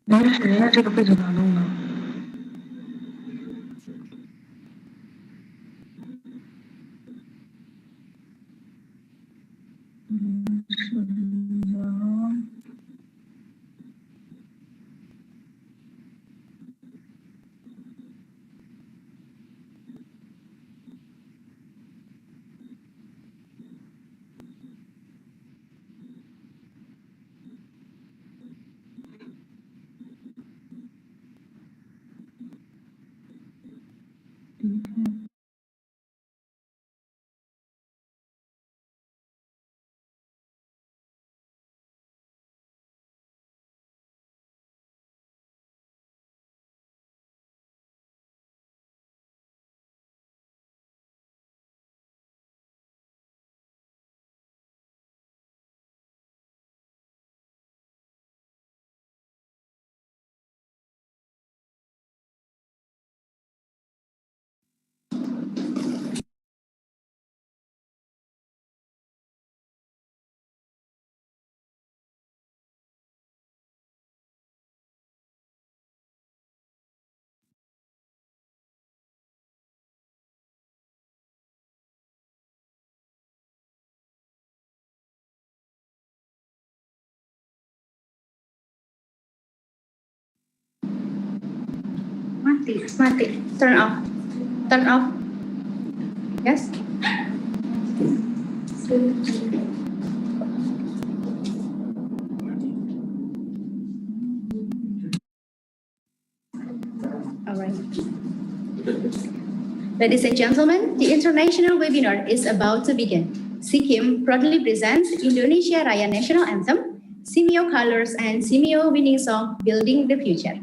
没学这个背景打动了。Mati. Turn off. Yes. All right. Ladies and gentlemen, the international webinar is about to begin. Sikkim proudly presents Indonesia Raya National Anthem, Simeo Colors and Simeo Winning Song, Building the Future.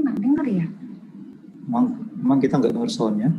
Nggak dengar ya? Emang kita nggak dengar soundnya?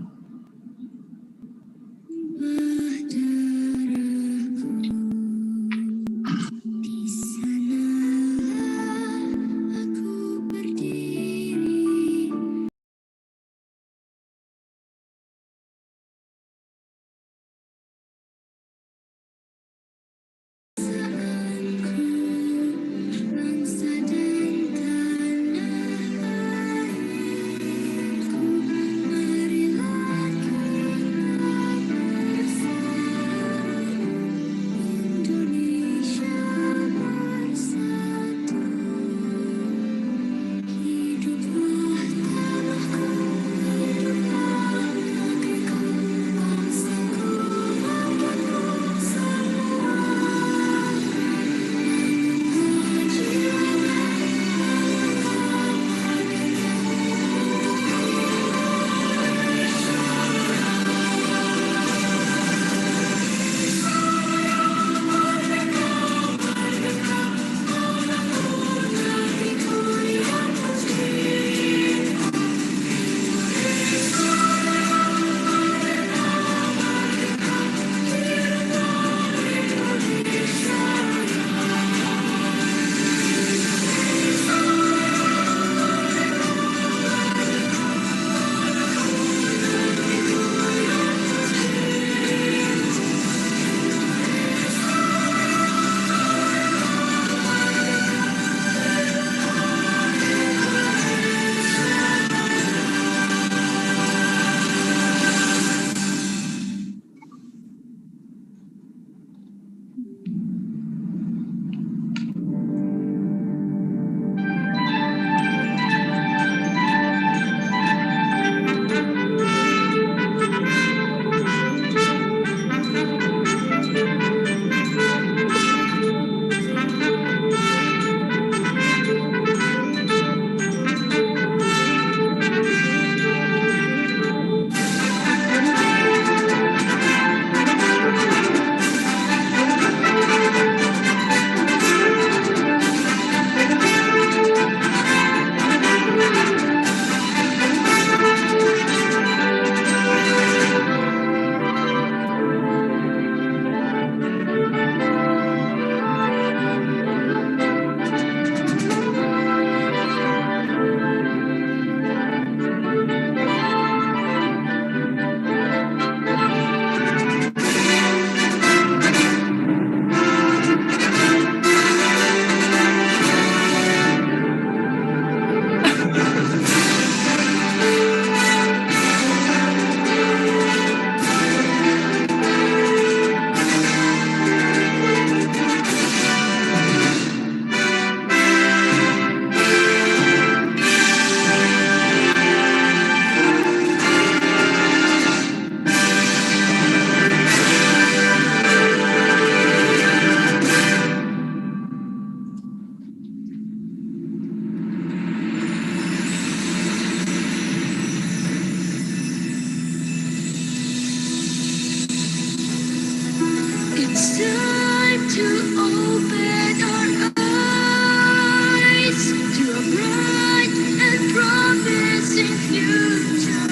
It's time to open our eyes to a bright and promising future.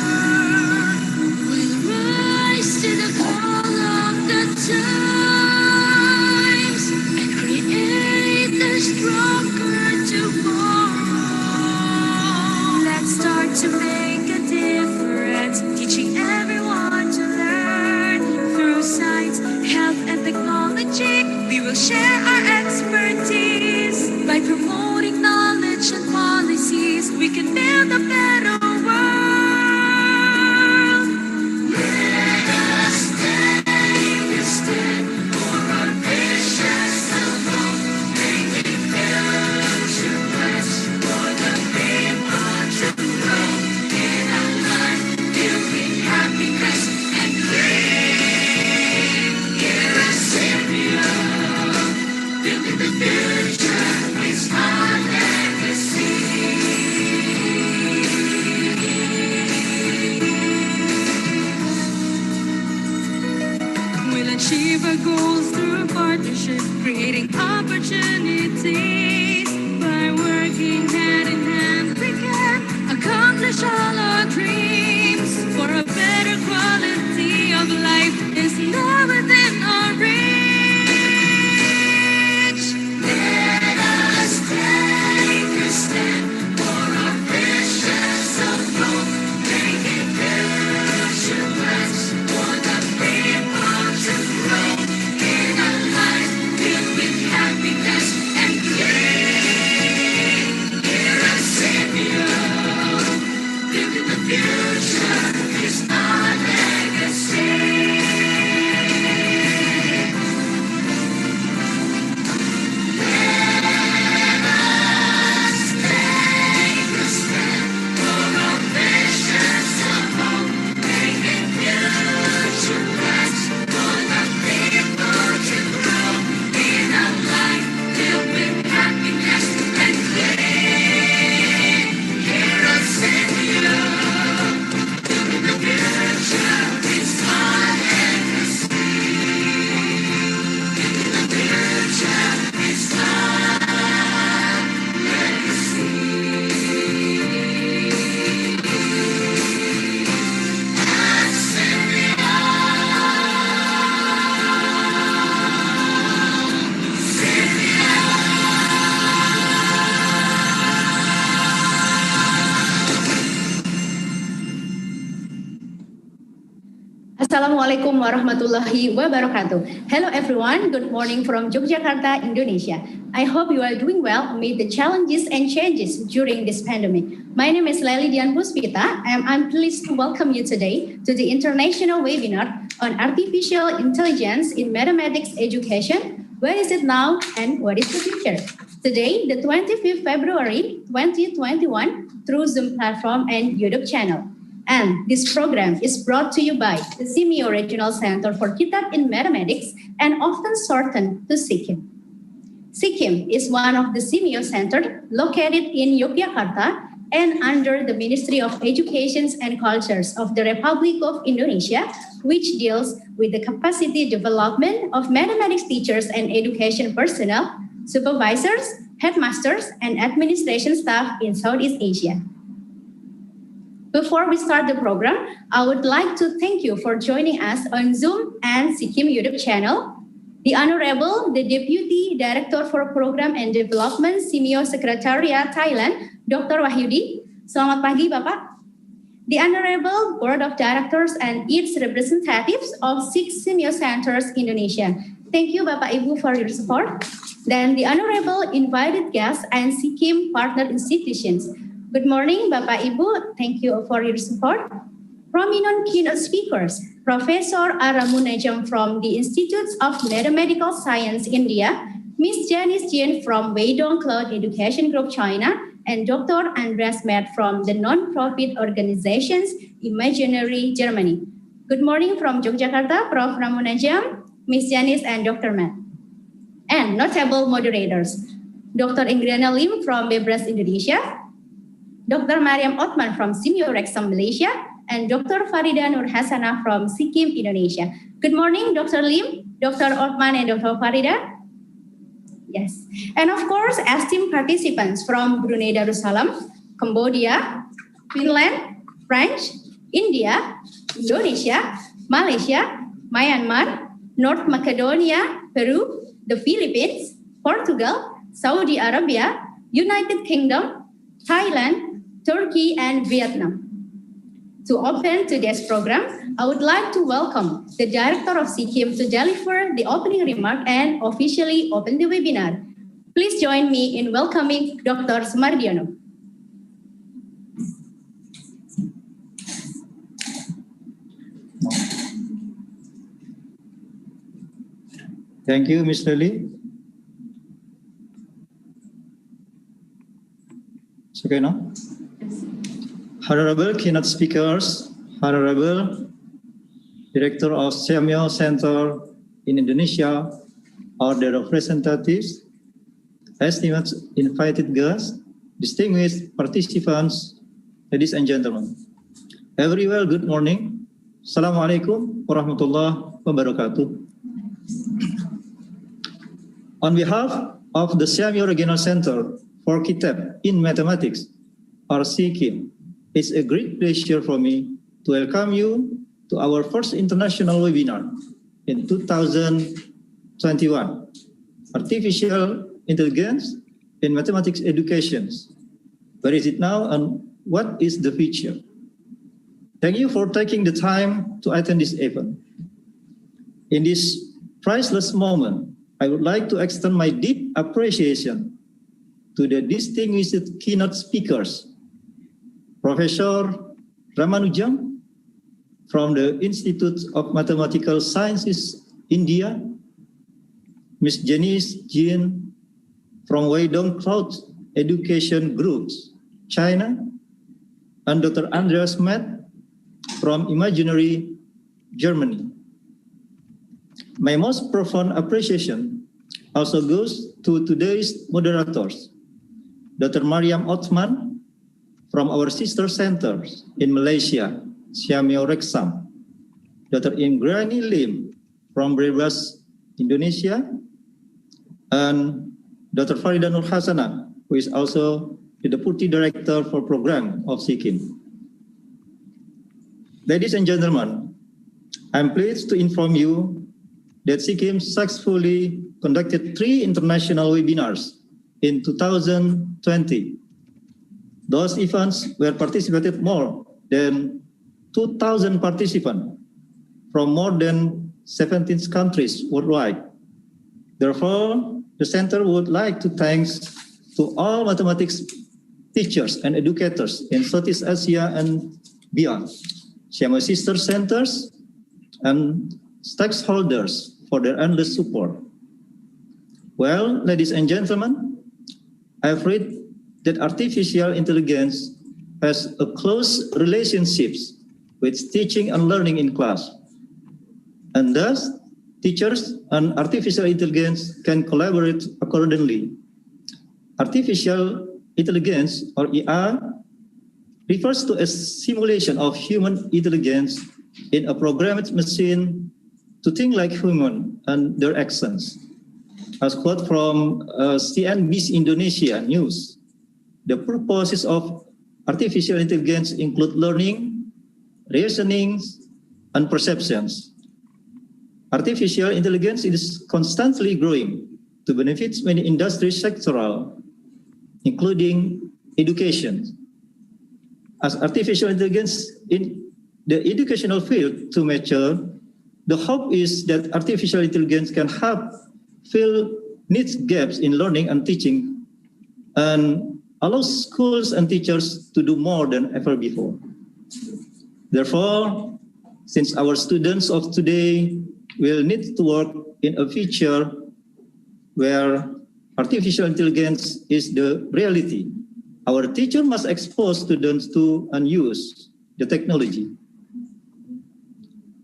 We'll rise to the call of the times and create a stronger tomorrow. Let's start to make a difference, teaching everyone to learn through science, health, and technology. We will share our expertise by promoting knowledge and policies. We can build a better world. Assalamualaikum warahmatullahi wabarakatuh. Hello everyone, good morning from Yogyakarta, Indonesia. I hope you are doing well amid the challenges and changes during this pandemic. My name is Laili Dian Puspita and I'm pleased to welcome you today to the international webinar on artificial intelligence in mathematics education. Where is it now and what is the future? Today, the 25th February 2021 through Zoom platform and YouTube channel. And this program is brought to you by the Simeo Regional Center for Kitab in Mathematics and often shortened to SIKIM. SIKIM is one of the Simeo centers located in Yogyakarta and under the Ministry of Education and Cultures of the Republic of Indonesia, which deals with the capacity development of mathematics teachers and education personnel, supervisors, headmasters, and administration staff in Southeast Asia. Before we start the program, I would like to thank you for joining us on Zoom and SIKIM YouTube channel. The Honorable, the Deputy Director for Program and Development, Simeo Secretariat Thailand, Dr. Wahyudi. Selamat pagi, Bapak. The Honorable Board of Directors and its representatives of 6 Simeo Centers Indonesia. Thank you, Bapak Ibu, for your support. Then the Honorable invited guests and SIKIM partner institutions. Good morning, Bapak Ibu. Thank you for your support. Prominent keynote speakers, Professor Ramanujam from the Institute of Mathematical Science, India, Ms. Janice Jin from Weidong Cloud Education Group, China, and Dr. Andreas from the non-profit organizations Imaginary, Germany. Good morning from Yogyakarta, Prof. Ramanujam, Ms. Janice, and Dr. Matt. And notable moderators, Dr. Ingriana Lim from Bebras, Indonesia, Dr. Mariam Othman from Simeo Rexam, Malaysia, and Dr. Farida Nur Hasana from SIKIM, Indonesia. Good morning, Dr. Lim, Dr. Othman, and Dr. Farida. Yes. And of course, esteemed participants from Brunei Darussalam, Cambodia, Finland, French, India, Indonesia, Malaysia, Myanmar, North Macedonia, Peru, the Philippines, Portugal, Saudi Arabia, United Kingdom, Thailand, Turkey, and Vietnam. To open today's program, I would like to welcome the Director of SIKIM to deliver the opening remark and officially open the webinar. Please join me in welcoming Dr. Sumardiono. Thank you, Mr. Lee. It's okay now? Honorable keynote speakers, Honorable Director of Simeo Center in Indonesia, or the representatives, esteemed invited guests, distinguished participants, ladies and gentlemen. Everywhere, good morning. Assalamualaikum warahmatullahi wabarakatuh. On behalf of the Simeo Regional Center for Kitab in Mathematics, or SIKIM, it's a great pleasure for me to welcome you to our first international webinar in 2021, Artificial Intelligence in Mathematics Education. Where is it now and what is the future? Thank you for taking the time to attend this event. In this priceless moment, I would like to extend my deep appreciation to the distinguished keynote speakers, Professor Ramanujam from the Institute of Mathematical Sciences, India, Ms. Janice Jin from Weidong Cloud Education Groups, China, and Dr. Andreas from Imaginary, Germany. My most profound appreciation also goes to today's moderators, Dr. Mariam Othman from our sister centers in Malaysia, Simeo Rexam, Dr. Ingriana Lim from Brebas, Indonesia, and Dr. Farida Nur Hasana, who is also the Deputy Director for Program of SIKIM. Ladies and gentlemen, I'm pleased to inform you that SIKIM successfully conducted 3 international webinars in 2020. Those events were participated more than 2,000 participants from more than 17 countries worldwide. Therefore, the center would like to thank to all mathematics teachers and educators in Southeast Asia and beyond, Siamese sister centers, and stakeholders for their endless support. Well, ladies and gentlemen, I've read that artificial intelligence has a close relationship with teaching and learning in class. And thus, teachers and artificial intelligence can collaborate accordingly. Artificial intelligence, or AI, refers to a simulation of human intelligence in a programmed machine to think like human and their actions. As quote from CNBC Indonesia News, the purposes of artificial intelligence include learning, reasoning, and perceptions. Artificial intelligence is constantly growing to benefit many industry sectors, including education. As artificial intelligence in the educational field to mature, the hope is that artificial intelligence can help fill needs gaps in learning and teaching and allow schools and teachers to do more than ever before. Therefore, since our students of today will need to work in a future where artificial intelligence is the reality, our teacher must expose students to and use the technology.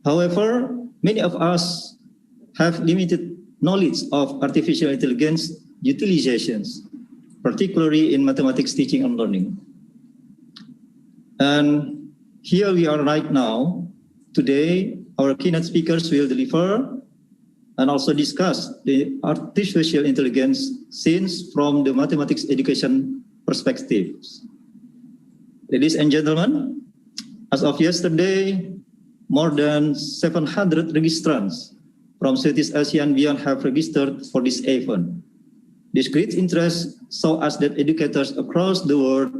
However, many of us have limited knowledge of artificial intelligence utilizations, particularly in mathematics teaching and learning. And here we are right now. Today, our keynote speakers will deliver and also discuss the artificial intelligence scenes from the mathematics education perspectives. Ladies and gentlemen, as of yesterday, more than 700 registrants from Southeast Asia and beyond have registered for this event. This great interest shows us that educators across the world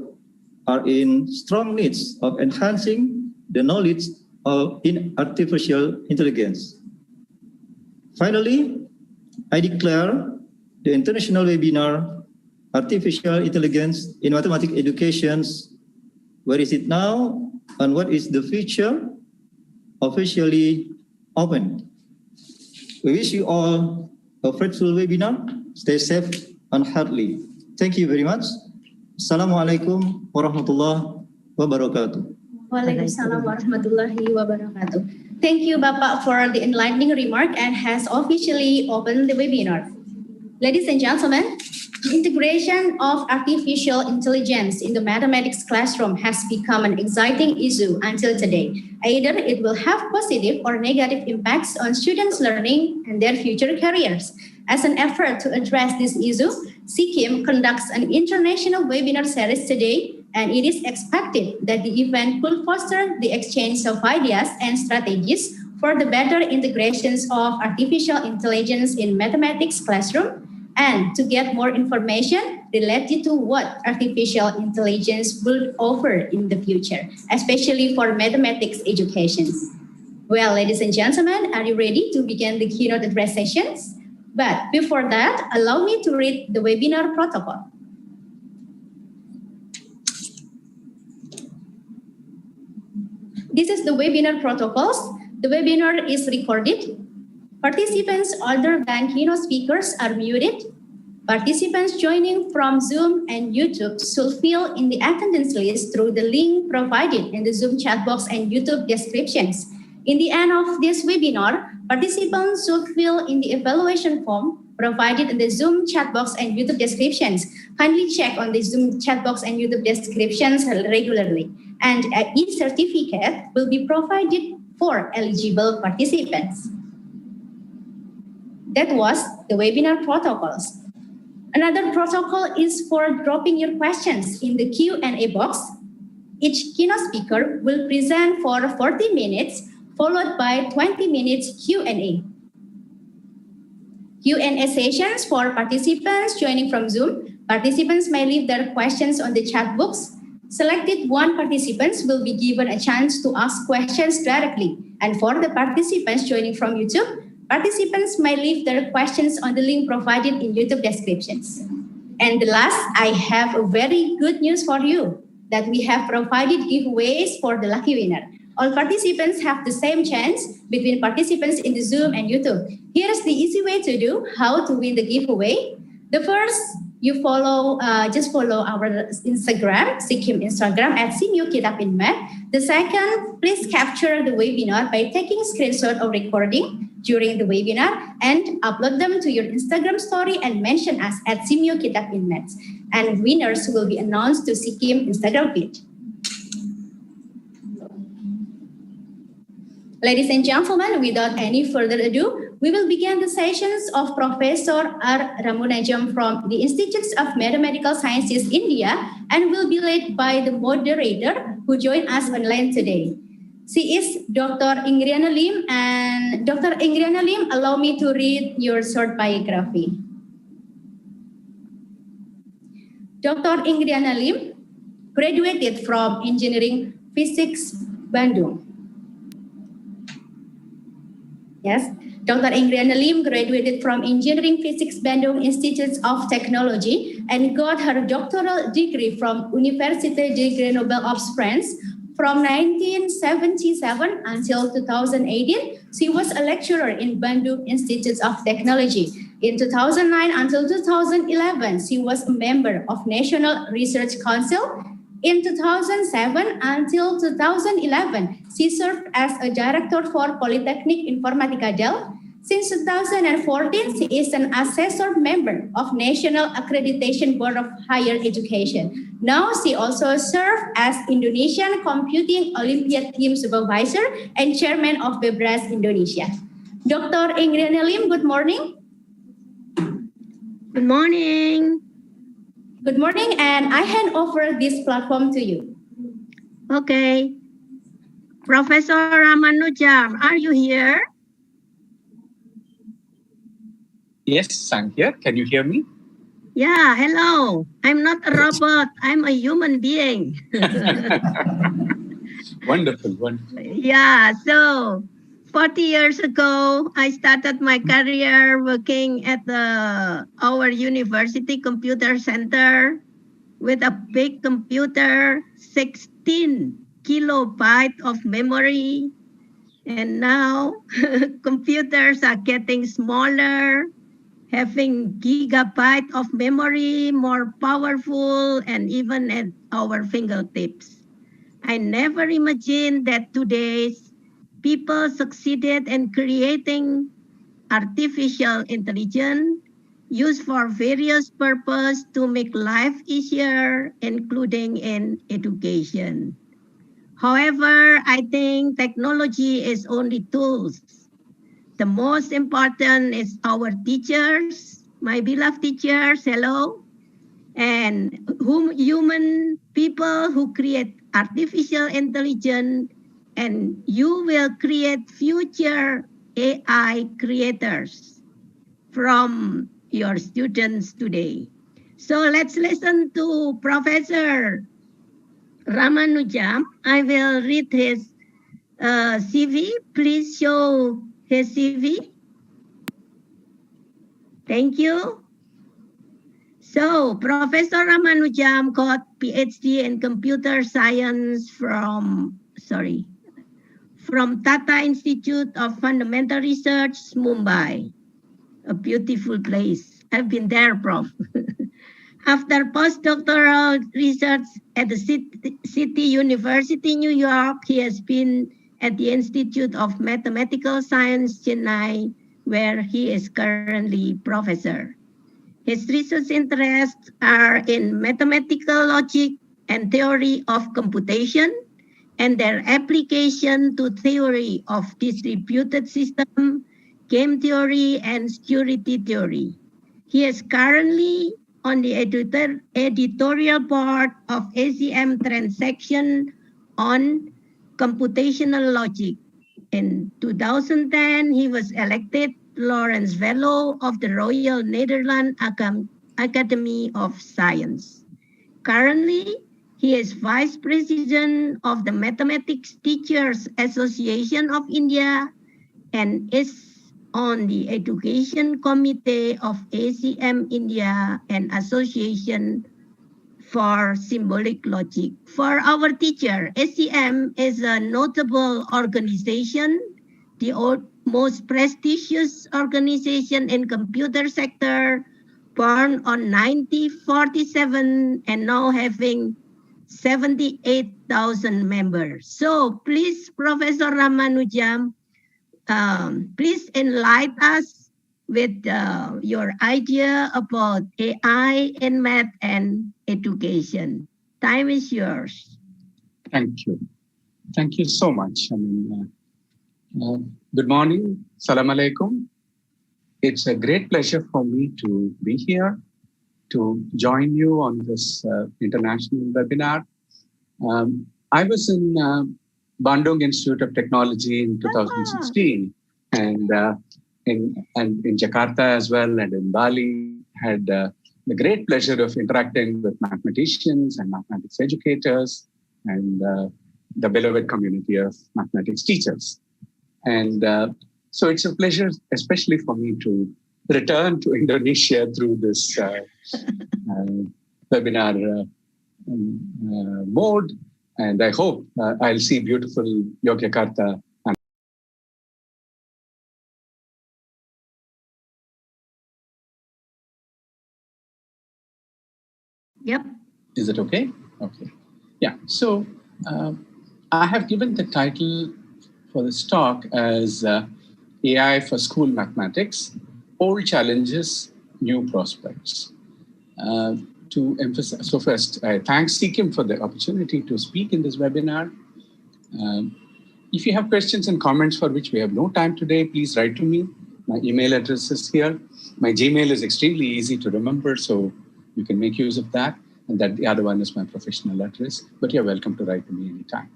are in strong needs of enhancing the knowledge in artificial intelligence. Finally, I declare the international webinar, Artificial Intelligence in Mathematics Education, Where is it now and what is the future, officially open. We wish you all a fruitful webinar. Stay safe and healthy. Thank you very much. Assalamualaikum warahmatullahi wabarakatuh. Waalaikumsalam warahmatullahi wabarakatuh. Thank you, Bapak, for the enlightening remark and has officially opened the webinar. Ladies and gentlemen, the integration of artificial intelligence in the mathematics classroom has become an exciting issue until today. Either it will have positive or negative impacts on students' learning and their future careers. As an effort to address this issue, SIKIM conducts an international webinar series today, and it is expected that the event will foster the exchange of ideas and strategies for the better integrations of artificial intelligence in mathematics classroom, and to get more information related to what artificial intelligence will offer in the future, especially for mathematics education. Well, ladies and gentlemen, are you ready to begin the keynote address sessions? But before that, allow me to read the webinar protocol. This is the webinar protocols. The webinar is recorded. Participants other than keynote speakers are muted. Participants joining from Zoom and YouTube should fill in the attendance list through the link provided in the Zoom chat box and YouTube descriptions. In the end of this webinar, participants should fill in the evaluation form provided in the Zoom chat box and YouTube descriptions. Kindly check on the Zoom chat box and YouTube descriptions regularly. And an e-certificate will be provided for eligible participants. That was the webinar protocols. Another protocol is for dropping your questions in the Q&A box. Each keynote speaker will present for 40 minutes, followed by 20 minutes Q&A. Q&A sessions for participants joining from Zoom. Participants may leave their questions on the chat box. Selected one participants will be given a chance to ask questions directly. And for the participants joining from YouTube, participants may leave their questions on the link provided in YouTube descriptions. And the last, I have a very good news for you that we have provided giveaways for the lucky winner. All participants have the same chance between participants in the Zoom and YouTube. Here's the easy way to do how to win the giveaway. The first, you just follow our Instagram, Sikkim Instagram at @SimYouKitapinMath. The second, please capture the webinar by taking a screenshot or recording during the webinar and upload them to your Instagram story and mention us at @SimYouKitapinMath. And winners will be announced to Sikkim Instagram page. Ladies and gentlemen, without any further ado, we will begin the sessions of Professor R. Ramanujam from the Institute of Mathematical Sciences, India, and will be led by the moderator who joined us online today. She is Dr. Ingriana Lim, and Dr. Ingriana Lim, allow me to read your short biography. Dr. Ingriana Lim graduated from Engineering Physics, Bandung. Yes, Dr. Ingriana Lim graduated from Engineering Physics Bandung Institute of Technology and got her doctoral degree from Université de Grenoble of France. From 1977 until 2018, she was a lecturer in Bandung Institute of Technology. In 2009 until 2011, she was a member of National Research Council. In 2007 until 2011, she served as a director for Polytechnic Informatika Del. Since 2014, she is an assessor member of National Accreditation Board of Higher Education. Now she also serves as Indonesian Computing Olympiad Team Supervisor and Chairman of Bebras Indonesia. Dr. Ingriana Lim, good morning. Good morning. Good morning, and I hand over this platform to you. Okay. Professor Ramanujam, are you here? Yes, I'm here. Can you hear me? Yeah, hello. I'm not a robot. I'm a human being. Wonderful, wonderful. Yeah, so 40 years ago, I started my career working at our university computer center with a big computer, 16 kilobyte of memory. And now computers are getting smaller, having gigabyte of memory, more powerful, and even at our fingertips. I never imagined that today's people succeeded in creating artificial intelligence used for various purposes to make life easier, including in education. However, I think technology is only tools. The most important is our teachers, my beloved teachers, hello, and human people who create artificial intelligence, and you will create future AI creators from your students today. So let's listen to Professor Ramanujam. I will read his CV. Please show his CV. Thank you. So Professor Ramanujam got PhD in computer science from Tata Institute of Fundamental Research, Mumbai, a beautiful place. I've been there, Prof. After postdoctoral research at the City University, New York, he has been at the Institute of Mathematical Science, Chennai, where he is currently professor. His research interests are in mathematical logic and theory of computation, and their application to theory of distributed system, game theory, and security theory. He is currently on the editorial board of ACM Transaction on computational logic. In 2010, he was elected Lawrence Fellow of the Royal Netherlands Academy of Science. Currently, He is Vice President of the Mathematics Teachers Association of India and is on the Education Committee of ACM India and Association for Symbolic Logic. For our teacher, ACM is a notable organization, the most prestigious organization in computer sector, born on 1947 and now having 78,000 members. So please, Professor Ramanujam, please enlighten us with your idea about AI in math and education. Time is yours. Thank you. Thank you so much. Good morning. Salam alaikum. It's a great pleasure for me to be here to join you on this international webinar. I was in Bandung Institute of Technology in 2016 and in Jakarta as well, and in Bali, had the great pleasure of interacting with mathematicians and mathematics educators and the beloved community of mathematics teachers. And so it's a pleasure, especially for me, to return to Indonesia through this webinar mode. And I hope I'll see beautiful Yogyakarta. Yep. Is it okay? Okay. Yeah. So I have given the title for this talk as AI for School Mathematics, Old Challenges, New Prospects. To emphasize, so first, I thank Sikkim for the opportunity to speak in this webinar. If you have questions and comments for which we have no time today, please write to me. My email address is here. My Gmail is extremely easy to remember, so you can make use of that. And that the other one is my professional address, but you're welcome to write to me anytime.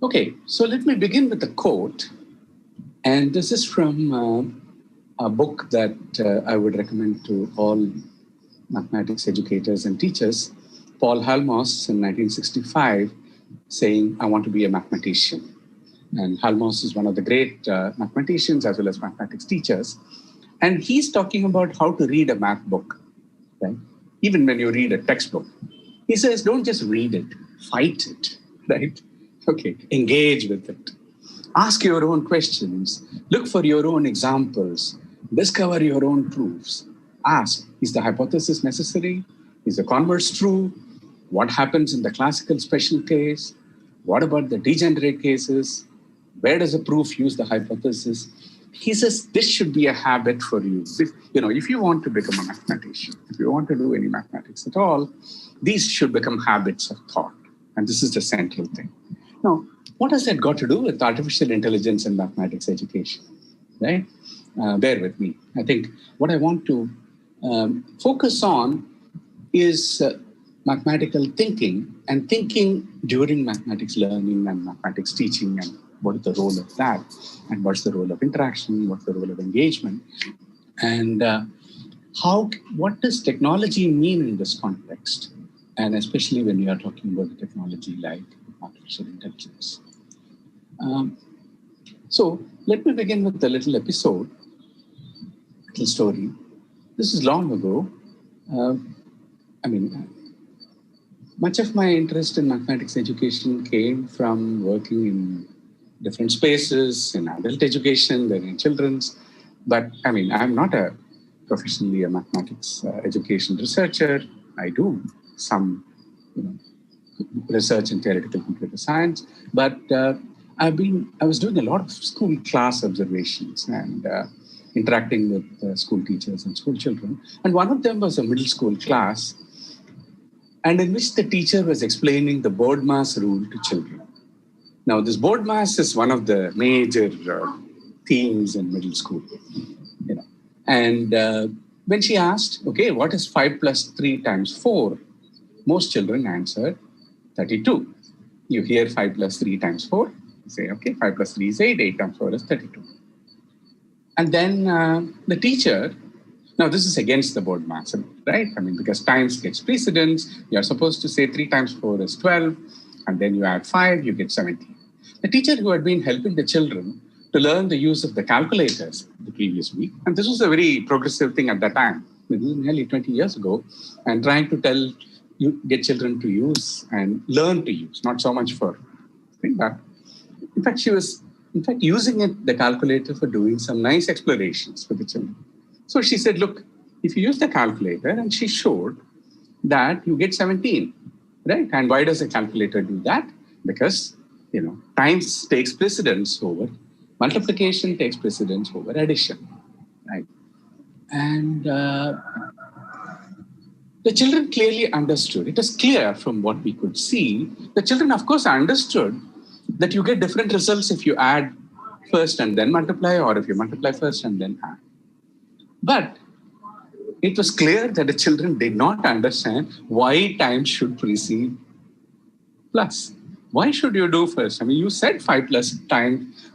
Okay, so let me begin with a quote. And this is from a book that I would recommend to all mathematics educators and teachers, Paul Halmos in 1965, saying, "I want to be a mathematician." And Halmos is one of the great mathematicians as well as mathematics teachers. And he's talking about how to read a math book, right? Even when you read a textbook. He says, don't just read it, fight it, right? Okay, engage with it. Ask your own questions, look for your own examples, discover your own proofs. Ask, is the hypothesis necessary? Is the converse true? What happens in the classical special case? What about the degenerate cases? Where does a proof use the hypothesis? He says this should be a habit for you. If you want to become a mathematician, if you want to do any mathematics at all, these should become habits of thought. And this is the central thing. Now, what has that got to do with artificial intelligence and mathematics education? Right? Bear with me. I think what I want to focus on is mathematical thinking and thinking during mathematics learning and mathematics teaching, and what is the role of that, and what's the role of interaction, what's the role of engagement, and what does technology mean in this context, and especially when we are talking about the technology like artificial intelligence. So let me begin with a little episode, little story. This is long ago. Much of my interest in mathematics education came from working in different spaces, in adult education, then in children's. But I'm not professionally a mathematics education researcher. I do some research in theoretical computer science, but I was doing a lot of school class observations and interacting with school teachers and school children. And one of them was a middle school class, and in which the teacher was explaining the board mass rule to children. Now, this board mass is one of the major themes in middle school. And when she asked, okay, what is 5 plus 3 times 4? Most children answered 32. You hear 5 plus 3 times 4, you say, okay, 5 plus 3 is 8, 8 times 4 is 32. And then the teacher, Now, this is against the board maths, right? I mean, because times gets precedence. You're supposed to say 3 times 4 is 12, and then you add 5, you get 17. The teacher who had been helping the children to learn the use of the calculators the previous week, and this was a very progressive thing at that time, this is nearly 20 years ago, and trying to get children to use and learn to use, not so much for that. In fact, she was using the calculator for doing some nice explorations for the children. So she said, look, if you use the calculator, and she showed that you get 17, right? And why does a calculator do that? Because, times takes precedence over multiplication, takes precedence over addition, right? And the children clearly understood. It was clear from what we could see. The children, of course, understood that you get different results if you add first and then multiply, or if you multiply first and then add. But it was clear that the children did not understand why times should precede plus. Why should you do first? I mean, you said 5 plus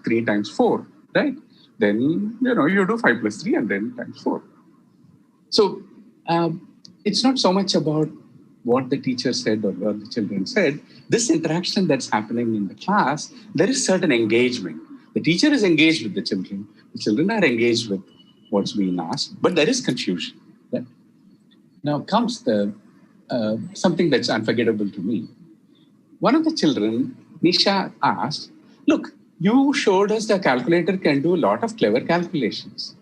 3 times 4, right? Then, you do 5 plus 3 and then times 4. So it's not so much about what the teacher said or what the children said. This interaction that's happening in the class, there is certain engagement. The teacher is engaged with the children. The children are engaged with what's being asked, but there is confusion. Right? Now comes the something that's unforgettable to me. One of the children, Nisha, asked, look, you showed us the calculator can do a lot of clever calculations.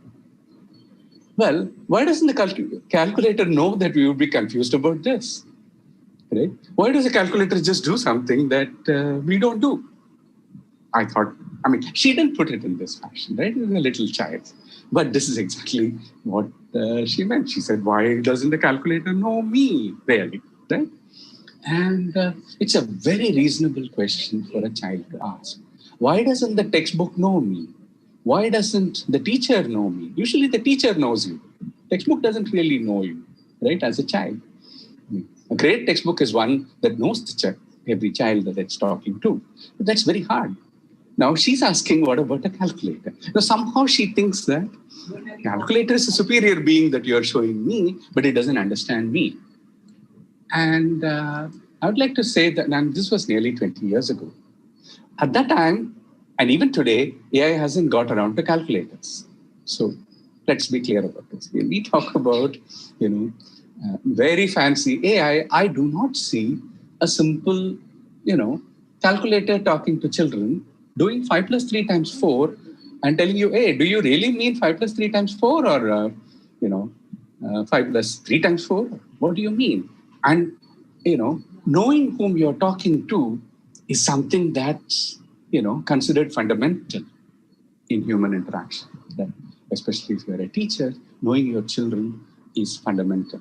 Well, why doesn't the calculator know that we would be confused about this? Right? Why does the calculator just do something that we don't do? I thought, she didn't put it in this fashion, right? It was a little child. But this is exactly what she meant. She said, why doesn't the calculator know me, really? Right? And it's a very reasonable question for a child to ask. Why doesn't the textbook know me? Why doesn't the teacher know me? Usually the teacher knows you. Textbook doesn't really know you, right, as a child. A great textbook is one that knows every child that it's talking to. But that's very hard. Now she's asking, what about a calculator? Now somehow she thinks that calculator is a superior being that you're showing me, but it doesn't understand me. And I would like to say that, and this was nearly 20 years ago. At that time, and even today, AI hasn't got around to calculators. So let's be clear about this. When we talk about, very fancy AI, I do not see a simple, calculator talking to children, doing 5 plus 3 times 4 and telling you, hey, do you really mean 5 plus 3 times 4 or, 5 plus 3 times 4? What do you mean? And, knowing whom you're talking to is something that's, considered fundamental in human interaction. That especially if you're a teacher, knowing your children is fundamental.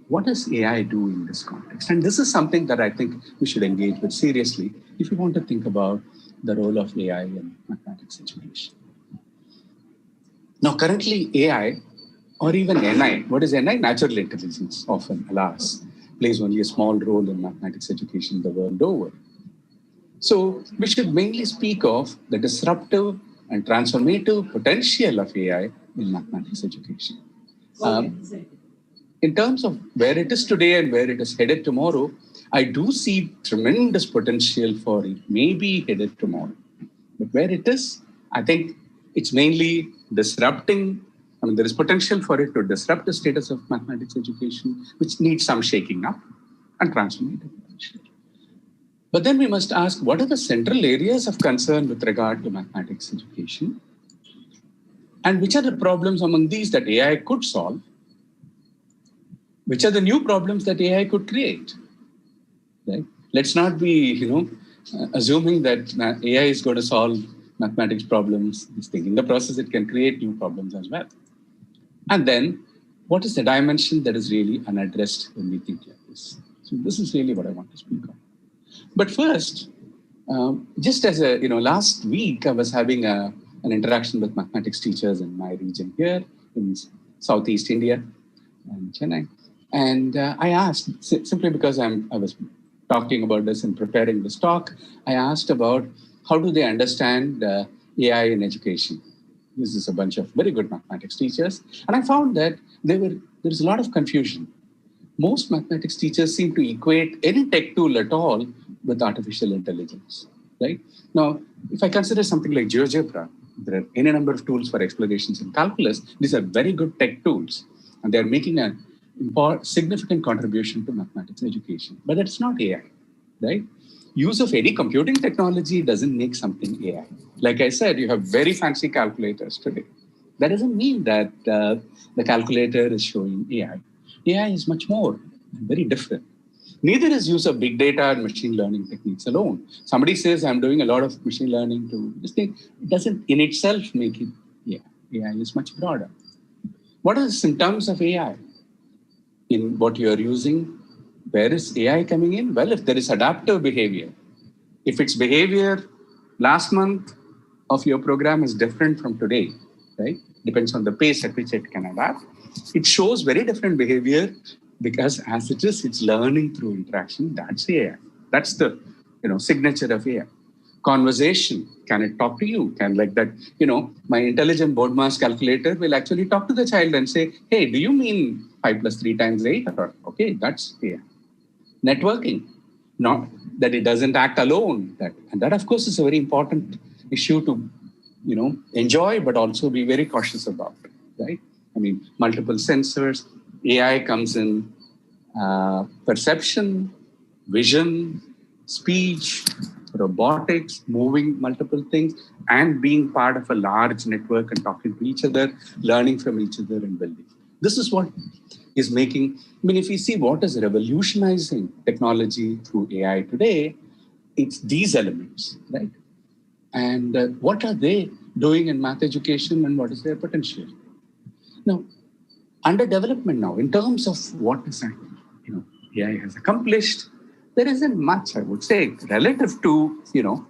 What does AI do in this context? And this is something that I think we should engage with seriously if you want to think about the role of AI in mathematics education. Now, currently AI, or even NI, what is NI? Natural intelligence, often, alas, plays only a small role in mathematics education the world over. So we should mainly speak of the disruptive and transformative potential of AI in mathematics education. In terms of where it is today and where it is headed tomorrow, I do see tremendous potential for it maybe headed tomorrow. But where it is, I think it's mainly disrupting. There is potential for it to disrupt the status of mathematics education, which needs some shaking up and transformative potential. But then we must ask, what are the central areas of concern with regard to mathematics education? And which are the problems among these that AI could solve? Which are the new problems that AI could create? Right? Let's not be, assuming that AI is going to solve mathematics problems. In the process, it can create new problems as well. And then, what is the dimension that is really unaddressed when we think like this? So this is really what I want to speak on. But first, just as last week, I was having an interaction with mathematics teachers in my region here in Southeast India and Chennai. And I asked, simply because I was talking about this and preparing this talk, I asked about how do they understand AI in education? uses a bunch of very good mathematics teachers. And I found that there's a lot of confusion. Most mathematics teachers seem to equate any tech tool at all with artificial intelligence, right? Now, if I consider something like GeoGebra, there are any number of tools for explorations in calculus. These are very good tech tools, and they're making a significant contribution to mathematics education. But that's not AI, right? Use of any computing technology doesn't make something AI. Like I said, you have very fancy calculators today. That doesn't mean that the calculator is showing AI. AI is much more, very different. Neither is use of big data and machine learning techniques alone. Somebody says, I'm doing a lot of machine learning to this thing. It doesn't in itself make it AI. AI is much broader. What are the symptoms of AI in what you're using? Where is AI coming in? Well, if there is adaptive behavior, if its behavior last month of your program is different from today, right? Depends on the pace at which it can adapt. It shows very different behavior because as it is, it's learning through interaction. That's AI. That's the signature of AI. Conversation, can it talk to you? Can like that, my intelligent board mass calculator will actually talk to the child and say, hey, do you mean 5 + 3 = 8? Or, okay, that's AI. Networking, not that it doesn't act alone. And that, of course, is a very important issue to, enjoy, but also be very cautious about, right? I mean, multiple sensors, AI comes in perception, vision, speech, robotics, moving multiple things, and being part of a large network and talking to each other, learning from each other and building. This is what is making, if you see what is revolutionizing technology through AI today, it's these elements, right? And what are they doing in math education and what is their potential? Now, under development now, in terms of what is AI has accomplished, there isn't much, I would say, relative to, the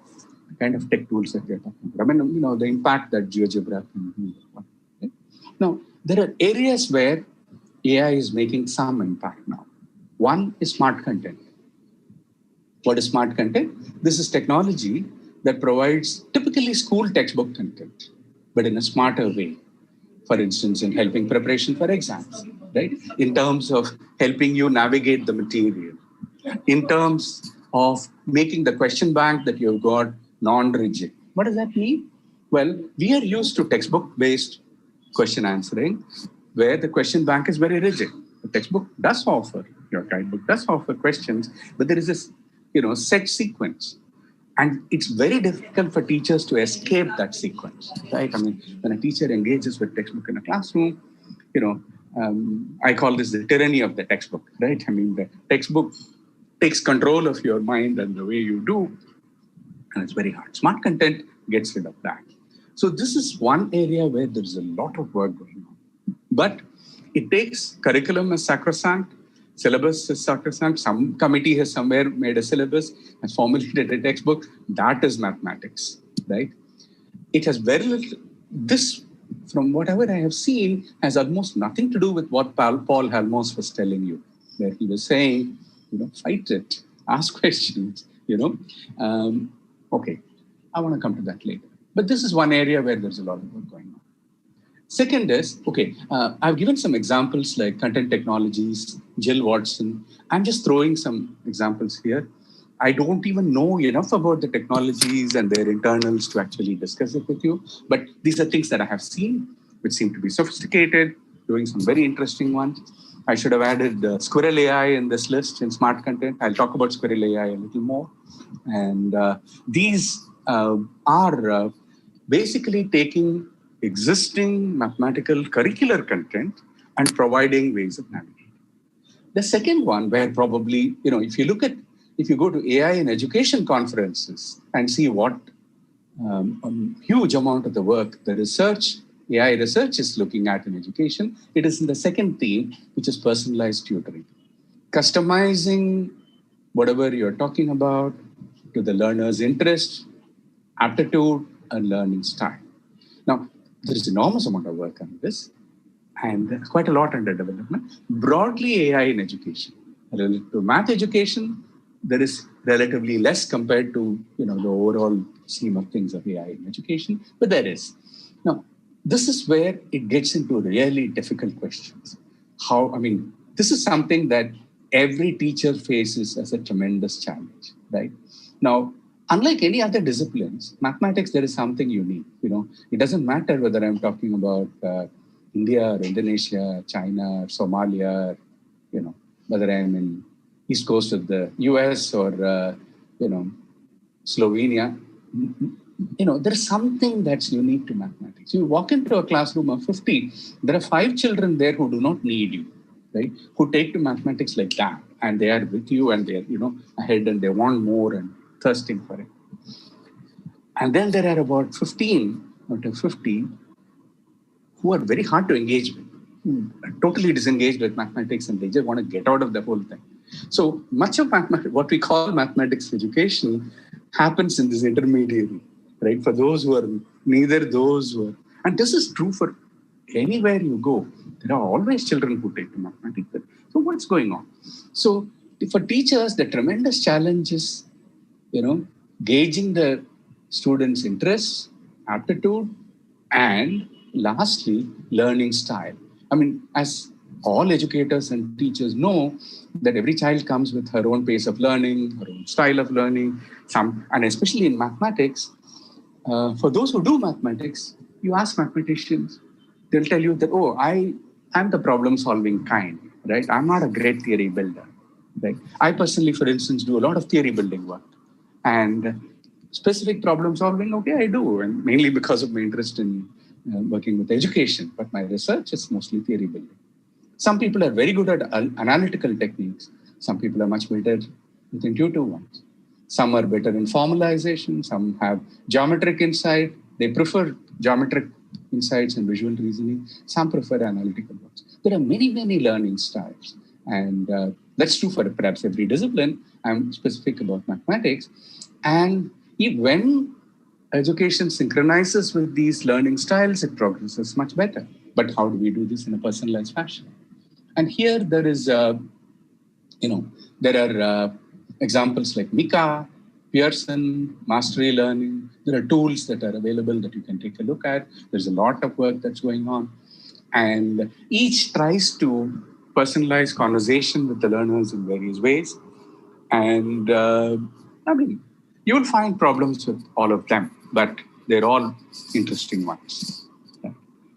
kind of tech tools that we're talking about. I mean, the impact that GeoGebra can do. Right? Now, there are areas where AI is making some impact now. One is smart content. What is smart content? This is technology that provides typically school textbook content, but in a smarter way. For instance, in helping preparation for exams, right? In terms of helping you navigate the material. In terms of making the question bank that you've got non-rigid. What does that mean? Well, we are used to textbook-based question answering, where the question bank is very rigid. The textbook does offer, your guidebook does offer questions, but there is this, set sequence. And it's very difficult for teachers to escape that sequence, right? I mean, when a teacher engages with textbook in a classroom, I call this the tyranny of the textbook, right? I mean, the textbook takes control of your mind and the way you do, and it's very hard. Smart content gets rid of that. So this is one area where there's a lot of work going on. But it takes curriculum as sacrosanct, syllabus is sacrosanct. Some committee has somewhere made a syllabus, has formulated a textbook. That is mathematics, right? It has very little, this, from whatever I have seen, has almost nothing to do with what Paul Halmos was telling you, where he was saying, fight it, ask questions, Okay, I want to come to that later. But this is one area where there's a lot of work going on. Second is, I've given some examples like content technologies, Jill Watson. I'm just throwing some examples here. I don't even know enough about the technologies and their internals to actually discuss it with you. But these are things that I have seen, which seem to be sophisticated, doing some very interesting ones. I should have added Squirrel AI in this list in smart content. I'll talk about Squirrel AI a little more. And these are basically taking existing mathematical curricular content and providing ways of navigating. The second one, where probably, if you go to AI in education conferences and see what a huge amount of the work, the research, AI research is looking at in education, it is in the second theme, which is personalized tutoring. Customizing whatever you're talking about to the learner's interest, aptitude, and learning style. Now, there is enormous amount of work on this, and there's quite a lot under development. Broadly, AI in education. Related to math education, there is relatively less compared to the overall scheme of things of AI in education, but there is. Now, this is where it gets into really difficult questions. This is something that every teacher faces as a tremendous challenge, right? Now, unlike any other disciplines, mathematics, there is something unique. It doesn't matter whether I'm talking about India or Indonesia, China, or Somalia, whether I'm in East Coast of the US or, Slovenia. There's something that's unique to mathematics. You walk into a classroom of 50, there are 5 children there who do not need you, right? Who take to mathematics like that, and they are with you, and they're, ahead, and they want more and thirsting for it. And then there are about 15 out of 50 who are very hard to engage with, who are totally disengaged with mathematics, and they just want to get out of the whole thing. So much of what we call mathematics education happens in this intermediary, right? For those who are neither those who are, and this is true for anywhere you go. There are always children who take to mathematics. So what's going on? So for teachers, the tremendous challenge is, gauging the students' interests, aptitude, and lastly, learning style. As all educators and teachers know, that every child comes with her own pace of learning, her own style of learning, and especially in mathematics, for those who do mathematics, you ask mathematicians, they'll tell you that, I'm the problem-solving kind, right? I'm not a great theory builder, right? I personally, for instance, do a lot of theory building work. And specific problem-solving, I do, and mainly because of my interest in working with education. But my research is mostly theory building. Some people are very good at analytical techniques. Some people are much better with intuitive ones. Some are better in formalization. Some have geometric insight. They prefer geometric insights and visual reasoning. Some prefer analytical ones. There are many, many learning styles. And that's true for perhaps every discipline. I'm specific about mathematics. And when education synchronizes with these learning styles, it progresses much better. But how do we do this in a personalized fashion? And here there is, there are examples like Mika, Pearson, Mastery Learning. There are tools that are available that you can take a look at. There's a lot of work that's going on. And each tries to personalize conversation with the learners in various ways. And you will find problems with all of them, but they're all interesting ones.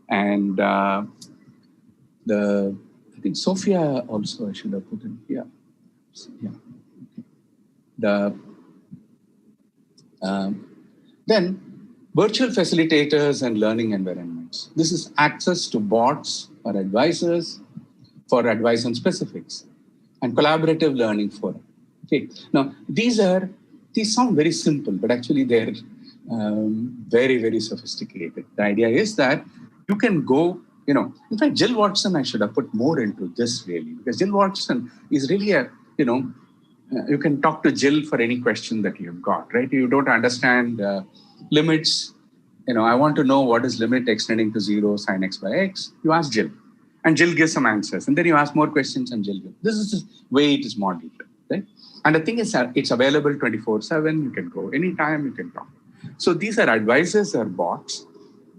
And I think Sophia also, I should have put in here. Then virtual facilitators and learning environments. This is access to bots or advisors for advice on specifics and collaborative learning forum. Okay. Now, these sound very simple, but actually they're very, very sophisticated. The idea is that you can go, in fact, Jill Watson, I should have put more into this really, because Jill Watson is really you can talk to Jill for any question that you've got, right? You don't understand limits. I want to know what is limit extending to 0 sine x by x. You ask Jill, and Jill gives some answers. And then you ask more questions and Jill gives. This is the way it is modeled, right? And the thing is that it's available 24/7. You can go anytime, you can talk. So these are advisors or bots.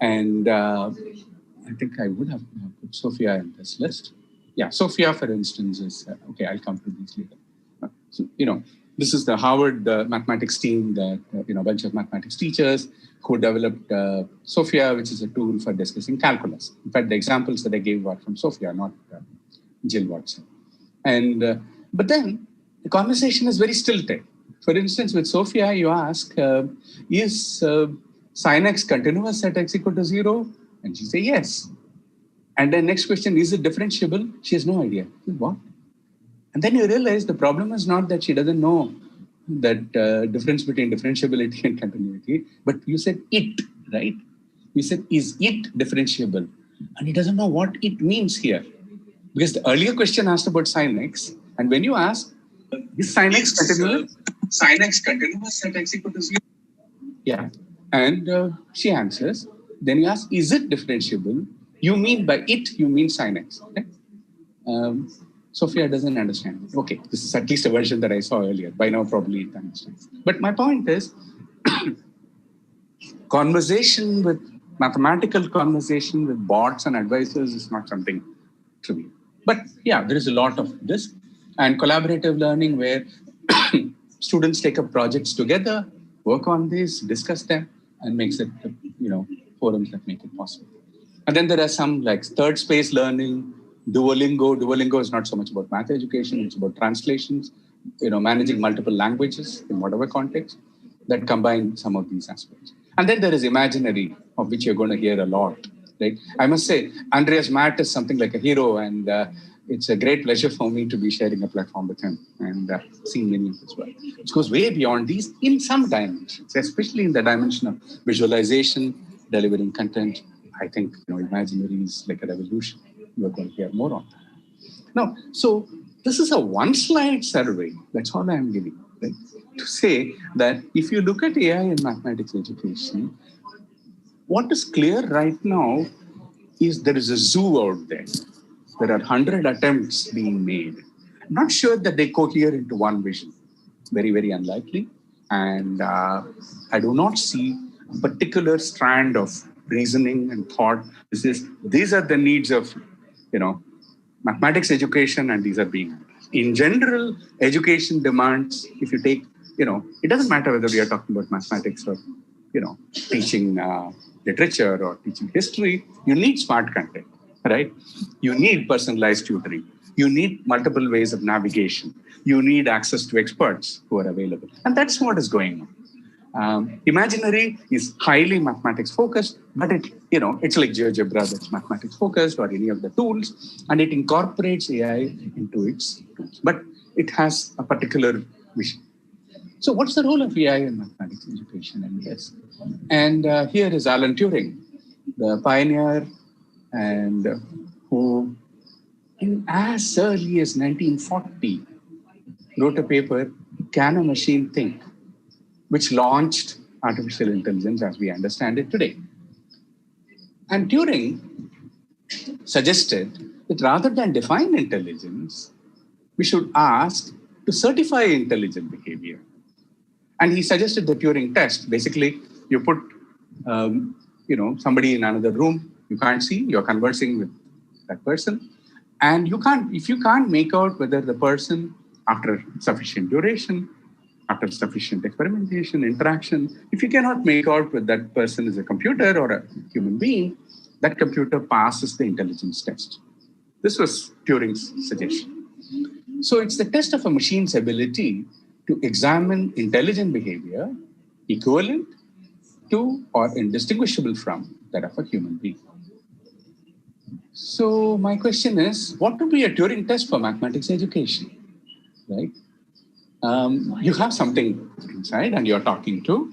And I think I would have put Sophia in this list. Yeah, Sophia, for instance, is, I'll come to these later. So, this is the Harvard mathematics team that, a bunch of mathematics teachers who developed Sophia, which is a tool for discussing calculus. In fact, the examples that I gave were from Sophia, not Jill Watson. And, but then the conversation is very stilted. For instance, with Sophia, you ask, is sine x continuous at x equal to 0? And she says, yes. And then next question, is it differentiable? She has no idea. What? And then you realize the problem is not that she doesn't know that difference between differentiability and continuity, but you said it, right? You said, is it differentiable? And he doesn't know what it means here. Because the earlier question asked about sine x, and when you ask, is sine x continuous? Sine x continuous at x equal to 0? Yeah. And she answers. Then you ask, is it differentiable? You mean by it, you mean sine x. Okay? Sophia doesn't understand. Okay, this is at least a version that I saw earlier. By now, probably it understands. But my point is, conversation with mathematical conversation with bots and advisors is not something trivial. But yeah, there is a lot of this. And collaborative learning where students take up projects together, work on this, discuss them, and makes it, forums that make it possible. And then there are some like third space learning, Duolingo. Duolingo is not so much about math education, it's about translations, managing multiple languages in whatever context that combine some of these aspects. And then there is imaginary, of which you're going to hear a lot. Right? I must say, Andreas Matt is something like a hero, and it's a great pleasure for me to be sharing a platform with him and seeing many of his work, which goes way beyond these in some dimensions, especially in the dimension of visualization, delivering content. I think imaginary is like a revolution. We're going to hear more on that. Now, so this is a one-slide survey. That's all I'm giving, right? To say that if you look at AI in mathematics education, what is clear right now is there is a zoo out there. There are 100 attempts being made. I'm not sure that they cohere into one vision. Very, very unlikely. And I do not see a particular strand of reasoning and thought. These are the needs of, mathematics education, and these are being addressed. In general, education demands, if you take, it doesn't matter whether we are talking about mathematics or, teaching literature or teaching history, you need smart content, right? You need personalized tutoring. You need multiple ways of navigation. You need access to experts who are available. And that's what is going on. Imaginary is highly mathematics focused, but it's like GeoGebra that's mathematics focused, or any of the tools, and it incorporates AI into its tools. But it has a particular vision. So what's the role of AI in mathematics education? And here is Alan Turing, the pioneer, and who in as early as 1940 wrote a paper, Can a Machine Think?, which launched artificial intelligence as we understand it today. And Turing suggested that rather than define intelligence, we should ask to certify intelligent behavior. And he suggested the Turing test. Basically, you put somebody in another room, you can't see, you're conversing with that person. And if you can't make out whether the person, after sufficient duration, after sufficient experimentation, interaction, if you cannot make out whether that person is a computer or a human being, that computer passes the intelligence test. This was Turing's suggestion. So it's the test of a machine's ability to examine intelligent behavior equivalent to or indistinguishable from that of a human being. So my question is, what would be a Turing test for mathematics education, right? You have something inside and you're talking to.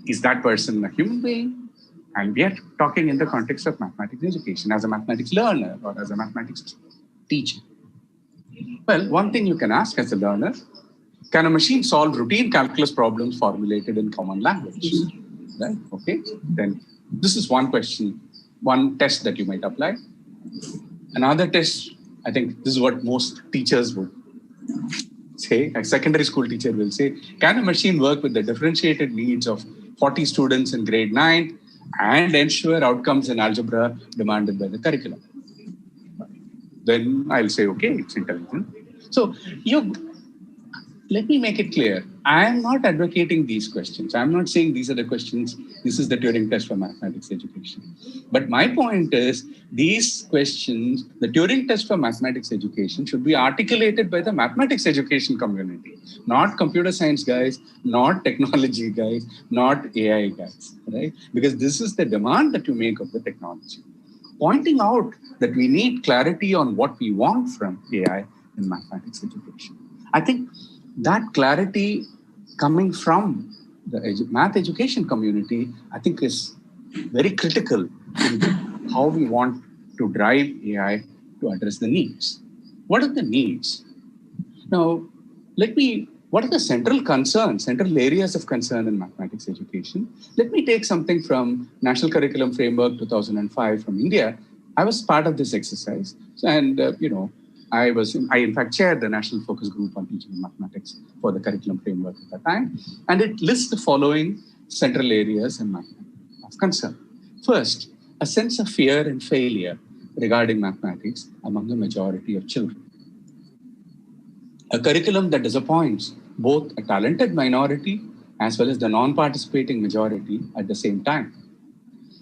Is that person a human being? And we are talking in the context of mathematics education as a mathematics learner or as a mathematics teacher. Well, one thing you can ask as a learner, can a machine solve routine calculus problems formulated in common language? Right? Okay. Then this is one question, one test that you might apply. Another test, I think this is what most teachers would say, a secondary school teacher will say, can a machine work with the differentiated needs of 40 students in grade 9 and ensure outcomes in algebra demanded by the curriculum? Then I'll say, okay, it's intelligent. So let me make it clear. I am not advocating these questions. I'm not saying these are the questions, this is the Turing test for mathematics education. But my point is, these questions, the Turing test for mathematics education should be articulated by the mathematics education community, not computer science guys, not technology guys, not AI guys, right? Because this is the demand that you make of the technology. Pointing out that we need clarity on what we want from AI in mathematics education. I think that clarity coming from the math education community, I think is very critical in how we want to drive AI to address the needs. What are the needs? Now, what are the central concerns, central areas of concern in mathematics education? Let me take something from National Curriculum Framework 2005 from India. I was part of this exercise. And, I in fact chaired the National Focus Group on Teaching and Mathematics for the curriculum framework at that time. And it lists the following central areas in of concern. First, a sense of fear and failure regarding mathematics among the majority of children. A curriculum that disappoints both a talented minority as well as the non-participating majority at the same time.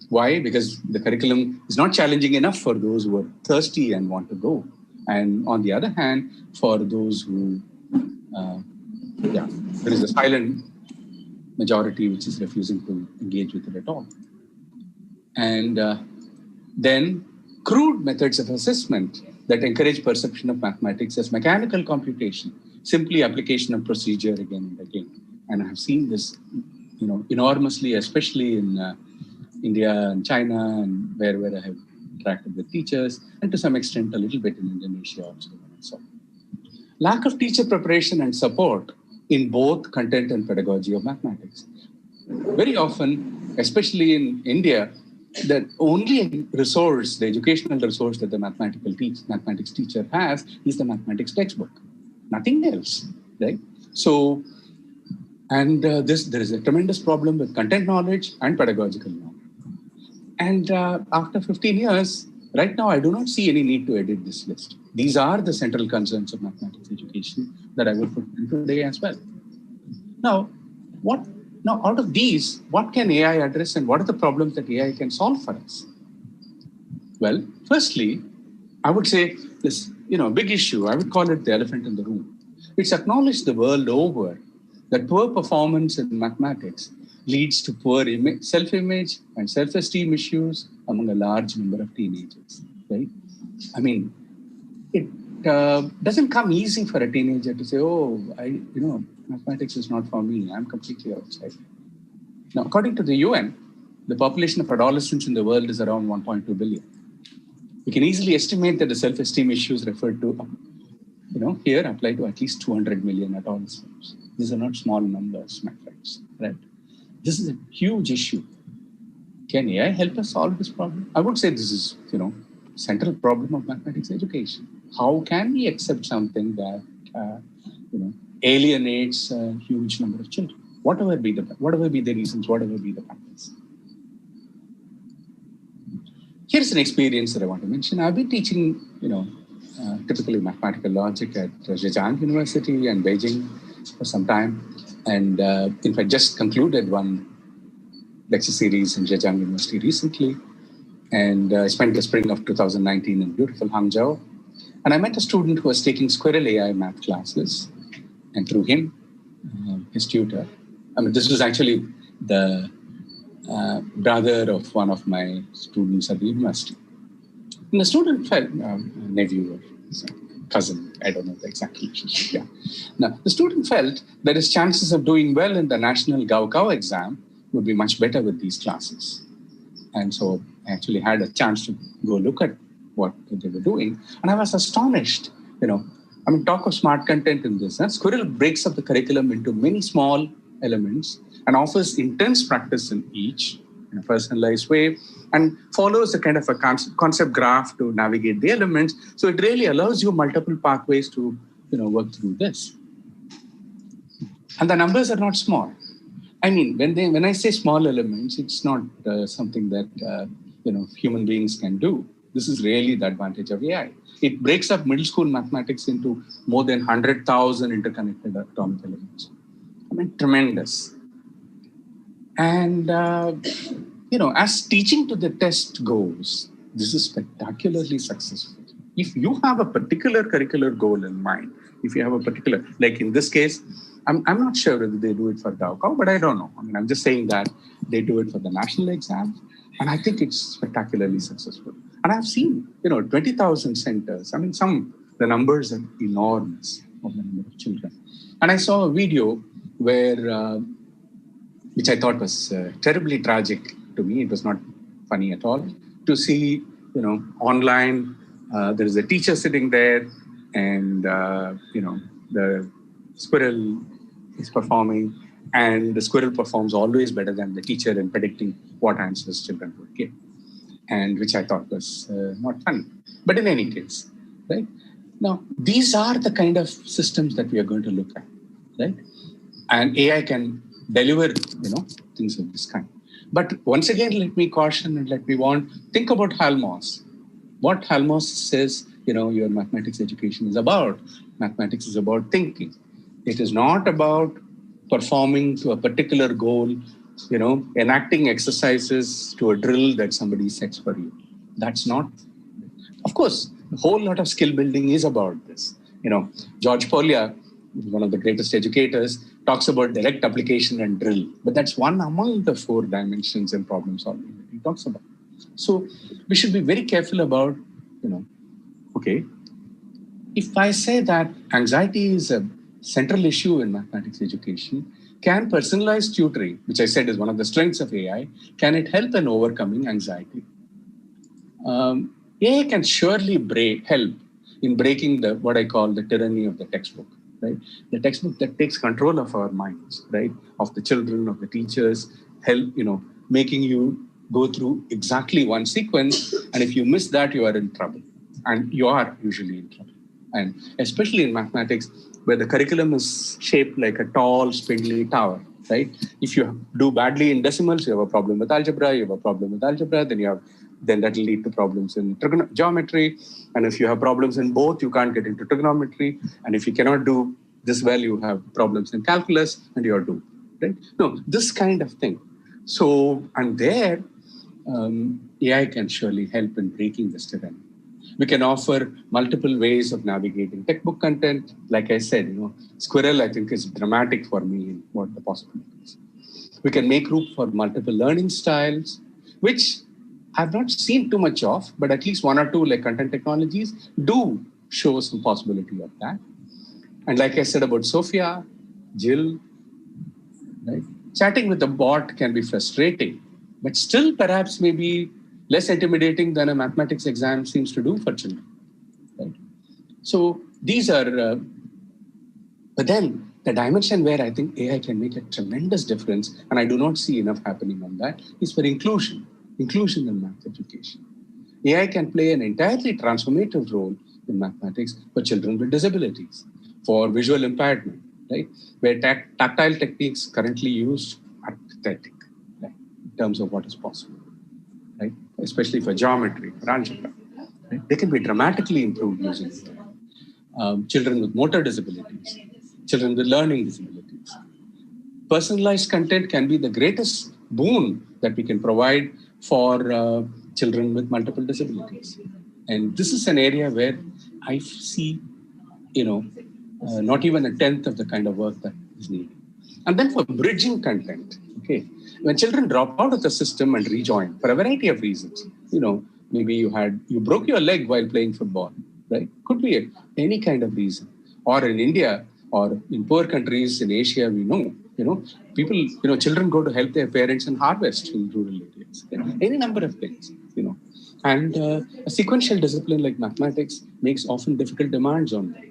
Why? Because the curriculum is not challenging enough for those who are thirsty and want to go. And on the other hand, for those who, there is a silent majority which is refusing to engage with it at all. And then crude methods of assessment that encourage perception of mathematics as mechanical computation, simply application of procedure again and again. And I have seen this, enormously, especially in India and China, and where I have interacted with teachers, and to some extent a little bit in Indonesia also. So, lack of teacher preparation and support in both content and pedagogy of mathematics. Very often, especially in India, the only resource, the educational resource that the mathematics teacher has is the mathematics textbook, nothing else, right? So, and there is a tremendous problem with content knowledge and pedagogical knowledge. And after 15 years, right now, I do not see any need to edit this list. These are the central concerns of mathematics education that I will put in today as well. Now, out of these, what can AI address and what are the problems that AI can solve for us? Well, firstly, I would say this, big issue, I would call it the elephant in the room. It's acknowledged the world over that poor performance in mathematics leads to poor self-image and self-esteem issues among a large number of teenagers, right? I mean, it doesn't come easy for a teenager to say, mathematics is not for me, I'm completely outside. Now, according to the UN, the population of adolescents in the world is around 1.2 billion. We can easily estimate that the self-esteem issues referred to, here apply to at least 200 million adolescents. These are not small numbers, my friends, right? This is a huge issue. Can AI help us solve this problem? I would say this is, central problem of mathematics education. How can we accept something that, alienates a huge number of children? Whatever be the reasons, whatever be the factors. Here's an experience that I want to mention. I've been teaching, typically mathematical logic at Zhejiang University and Beijing for some time. And in fact, just concluded one lecture series in Zhejiang University recently. And I spent the spring of 2019 in beautiful Hangzhou. And I met a student who was taking Squirrel AI math classes. And through him, his tutor, this was actually the brother of one of my students at the university. And the student felt, nephew or cousin, I don't know the exact relationship. Yeah. Now, the student felt that his chances of doing well in the national Gaokao exam would be much better with these classes. And so I actually had a chance to go look at what they were doing. And I was astonished, talk of smart content in this. Squirrel breaks up the curriculum into many small elements and offers intense practice in each in a personalized way and follows a kind of a concept graph to navigate the elements. So it really allows you multiple pathways to work through this. And the numbers are not small. I mean, when I say small elements, it's not something that human beings can do. This is really the advantage of AI. It breaks up middle school mathematics into more than 100,000 interconnected atomic elements. Tremendous. And, as teaching to the test goes, this is spectacularly successful. If you have a particular curricular goal in mind, if you have a particular, like in this case, I'm not sure whether they do it for Gaokao, but I don't know. I'm just saying that they do it for the national exams, and I think it's spectacularly successful. And I've seen, 20,000 centers. The numbers are enormous of the number of children. And I saw a video where, which I thought was terribly tragic to me. It was not funny at all to see, online, there is a teacher sitting there and, the squirrel is performing and the squirrel performs always better than the teacher in predicting what answers children would give. And which I thought was not funny. But in any case, right? Now, these are the kind of systems that we are going to look at, right? And AI can deliver, things of this kind. But once again, let me caution and think about Halmos. What Halmos says, your mathematics education is about. Mathematics is about thinking. It is not about performing to a particular goal, enacting exercises to a drill that somebody sets for you. That's not. Of course, a whole lot of skill building is about this. George Polya, one of the greatest educators, talks about direct application and drill. But that's one among the 4 dimensions in problem solving that he talks about. So we should be very careful about, okay, if I say that anxiety is a central issue in mathematics education, can personalized tutoring, which I said is one of the strengths of AI, can it help in overcoming anxiety? AI can surely help in breaking what I call the tyranny of the textbook, right? The textbook that takes control of our minds, right? Of the children, of the teachers, making you go through exactly one sequence. And if you miss that, you are in trouble. And you are usually in trouble. And especially in mathematics, where the curriculum is shaped like a tall, spindly tower, right? If you do badly in decimals, you have a problem with algebra, then that will lead to problems in geometry. And if you have problems in both, you can't get into trigonometry. And if you cannot do this well, you have problems in calculus and you're doomed, right? No, this kind of thing. So, and there, AI can surely help in breaking this tyranny. We can offer multiple ways of navigating textbook content. Like I said, Squirrel, I think, is dramatic for me in what the possibilities. We can make room for multiple learning styles, which I've not seen too much of, but at least 1 or 2 like content technologies do show some possibility of that. And like I said about Sophia, Jill, right? Chatting with the bot can be frustrating, but still perhaps maybe less intimidating than a mathematics exam seems to do for children. Right? So these are, but then the dimension where I think AI can make a tremendous difference, and I do not see enough happening on that, is for inclusion in math education. AI can play an entirely transformative role in mathematics for children with disabilities, for visual impairment, right? Where tactile techniques currently used are pathetic, right? In terms of what is possible, right? Especially for geometry, for algebra. Right? They can be dramatically improved using it. Children with motor disabilities, children with learning disabilities. Personalized content can be the greatest boon that we can provide for children with multiple disabilities. And this is an area where I see, not even a tenth of the kind of work that is needed. And then for bridging content, okay, when children drop out of the system and rejoin for a variety of reasons, maybe you broke your leg while playing football, right? Could be any kind of reason. Or in India or in poor countries in Asia, we know, people, children go to help their parents and harvest in rural areas. Any number of things, And a sequential discipline like mathematics makes often difficult demands on them.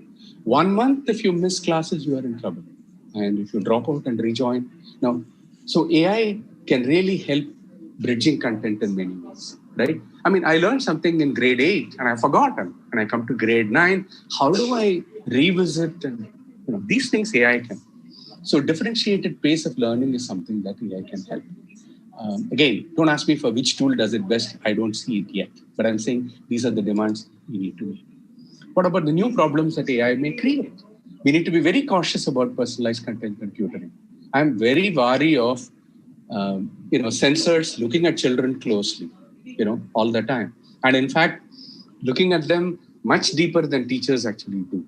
1 month, if you miss classes, you are in trouble. And if you drop out and rejoin. Now, so AI can really help bridging content in many ways, right? I mean, I learned something in grade 8 and I've forgotten. And I come to grade 9. How do I revisit? And these things AI can. So differentiated pace of learning is something that AI can help. Again, don't ask me for which tool does it best. I don't see it yet. But I'm saying these are the demands we need to meet. What about the new problems that AI may create? We need to be very cautious about personalized content and tutoring. I'm very wary of, censors looking at children closely, all the time. And in fact, looking at them much deeper than teachers actually do.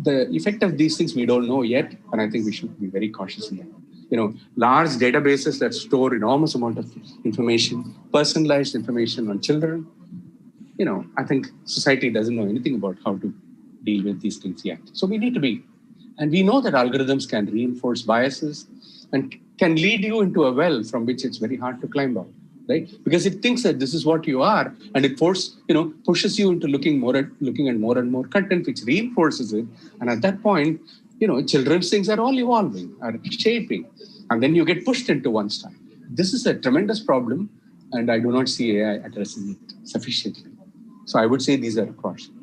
The effect of these things we don't know yet, and I think we should be very cautious in that. Large databases that store enormous amount of information, personalized information on children. I think society doesn't know anything about how to deal with these things yet. So we need to be, and we know that algorithms can reinforce biases and can lead you into a well from which it's very hard to climb out, right? Because it thinks that this is what you are, and it pushes you into looking at more and more content, which reinforces it. And at that point, children's things are all evolving, are shaping, and then you get pushed into one style. This is a tremendous problem, and I do not see AI addressing it sufficiently. So I would say these are caution.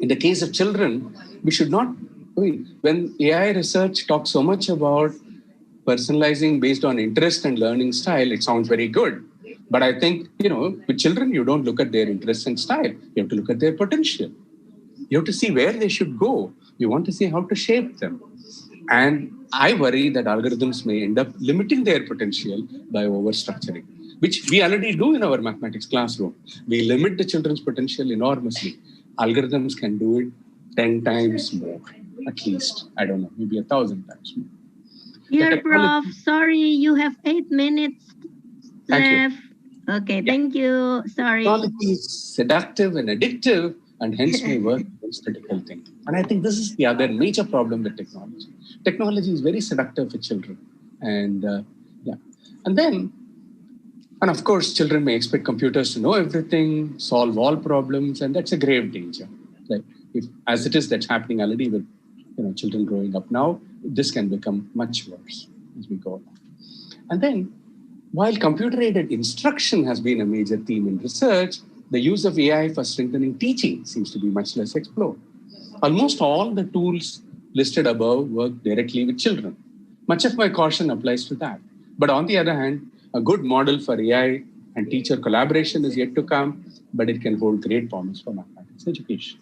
In the case of children, we should not, when AI research talks so much about personalizing based on interest and learning style, it sounds very good. But I think, with children, you don't look at their interest and style. You have to look at their potential. You have to see where they should go. You want to see how to shape them. And I worry that algorithms may end up limiting their potential by overstructuring, which we already do in our mathematics classroom. We limit the children's potential enormously. Algorithms can do it 10 times more, at least. I don't know, maybe 1,000 times more. Dear Prof, sorry, you have 8 minutes left. Okay, thank you. Sorry. Technology is seductive and addictive, and hence may work against critical thinking. And I think this is the other major problem with technology. Technology is very seductive for children. And and of course, children may expect computers to know everything, solve all problems, and that's a grave danger. Right? As it is, that's happening already with children growing up now. This can become much worse as we go along. And then, while computer-aided instruction has been a major theme in research, the use of AI for strengthening teaching seems to be much less explored. Almost all the tools listed above work directly with children. Much of my caution applies to that. But on the other hand, a good model for AI and teacher collaboration is yet to come, but it can hold great promise for mathematics education.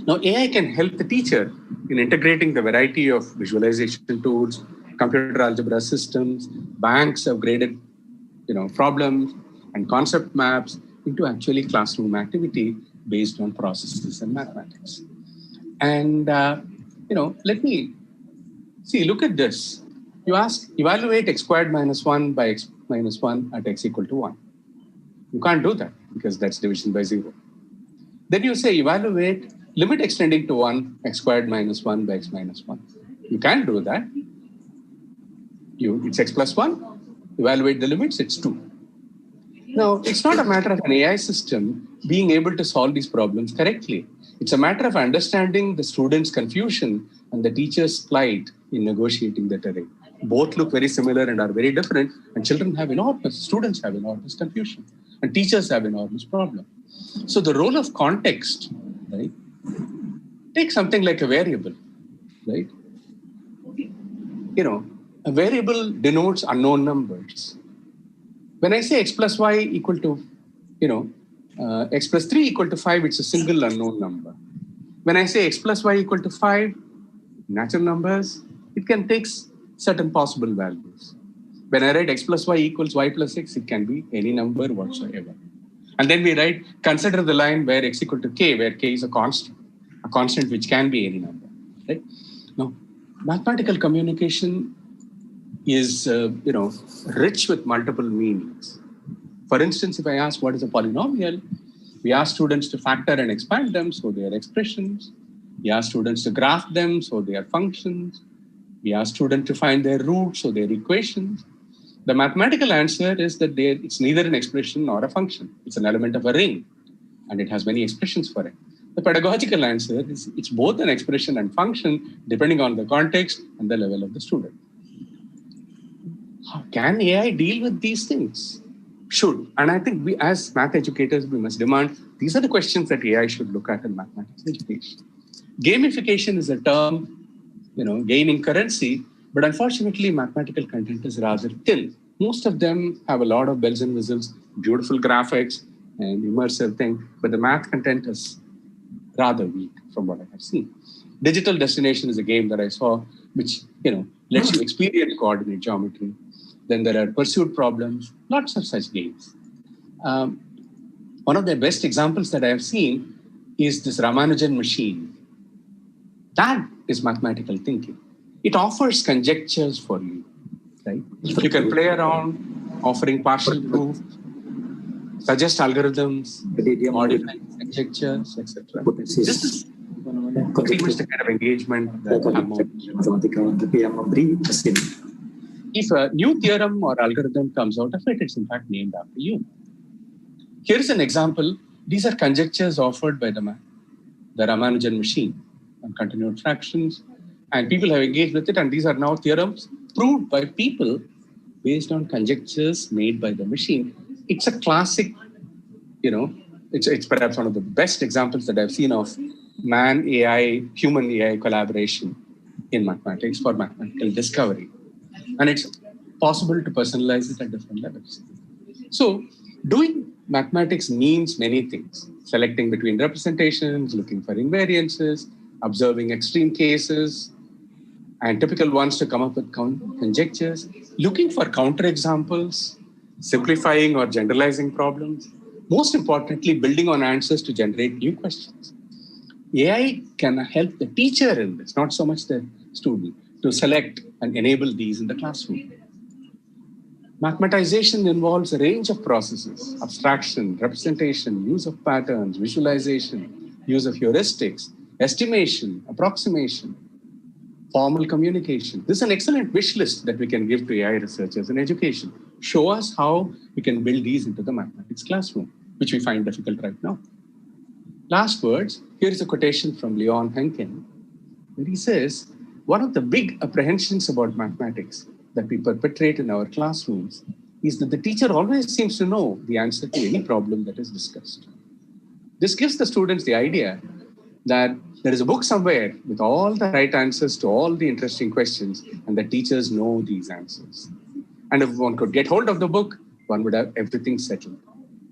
Now, AI can help the teacher in integrating the variety of visualization tools, computer algebra systems, banks of graded problems, and concept maps into actually classroom activity based on processes and mathematics. And, let me see, look at this. You ask, evaluate x squared minus 1 by x minus 1 at x equal to 1. You can't do that because that's division by 0. Then you say, evaluate limit extending to 1, x squared minus 1 by x minus 1. You can't do that. It's x plus 1. Evaluate the limits, it's 2. Now, it's not a matter of an AI system being able to solve these problems correctly. It's a matter of understanding the student's confusion and the teacher's plight in negotiating the terrain. Both look very similar and are very different, and students have enormous confusion, and teachers have enormous problem. So the role of context, right? Take something like a variable, right? A variable denotes unknown numbers. When I say x plus y equal to, x plus 3 equal to 5, it's a single unknown number. When I say x plus y equal to 5, natural numbers, it can take certain possible values. When I write x plus y equals y plus x, it can be any number whatsoever. And then we write, consider the line where x equal to k, where k is a constant which can be any number. Right? Now, mathematical communication is, rich with multiple meanings. For instance, if I ask what is a polynomial, we ask students to factor and expand them, so they are expressions. We ask students to graph them, so they are functions. We ask students to find their roots, so they are equations. The mathematical answer is that it's neither an expression nor a function. It's an element of a ring, and it has many expressions for it. The pedagogical answer is it's both an expression and function, depending on the context and the level of the student. How can AI deal with these things? Should. And I think we, as math educators, we must demand these are the questions that AI should look at in mathematics education. Gamification is a term, gaining currency, but unfortunately, mathematical content is rather thin. Most of them have a lot of bells and whistles, beautiful graphics, and immersive thing, but the math content is rather weak from what I have seen. Digital Destination is a game that I saw, which lets you experience coordinate geometry. Then there are pursuit problems, lots of such games. One of the best examples that I have seen is this Ramanujam machine. That is mathematical thinking. It offers conjectures for you, right? You can play around, offering partial proof, suggest algorithms, modify conjectures, etc. This is pretty much the kind of engagement that if a new theorem or algorithm comes out of it, it's in fact named after you. Here is an example. These are conjectures offered by the Ramanujam machine on continued fractions. And people have engaged with it. And these are now theorems proved by people based on conjectures made by the machine. It's a classic, it's perhaps one of the best examples that I've seen of man-AI, human-AI collaboration in mathematics for mathematical discovery. And it's possible to personalize it at different levels. So doing mathematics means many things. Selecting between representations, looking for invariances, observing extreme cases, and typical ones to come up with conjectures, looking for counterexamples, simplifying or generalizing problems, most importantly, building on answers to generate new questions. AI can help the teacher in this, not so much the student, to select and enable these in the classroom. Mathematization involves a range of processes: abstraction, representation, use of patterns, visualization, use of heuristics, estimation, approximation, formal communication. This is an excellent wish list that we can give to AI researchers in education. Show us how we can build these into the mathematics classroom, which we find difficult right now. Last words, here is a quotation from Leon Henkin, where he says, one of the big apprehensions about mathematics that we perpetrate in our classrooms is that the teacher always seems to know the answer to any problem that is discussed. This gives the students the idea that there is a book somewhere with all the right answers to all the interesting questions, and the teachers know these answers. And if one could get hold of the book, one would have everything settled.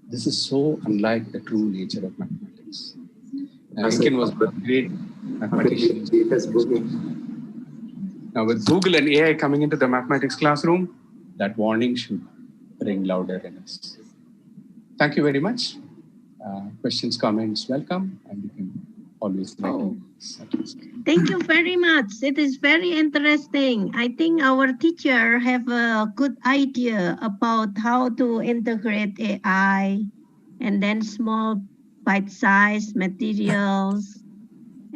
This is so unlike the true nature of mathematics. Henkin was a great mathematician. Now, with Google and AI coming into the mathematics classroom, that warning should ring louder in us. Thank you very much. Questions, comments, welcome, and you can always write in. Thank you very much. It is very interesting. I think our teacher have a good idea about how to integrate AI and then small bite-sized materials,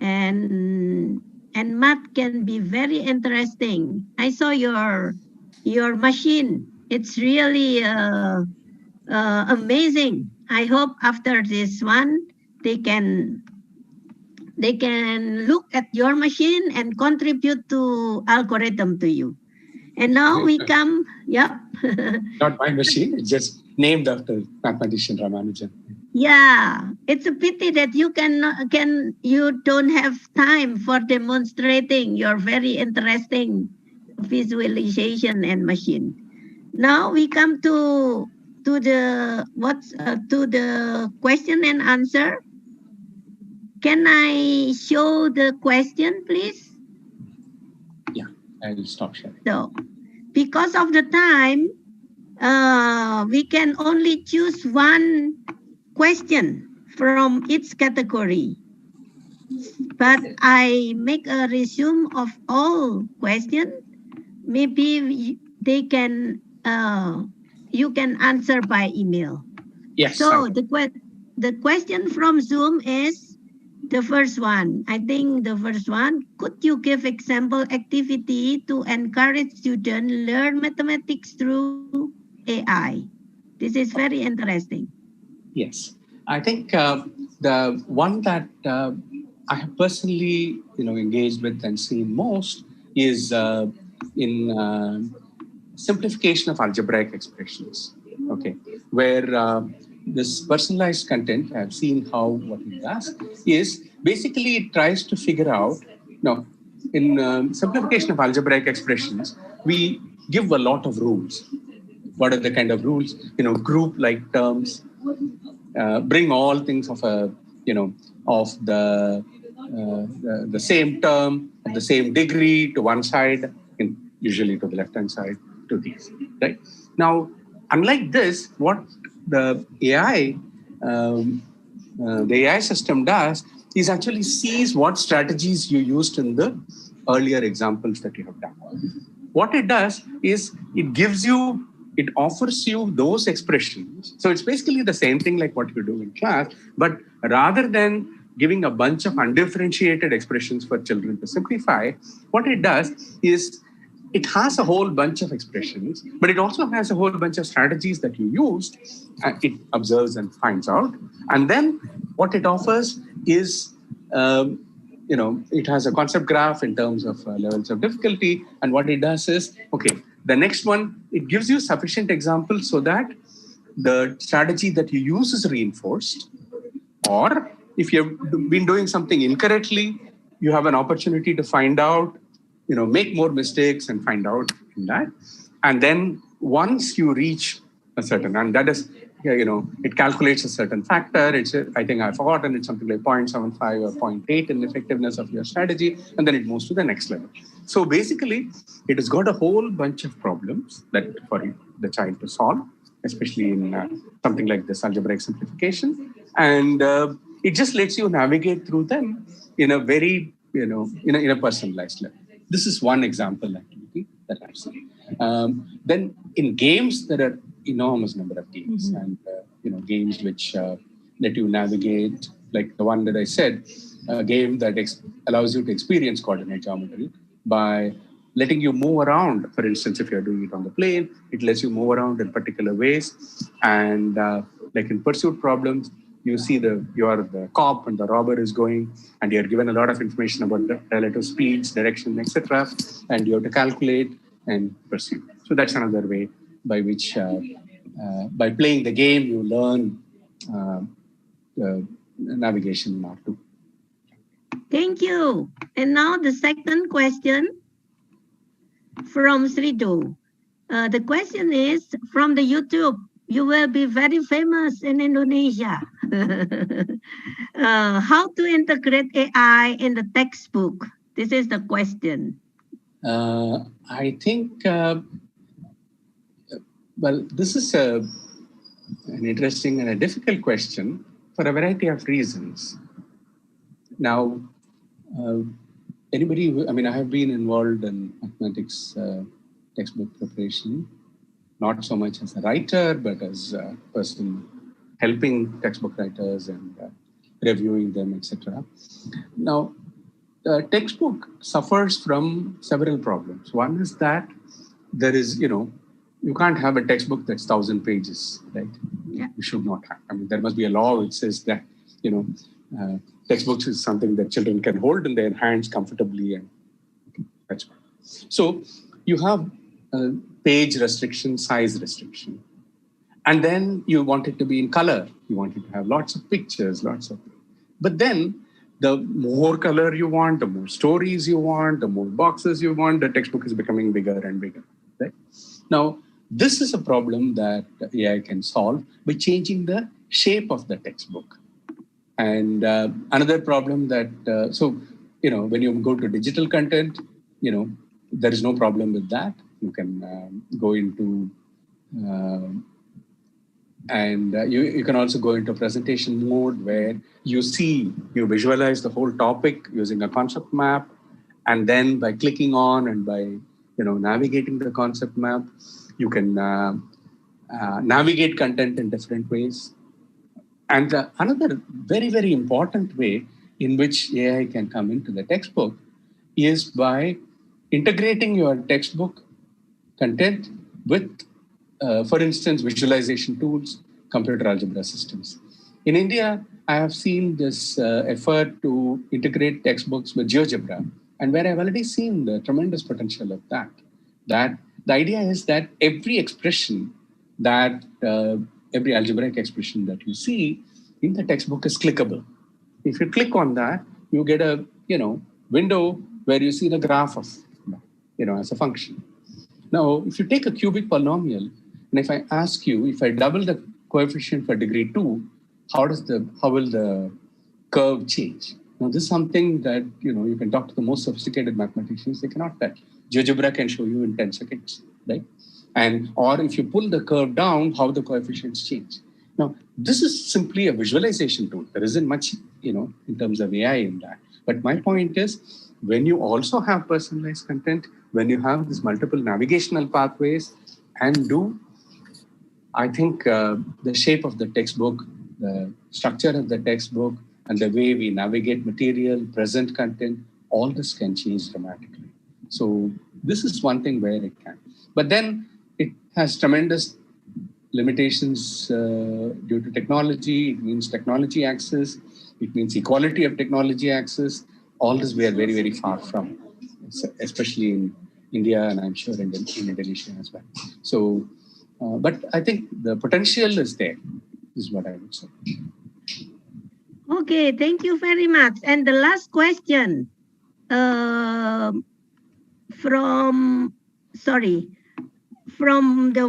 and math can be very interesting. I saw your machine. It's really amazing. I hope after this one, they can look at your machine and contribute to algorithm to you. And now we come, yep. Not my machine, it's just named after mathematician Ramanujam. Yeah, it's a pity that you you don't have time for demonstrating your very interesting visualization and machine. Now we come to the question and answer. Can I show the question, please? Yeah, I will stop sharing. So, because of the time, we can only choose one question from each category. But I make a resume of all questions. Maybe they can you can answer by email. Yes. So the question from Zoom is the first one. I think the first one, could you give example activity to encourage students learn mathematics through AI? This is very interesting. Yes, I think the one that I have personally, engaged with and seen most is in simplification of algebraic expressions. Okay, where this personalized content, I've seen what it does is basically it tries to figure out. In simplification of algebraic expressions, we give a lot of rules. What are the kind of rules? Group-like terms. Bring all things of the same term of the same degree to one side, and usually to the left-hand side to these. Right now, unlike this, what the AI system does is actually sees what strategies you used in the earlier examples that you have done. What it does is it offers you those expressions. So it's basically the same thing like what you do in class, but rather than giving a bunch of undifferentiated expressions for children to simplify, what it does is it has a whole bunch of expressions, but it also has a whole bunch of strategies that you used, and it observes and finds out. And then what it offers is, it has a concept graph in terms of levels of difficulty. And what it does is, okay, the next one, it gives you sufficient examples so that the strategy that you use is reinforced. Or if you've been doing something incorrectly, you have an opportunity to find out make more mistakes and find out in that. And then once you reach a certain, and that is, it calculates a certain factor. I think I've forgotten, it's something like 0.75 or 0.8 in effectiveness of your strategy, and then it moves to the next level. So basically, it has got a whole bunch of problems that for the child to solve, especially in something like this algebraic simplification. And it just lets you navigate through them in a very, in a personalized level. This is one example activity that I've seen. Then in games, there are enormous number of games, and games which let you navigate, like the one that I said, a game that allows you to experience coordinate geometry by letting you move around. For instance, if you're doing it on the plane, it lets you move around in particular ways. And like in pursuit problems, you see you are the cop and the robber is going, and you're given a lot of information about the relative speeds, direction, etc. And you have to calculate and pursue. So that's another way by which, by playing the game, you learn navigation in R2. Thank you. And now the second question from Sridu. The question is, from the YouTube, you will be very famous in Indonesia. How to integrate AI in the textbook? This is the question. I think, this is an interesting and a difficult question for a variety of reasons. Now, I have been involved in mathematics textbook preparation, not so much as a writer, but as a person helping textbook writers and reviewing them, etc. Now, the textbook suffers from several problems. One is that there is, you can't have a textbook that's 1,000 pages, right? Yeah. You should not have. There must be a law which says that, textbooks is something that children can hold in their hands comfortably, and that's fine. So you have a page restriction, size restriction. And then you want it to be in color. You want it to have lots of pictures, but then the more color you want, the more stories you want, the more boxes you want, the textbook is becoming bigger and bigger, right? Now, this is a problem that AI can solve by changing the shape of the textbook. And another problem that, when you go to digital content, there is no problem with that. You can go into, you can also go into presentation mode where you visualize the whole topic using a concept map. And then by clicking on and by, navigating the concept map, you can navigate content in different ways. And another very, very important way in which AI can come into the textbook is by integrating your textbook content with, for instance, visualization tools, computer algebra systems. In India, I have seen this effort to integrate textbooks with GeoGebra, and where I've already seen the tremendous potential of that. That the idea is that every expression that every algebraic expression that you see in the textbook is clickable. If you click on that, you get a window where you see the graph of as a function. Now, if you take a cubic polynomial, and if I ask you, if I double the coefficient for degree 2, how will the curve change? Now, this is something that you can talk to the most sophisticated mathematicians; they cannot touch. GeoGebra can show you in 10 seconds, right? Or if you pull the curve down, how the coefficients change. Now, this is simply a visualization tool. There isn't much, in terms of AI in that. But my point is, when you also have personalized content, when you have these multiple navigational pathways, I think the shape of the textbook, the structure of the textbook, and the way we navigate material, present content, all this can change dramatically. So this is one thing where it can. But then it has tremendous limitations due to technology. It means technology access. It means equality of technology access. All this we are very, very far from, especially in India, and I'm sure in Indonesia as well. So, but I think the potential is there, is what I would say. Okay, thank you very much. And the last question. from the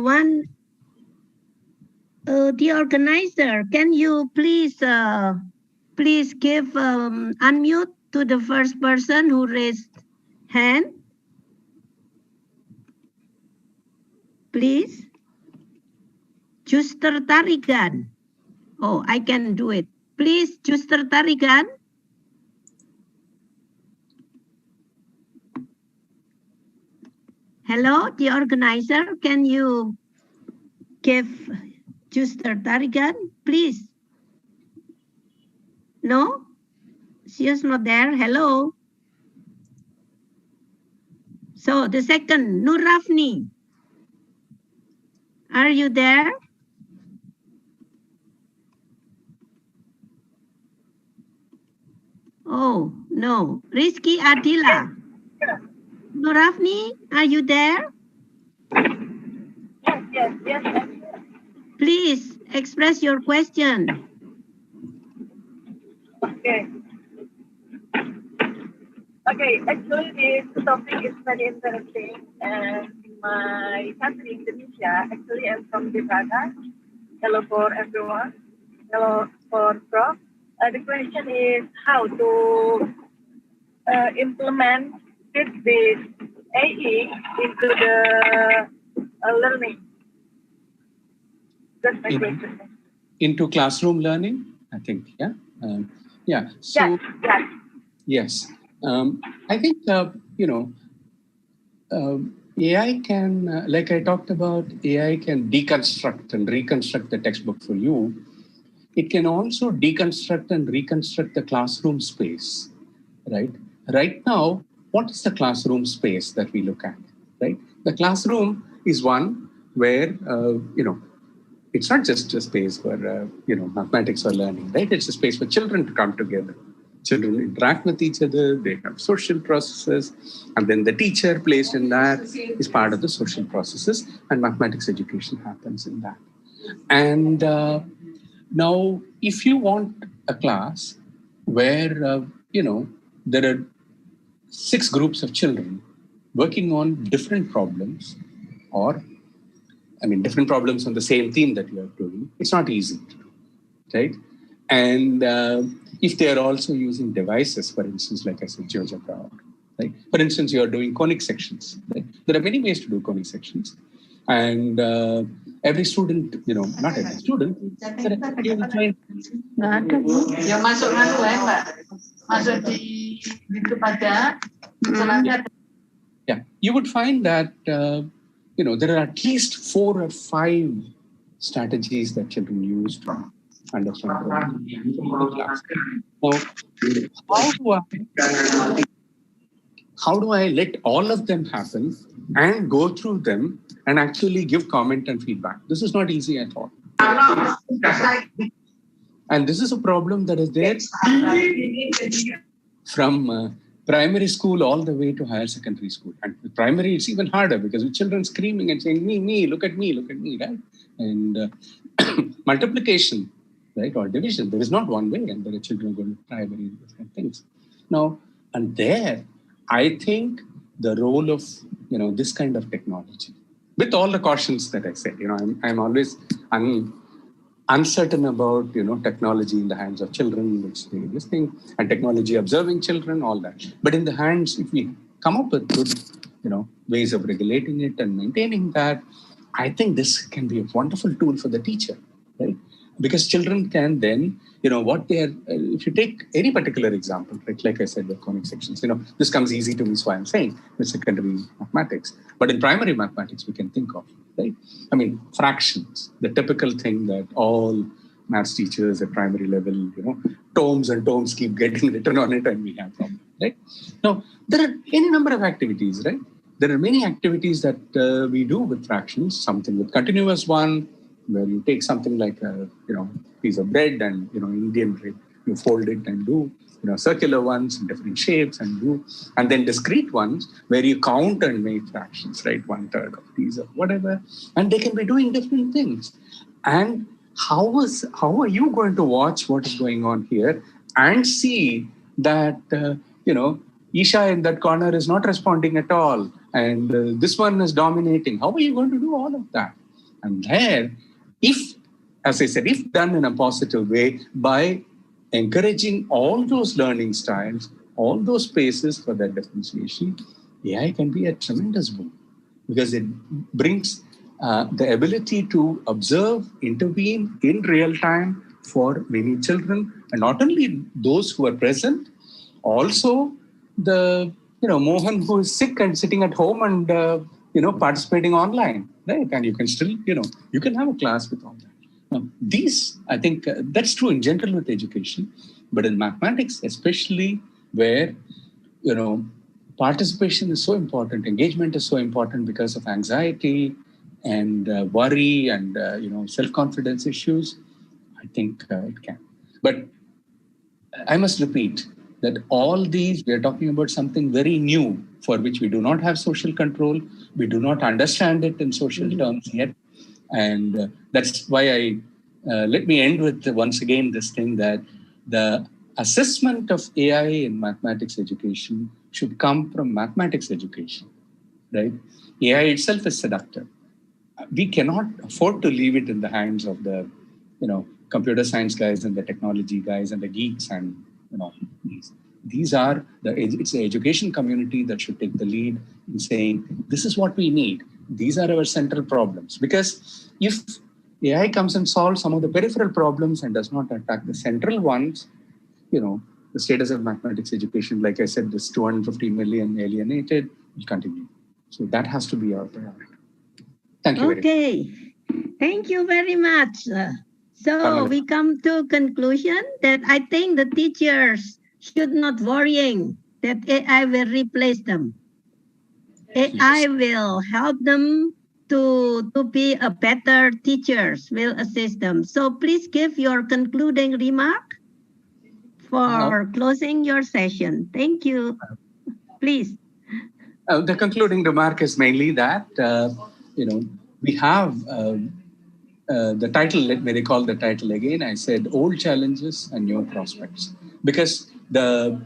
one, the organizer, can you please give unmute to the first person who raised hand? Please. Juster Tarigan. Oh, I can do it. Please, Juster Tarigan. Hello, the organizer. Can you give Juster Tarigan, please? No? She is not there. Hello. So the second, Nur Rafni. Are you there? Oh, no. Rizky Adila. Nur Rafni, are you there? Yes. Please express your question. Okay, actually this topic is very interesting, and in my country, Indonesia, actually I'm from Jakarta. Hello for everyone. Hello for Prof. The question is how to implement this AE into the learning. That's my question. Into classroom learning, I think, yeah? Yeah, so, yes. I think, AI can, like I talked about, AI can deconstruct and reconstruct the textbook for you. It can also deconstruct and reconstruct the classroom space, right? Right now, what is the classroom space that we look at, right? The classroom is one where, it's not just a space for, mathematics or learning, right? It's a space for children to come together. Children interact with each other, they have social processes, and then the teacher placed in that is part of the social processes, and mathematics education happens in that. And now, if you want a class where, there are 6 groups of children working on different problems, or, different problems on the same theme that you are doing, it's not easy to do, right? And if they are also using devices, for instance, like I said, GeoGebra, right? For instance, you are doing conic sections, right? There are many ways to do conic sections. And every student, not every student, yeah, you would find that, there are at least 4 or 5 strategies that children use to understand the class. Now, how do I let all of them happen and go through them and actually give comment and feedback? This is not easy at all. And this is a problem that is there from primary school all the way to higher secondary school. And with primary, it's even harder because with children screaming and saying, me, look at me, right? And multiplication, right, or division, there is not one way, and there are children going to try very different things. Now, and there, I think the role of, this kind of technology, with all the cautions that I said, I'm always uncertain about, technology in the hands of children, which they this thing, and technology observing children, all that. But in the hands, if we come up with good, ways of regulating it and maintaining that, I think this can be a wonderful tool for the teacher, right? Because children can then, what they are, if you take any particular example, right, like I said, with conic sections, this comes easy to me, so I'm saying with secondary mathematics. But in primary mathematics, we can think of, right? Fractions, the typical thing that all maths teachers at primary level, tomes and tomes keep getting written on it, and we have problems, right? Now, there are any number of activities, right? There are many activities that we do with fractions, something with continuous one, where you take something like a piece of bread and Indian bread, you fold it and do circular ones in different shapes and do, and then discrete ones where you count and make fractions, right? 1/3 of these or whatever, and they can be doing different things. And how are you going to watch what is going on here and see that Isha in that corner is not responding at all, and this one is dominating. How are you going to do all of that? And there, if, as I said, if done in a positive way by encouraging all those learning styles, all those spaces for that differentiation, AI can be a tremendous boon because it brings the ability to observe, intervene in real time for many children, and not only those who are present, also the Mohan who is sick and sitting at home and participating online, right? And you can still you can have a class with all that. These, I think, that's true in general with education, but in mathematics especially, where participation is so important, engagement is so important because of anxiety and worry and self-confidence issues. I think it can. But I must repeat that all these, we are talking about something very new for which we do not have social control. We do not understand it in social terms yet. And that's why let me end with once again this thing that the assessment of AI in mathematics education should come from mathematics education, right? AI itself is seductive. We cannot afford to leave it in the hands of the, computer science guys and the technology guys and the geeks and, these are it's the education community that should take the lead in saying, this is what we need. These are our central problems. Because if AI comes and solves some of the peripheral problems and does not attack the central ones, the status of mathematics education, like I said, this 250 million alienated will continue. So that has to be our priority. Thank you. Okay. Thank you very much. So we come to conclusion that I think the teachers should not worrying that AI will replace them. AI will help them to be a better teachers, will assist them. So please give your concluding remark for closing your session. Thank you. Please. The concluding remark is mainly that, we have the title, let me recall the title again. I said, old challenges and new prospects. Because the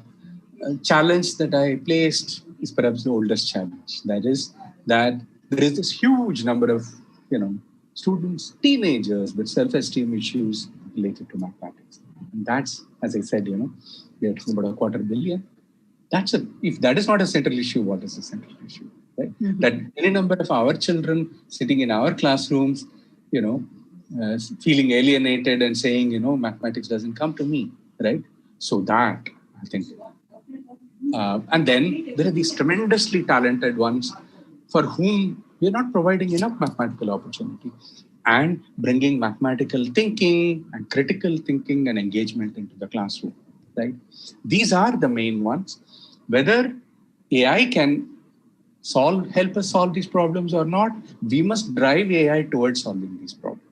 challenge that I placed is perhaps the oldest challenge. That is that there is this huge number of, students, teenagers with self-esteem issues related to mathematics. And that's, as I said, we are talking about 250 million. If that is not a central issue, what is a central issue? Right? Mm-hmm. That any number of our children sitting in our classrooms, feeling alienated and saying, mathematics doesn't come to me, right? So that, I think. And then there are these tremendously talented ones for whom we're not providing enough mathematical opportunity and bringing mathematical thinking and critical thinking and engagement into the classroom, right? These are the main ones. Whether AI can help us solve these problems or not, we must drive AI towards solving these problems.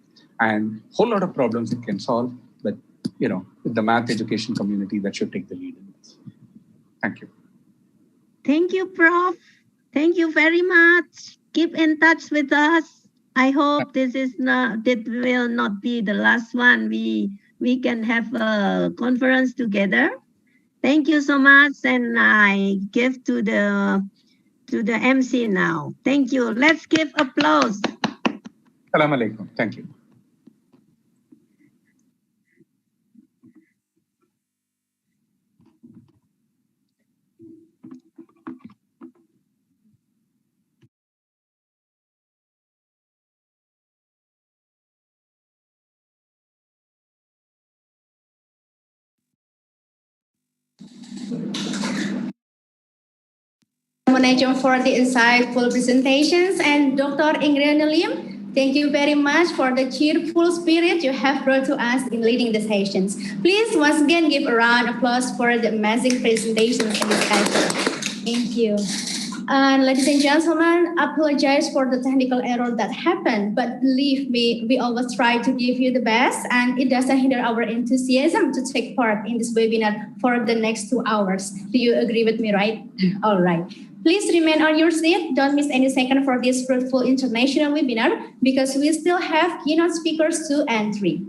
And a whole lot of problems it can solve, but the math education community that should take the lead in this. Thank you. Thank you, Prof. Thank you very much. Keep in touch with us. I hope this will not be the last one. We can have a conference together. Thank you so much, and I give to the MC now. Thank you. Let's give applause. Assalamu alaikum. Thank you. Ramanujam for the insightful presentations, and Dr. Lim, thank you very much for the cheerful spirit you have brought to us in leading the sessions. Please once again give a round of applause for the amazing presentations and discussion. Thank you. And ladies and gentlemen, I apologize for the technical error that happened, but believe me, we always try to give you the best, and it doesn't hinder our enthusiasm to take part in this webinar for the next 2 hours. Do you agree with me, right? All right. Please remain on your seat. Don't miss any second for this fruitful international webinar because we still have keynote speakers 2 and 3.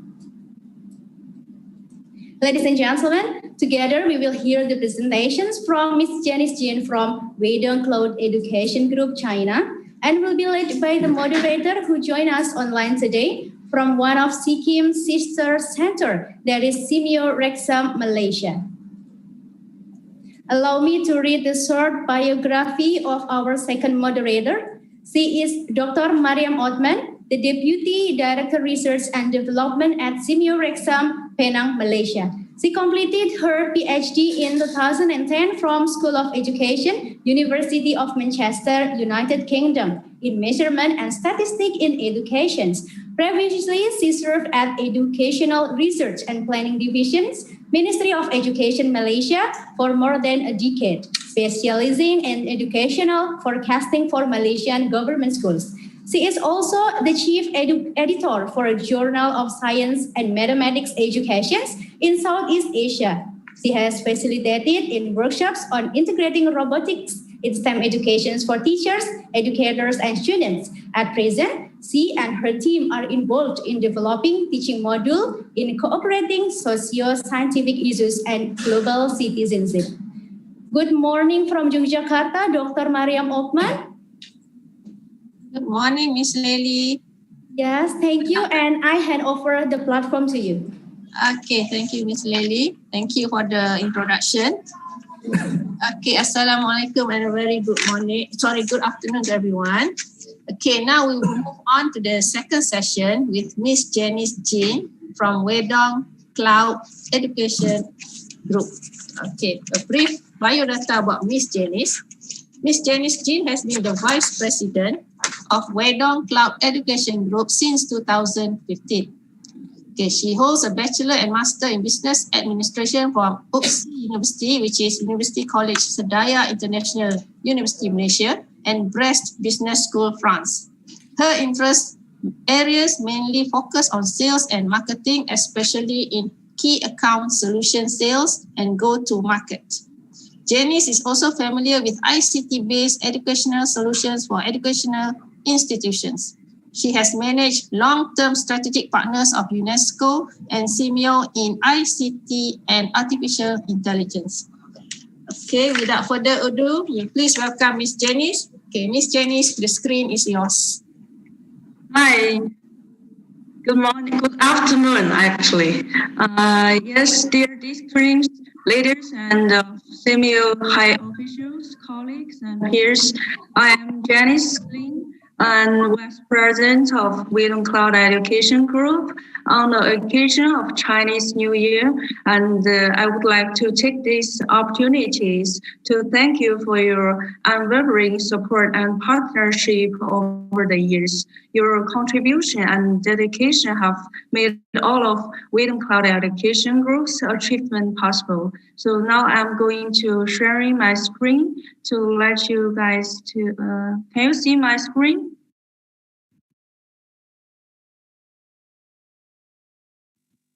Ladies and gentlemen, together we will hear the presentations from Ms. Janice Jin from Weidong Cloud Education Group, China, and will be led by the moderator who joined us online today from one of Sikkim's sister center, that is Simeo Rexam, Malaysia. Allow me to read the short biography of our second moderator. She is Dr. Mariam Othman, the Deputy Director Research and Development at Simeo Rexam, Penang, Malaysia. She completed her PhD in 2010 from School of Education, University of Manchester, United Kingdom, in Measurement and Statistics in Education. Previously, she served at Educational Research and Planning Divisions, Ministry of Education, Malaysia, for more than a decade, specializing in educational forecasting for Malaysian government schools. She is also the chief editor for a Journal of Science and Mathematics Education in Southeast Asia. She has facilitated in workshops on integrating robotics in STEM education for teachers, educators, and students. At present, she and her team are involved in developing teaching modules in cooperating socio-scientific issues and global citizenship. Good morning from Yogyakarta, Dr. Mariam Othman. Good morning, Miss Lely. Yes, thank you. And I hand over the platform to you. Okay, thank you, Miss Lely. Thank you for the introduction. Okay, Assalamualaikum and a very good afternoon to everyone. Okay, now we will move on to the second session with Miss Janice Jin from Weidong Cloud Education Group. Okay, a brief biodata about Miss Janice. Miss Janice Jin has been the Vice President of Weidong Cloud Education Group since 2015. Okay, she holds a Bachelor and Master in Business Administration from UPSI University, which is University College Sedaya International University, Malaysia, and Brest Business School, France. Her interest areas mainly focus on sales and marketing, especially in key account solution sales and go-to-market. Janice is also familiar with ICT-based educational solutions for educational institutions. She has managed long-term strategic partners of UNESCO and Simeo in ICT and artificial intelligence. Okay, without further ado, please welcome Miss Janice. Okay, Miss Janice, the screen is yours. Hi. Good morning, good afternoon, actually. Yes, dear district leaders and Simeo high officials, colleagues, and peers, I am Janice Jin, and Vice President of Weidong Cloud Education Group on the occasion of Chinese New Year. And I would like to take these opportunities to thank you for your unwavering support and partnership over the years. Your contribution and dedication have made all of Weidong Cloud Education Group's achievement possible. So now I'm going to sharing my screen to let you guys to, can you see my screen?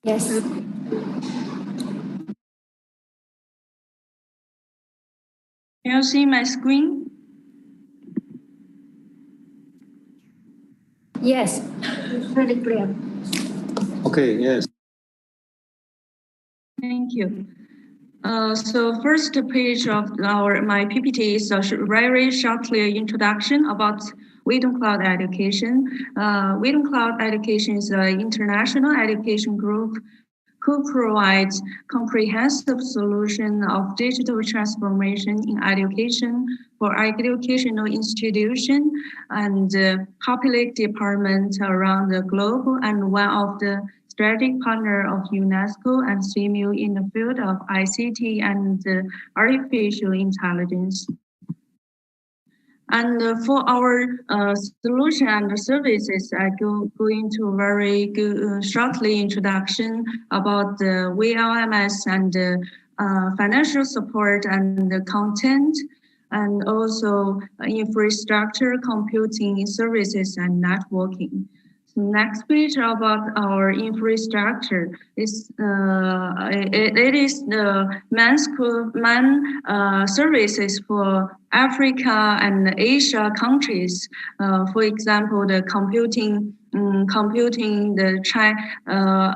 Yes. Can you see my screen? Yes, very clear. Okay, yes. Thank you. So first page of my PPT is a very shortly introduction about Weidong Cloud Education. Weidong Cloud Education is an international education group who provides comprehensive solution of digital transformation in education for educational institutions and public departments around the globe, and one of the strategic partner of UNESCO and Simeo in the field of ICT and artificial intelligence. And for our solution and services, I go into a very good, shortly introduction about the WLMS and financial support and the content, and also infrastructure, computing services, and networking. Next page about our infrastructure is it is the services for Africa and Asia countries. For example, the computing the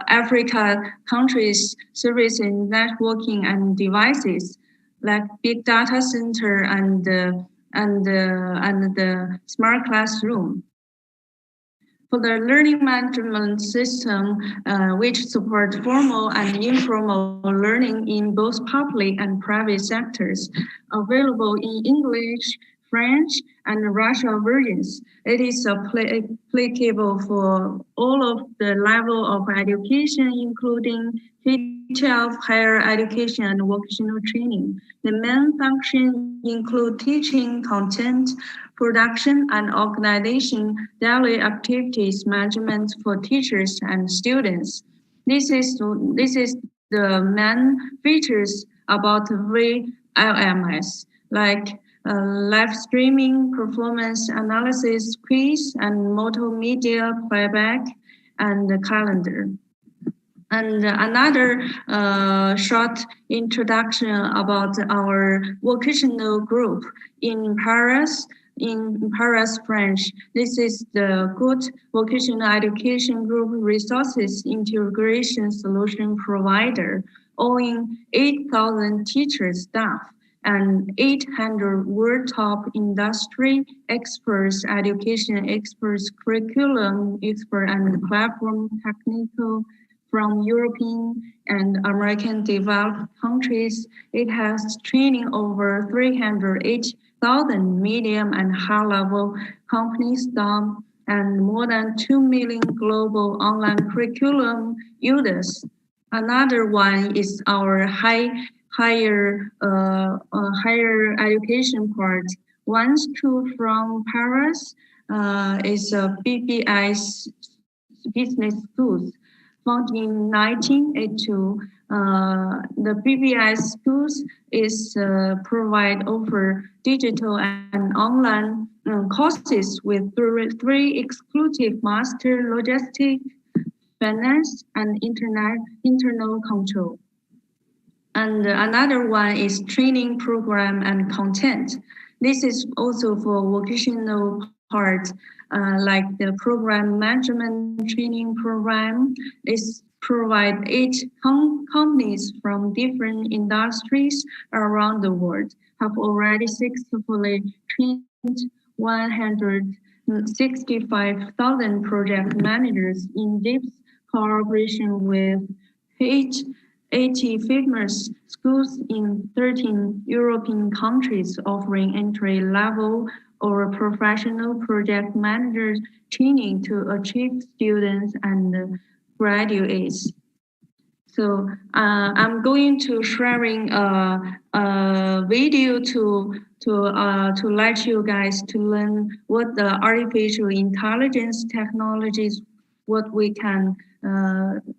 Africa countries service in networking and devices like big data center and the smart classroom. For the learning management system, which supports formal and informal learning in both public and private sectors, available in English, French, and Russian versions. It is applicable for all of the level of education, including K-12, higher education, and vocational training. The main functions include teaching, content, production, and organization daily activities management for teachers and students. This is the main features about VLMS, like live streaming, performance analysis, quiz, and multimedia playback, and the calendar. And another short introduction about our vocational group in Paris, French. This is the good vocational education group resources integration solution provider, owing 8,000 teachers staff and 800 world top industry experts, education experts, curriculum expert, and platform technical from European and American developed countries. It has training over 308,000 medium and high-level company staff and more than 2 million global online curriculum users. Another one is our higher education part. One school from Paris is a BBI business schools. Founded in 1982, the BBI schools is provide over digital and online courses with three exclusive master logistics, finance, and internal control. And another one is training program and content. This is also for vocational part, like the program management training program is provide 8 companies from different industries around the world have already successfully trained 165,000 project managers in deep cooperation with 80 famous schools in 13 European countries offering entry-level or professional project manager training to achieve students and graduates. So I'm going to sharing a video to let you guys to learn what the artificial intelligence technologies, what we can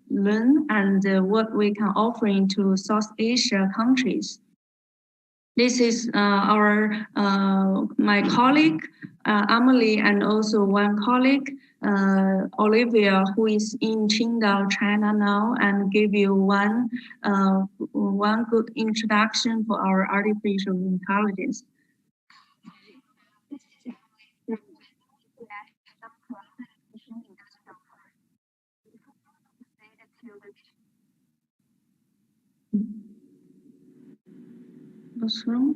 learn and what we can offer into South Asia countries. This is my colleague, Emily, and also one colleague, Olivia, who is in Qingdao, China now, and give you one good introduction for our artificial intelligence. What's wrong?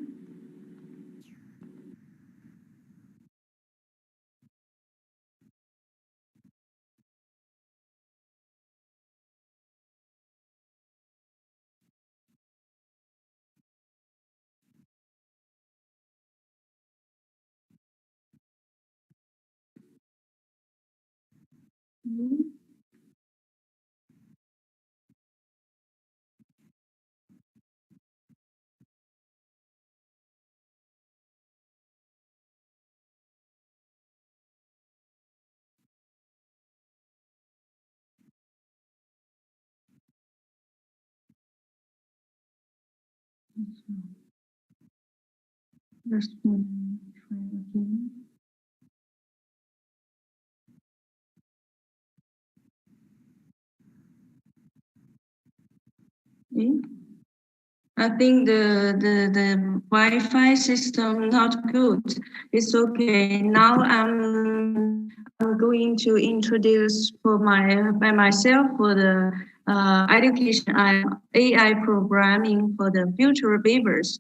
Let's try again. Okay. I think the Wi-Fi system not good. It's okay. Now I'm going to introduce by myself for the education AI programming for the future beavers.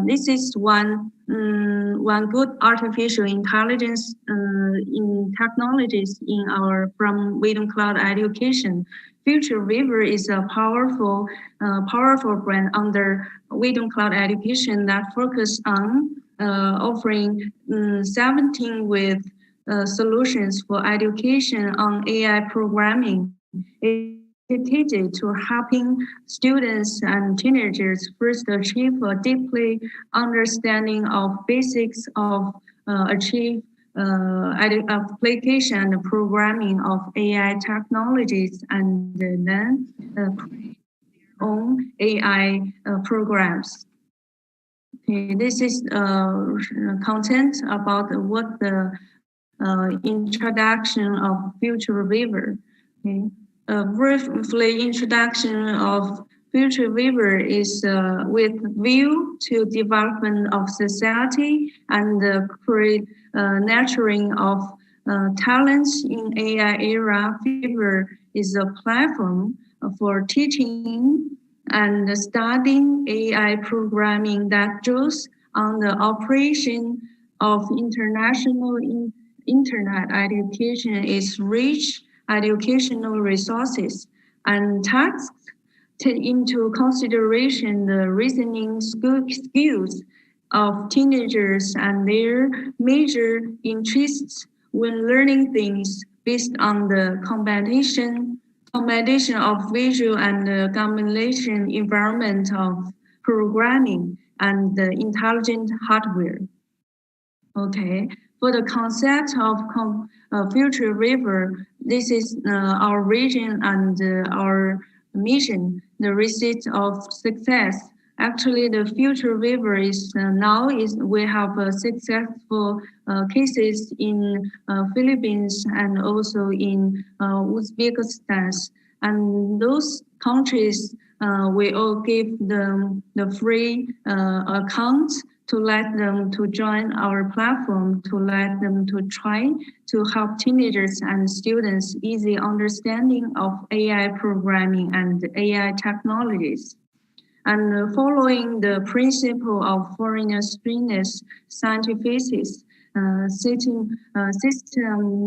This is one good artificial intelligence in technologies in our from Wisdom Cloud Education. Future Weaver is a powerful brand under Wisdom Cloud Education that focus on offering 17 with solutions for education on AI programming. It's dedicated to helping students and teenagers first achieve a deeply understanding of basics of achieve application and programming of AI technologies, and then create their own AI programs. Okay, this is content about what the introduction of Future Weaver. Okay. Briefly introduction of Future Weaver is with view to development of society and nurturing of talents in AI era. Weaver is a platform for teaching and studying AI programming that draws on the operation of international internet education is rich educational resources and tasks take into consideration the reasoning skills of teenagers and their major interests when learning things based on the combination of visual and combination environment of programming and the intelligent hardware. Okay, for the concept of Future River, this is our vision and our mission, the receipt of success. Actually, the Future River is we have successful cases in Philippines and also in Uzbekistan, and those countries we all give them the free account to let them to join our platform, to let them to try to help teenagers and students easy understanding of AI programming and AI technologies. And following the principle of foreigner-friendliness scientific system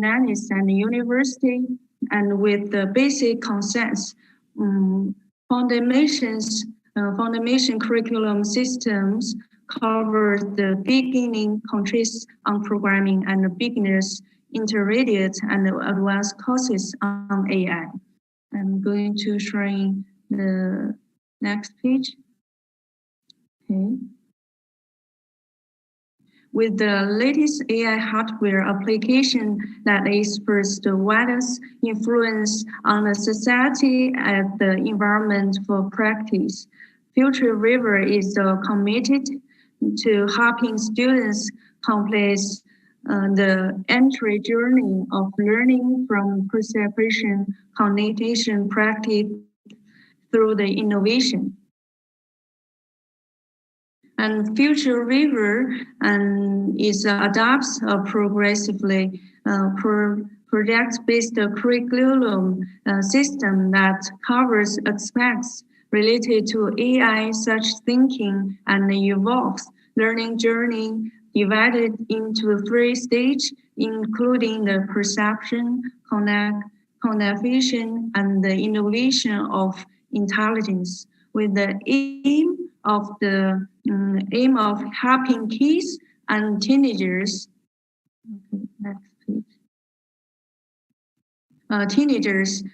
nannies and university, and with the basic concepts, foundation curriculum systems covers the beginning countries on programming and the beginners, intermediate and advanced courses on AI. I'm going to showing the next page. Okay. With the latest AI hardware application that exerts the widest influence on the society and the environment for practice, Future River is committed to helping students complete the entry journey of learning from perception, cognition, practice through the innovation. And Future River adopts a progressively project-based curriculum system that covers aspects related to AI, such thinking, and evolves learning journey divided into 3 stages, including the perception, cognition, and the innovation of intelligence, with the aim of helping kids and teenagers. Okay, next page. Teenagers,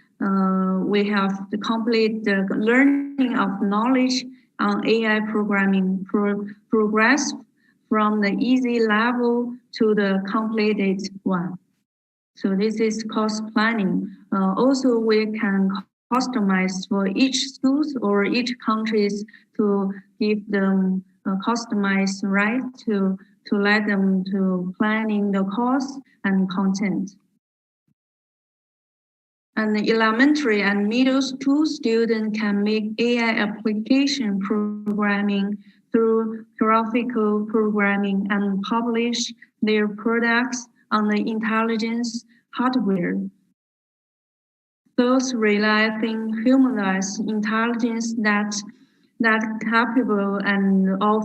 we have to complete the learning of knowledge on AI programming progress from the easy level to the completed one. So this is course planning. Also, we can customize for each schools or each countries to give them customized right to let them to planning the course and content. And the elementary and middle school students can make AI application programming through graphical programming and publish their products on the intelligence hardware. Those realizing humanized intelligence that capable and of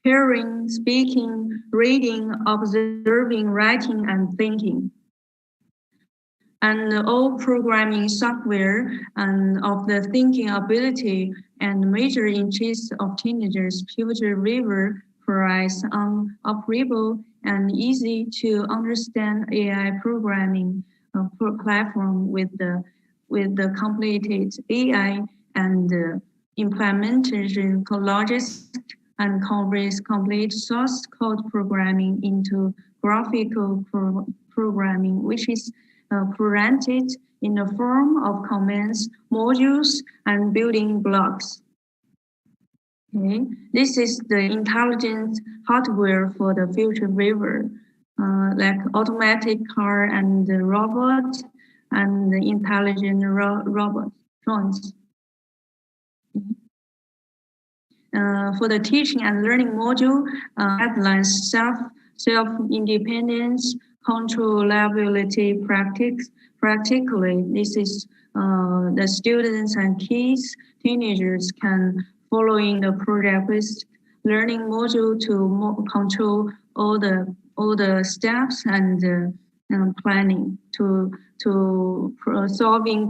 hearing, speaking, reading, observing, writing, and thinking. And all programming software and of the thinking ability and major interests of teenagers' future river price on operable and easy to understand AI programming platform with the completed AI and implementation logics and converts complete source code programming into graphical programming, which is presented in the form of commands, modules, and building blocks. Okay. This is the intelligent hardware for the future river, like automatic car and robot and the intelligent robot drones. For the teaching and learning module, outlines self-independence, controllability practically. This is the students and kids, teenagers can following the project-based learning module to control all the steps and planning to solving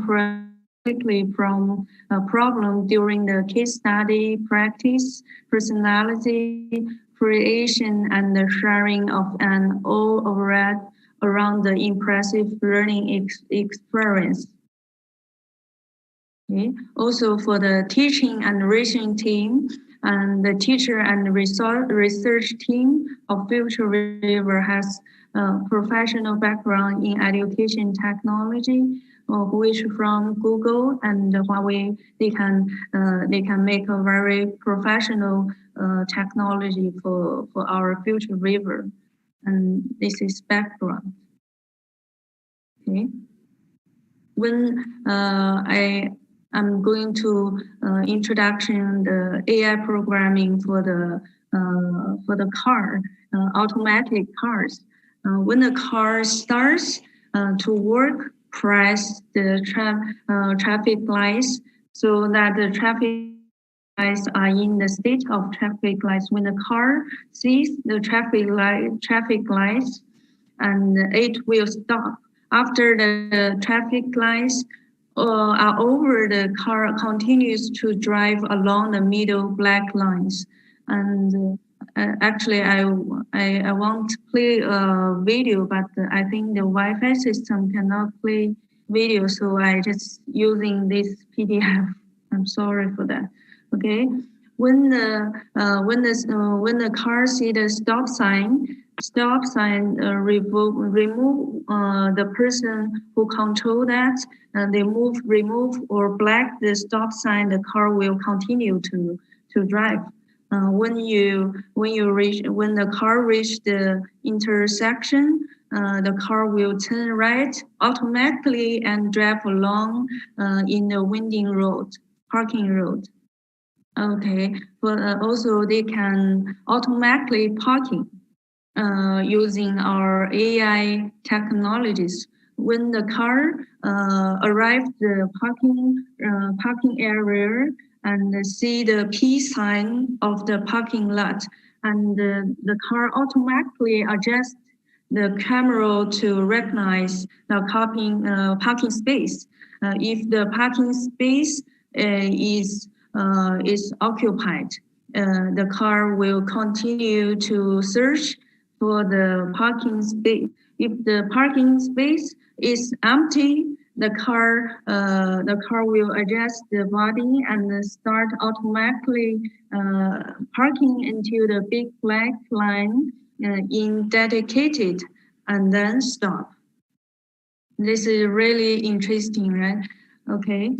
quickly from a problem during the case study, practice, personality, creation, and the sharing of an all around the impressive learning experience. Okay. Also for the teaching and research team, and the teacher and research team of Future River has professional background in education technology, which from Google and Huawei, they can make a very professional technology for our Future River, and this is background. Okay, when I'm going to introduction the AI programming for the car, automatic cars. When the car starts to work, press the traffic lights so that the traffic lights are in the state of traffic lights. When the car sees the traffic lights, and it will stop. After the traffic lights are over, the car continues to drive along the middle black lines. And actually, I want to play a video, but I think the Wi-Fi system cannot play video, so I just using this PDF. I'm sorry for that. Okay, when the car see the stop sign remove the person who control that. They remove or black the stop sign. The car will continue to drive. When the car reach the intersection, the car will turn right automatically and drive along in the parking road. Okay, but also they can automatically parking using our AI technologies. When the car arrives the parking area and see the P sign of the parking lot, and the car automatically adjusts the camera to recognize the parking space. If the parking space is occupied, the car will continue to search for the parking space. If the parking space is empty, the car will adjust the body and start automatically parking into the big black line in dedicated, and then stop. This is really interesting, right? Okay.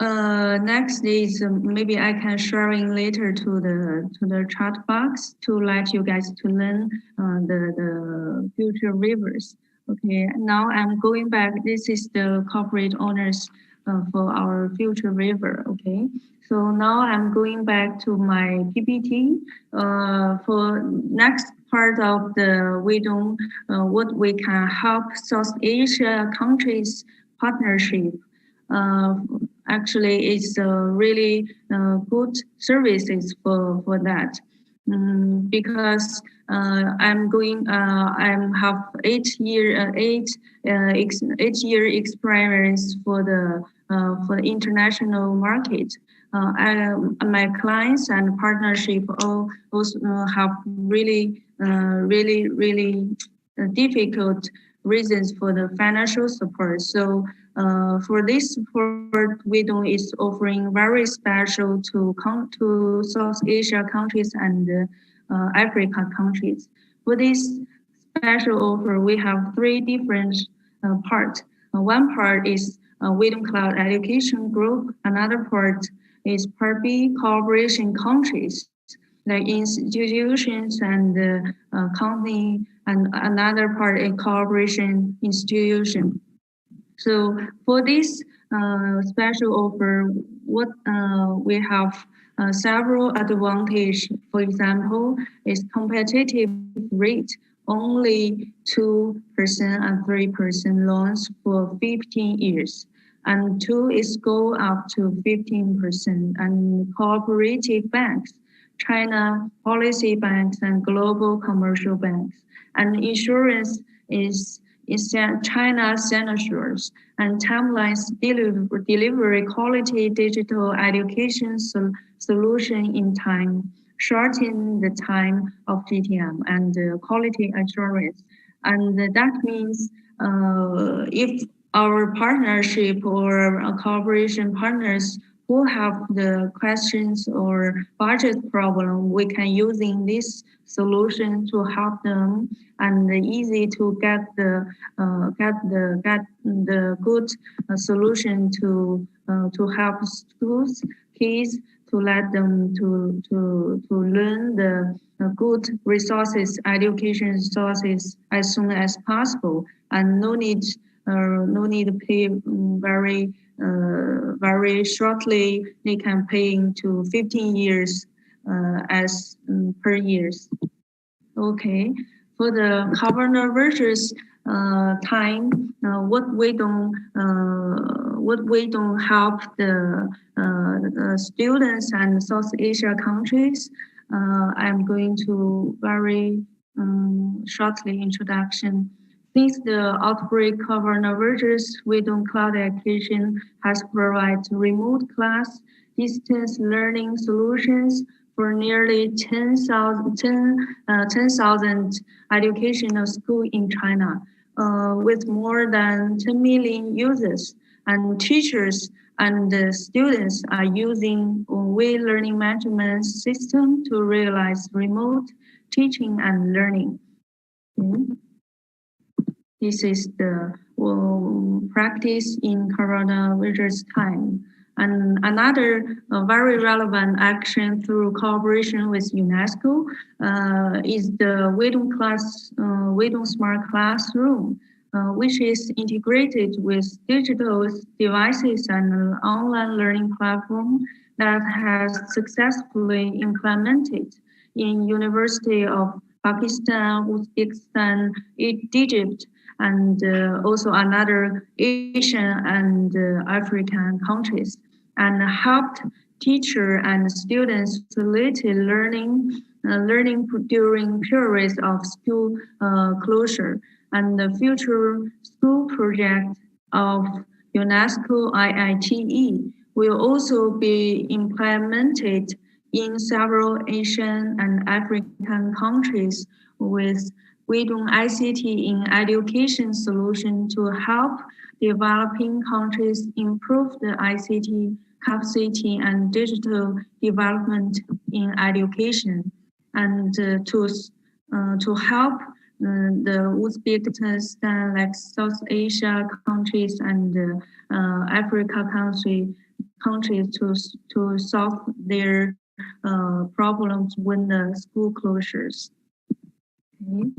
Next is maybe I can sharing later to the chat box to let you guys to learn the future rivers. Okay, now I'm going back. This is the corporate owners for our future river. Okay, so now I'm going back to my PPT. For next part of the Weidong, what we can help South Asia countries partnership. Uh, Actually, it's really good services for that. Because I have 8 year experience for the international market. My clients and partnership all also have really difficult reasons for the financial support. So for this support, Weidong is offering very special to South Asia countries and Africa countries. For this special offer, we have three different parts. One part is Weidong Cloud Education Group. Another part is Part B cooperation countries, like institutions and company, and another part is cooperation institution. So for this special offer, what we have several advantages. For example, is competitive rate, only 2% and 3% loans for 15 years. And two is go up to 15%. And cooperative banks, China policy banks and global commercial banks. And insurance is China Senators and timelines delivery quality digital education solution in time, shorten the time of GTM and quality assurance. And that means if our partnership or cooperation partners who have the questions or budget problem, we can using this solution to help them, and easy to get the good solution to help schools kids to let them to learn the good resources, education resources as soon as possible, and no need to pay very shortly. They can pay into 15 years as per years. Okay, for the coronavirus time, what we don't help the students and South Asia countries. I'm going to very shortly introduction. Since the outbreak coronavirus, Weidong Cloud Education has provided remote class distance learning solutions for nearly 10,000 educational schools in China, with more than 10 million users. And teachers and students are using We Learning Management System to realize remote teaching and learning. This is the practice in coronavirus time. And another very relevant action through cooperation with UNESCO is the Weidong Smart Classroom, which is integrated with digital devices and an online learning platform that has successfully implemented in University of Pakistan, Uzbekistan, Egypt, and also another Asian and African countries, and helped teacher and students facilitate learning during periods of school closure. And the future school project of UNESCO IITE will also be implemented in several Asian and African countries with Weidong ICT in education solution to help developing countries improve the ICT capacity and digital development in education, and to help the Uzbekistan, like South Asia countries and Africa countries to solve their problems when the school closures. Okay.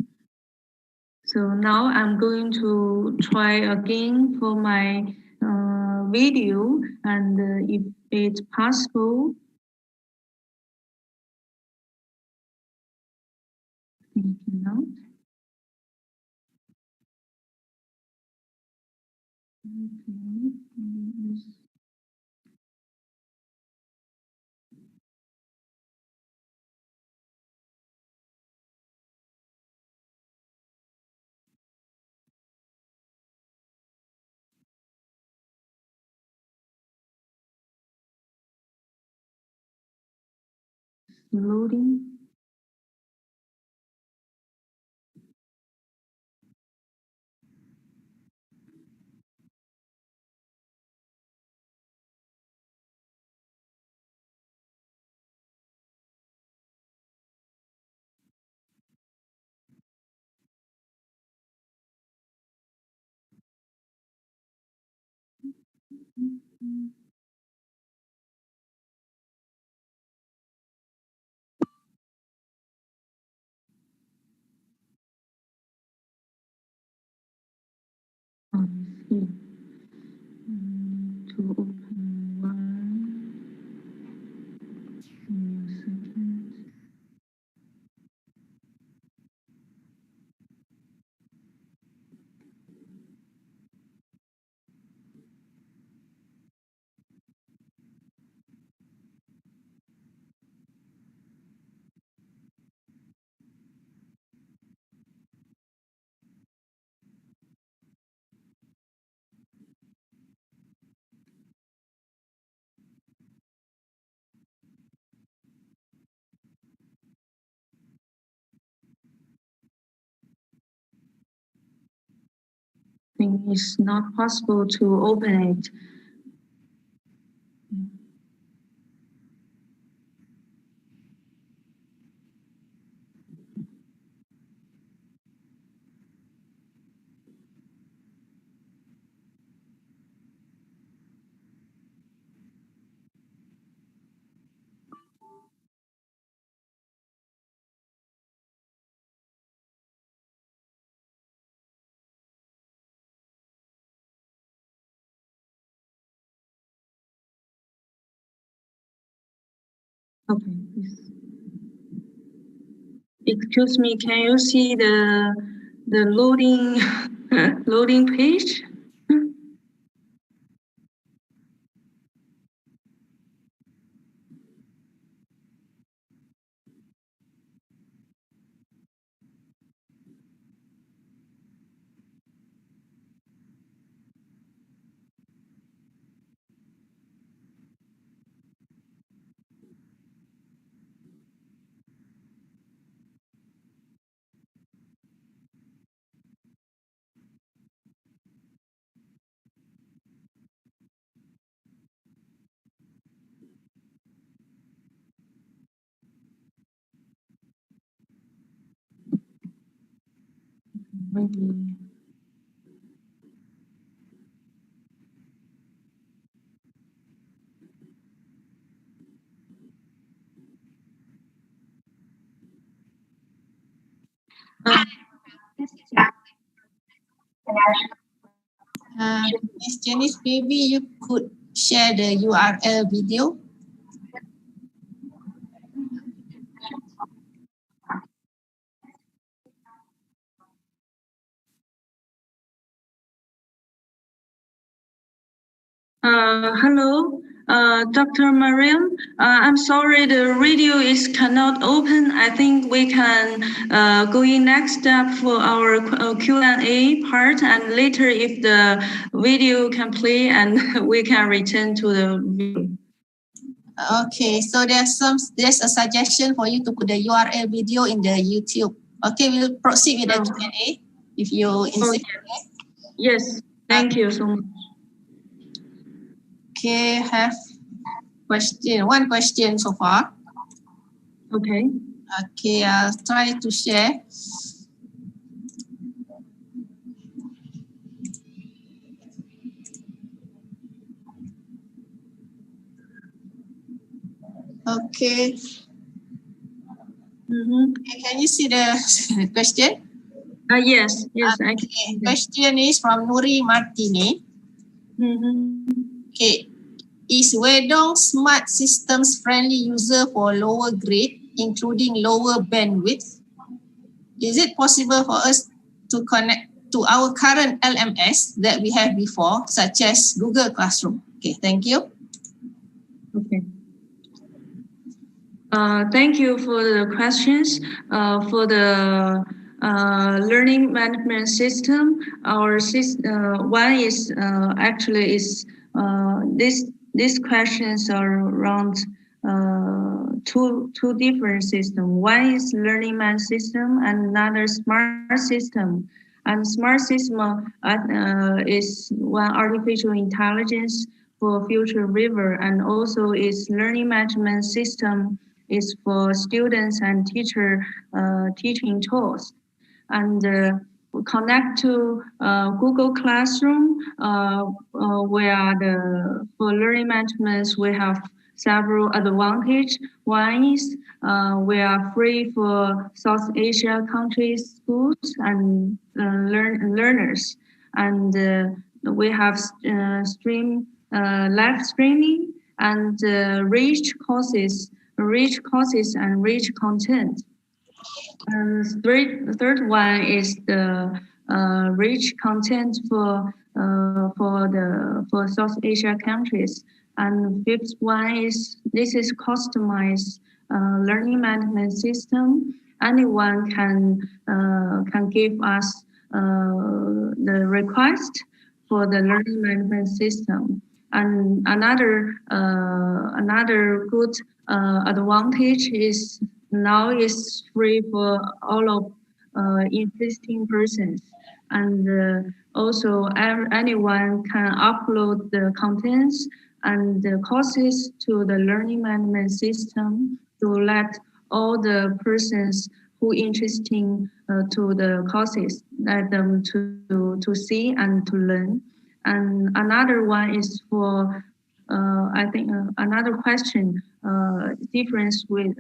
So now I'm going to try again for my video, and if it's possible, you cannot. Okay. Loading. To open one new sentence. I think it's not possible to open it. Okay, please. Excuse me, can you see the loading loading page? Maybe. Miss Janice, maybe you could share the URL video. Hello, Dr. Mariam. I'm sorry, the radio is cannot open. I think we can go in next step for our Q&A part, and later if the video can play, and we can return to the video. Okay, so there's a suggestion for you to put the URL video in the YouTube. Okay, we'll proceed with the Q&A if you insist. Yes, thank you so much. Okay, have one question so far. Okay. Okay, I'll try to share. Okay. Okay, can you see the question? Yes. Okay. Question is from Nuri Martini. Okay. Is Wedong Smart Systems friendly user for lower grade, including lower bandwidth? Is it possible for us to connect to our current LMS that we have before, such as Google Classroom? Okay, thank you. Okay. Thank you for the questions. For the learning management system, our system one is actually is these questions are around two different systems. One is learning management system and another smart system. And smart system is one artificial intelligence for future river, and also is learning management system is for students and teacher teaching tools. And connect to Google Classroom, where for learning management we have several advantages. One is we are free for South Asia countries, schools and learners, and we have live streaming and rich courses and rich content. And third one is the rich content for South Asia countries. And fifth one is this is customized learning management system. Anyone can give us the request for the learning management system. And another good advantage is now is free for all of interesting persons, and also anyone can upload the contents and the courses to the learning management system to let all the persons who interesting to the courses, let them to see and to learn. And another one is for I think another question difference with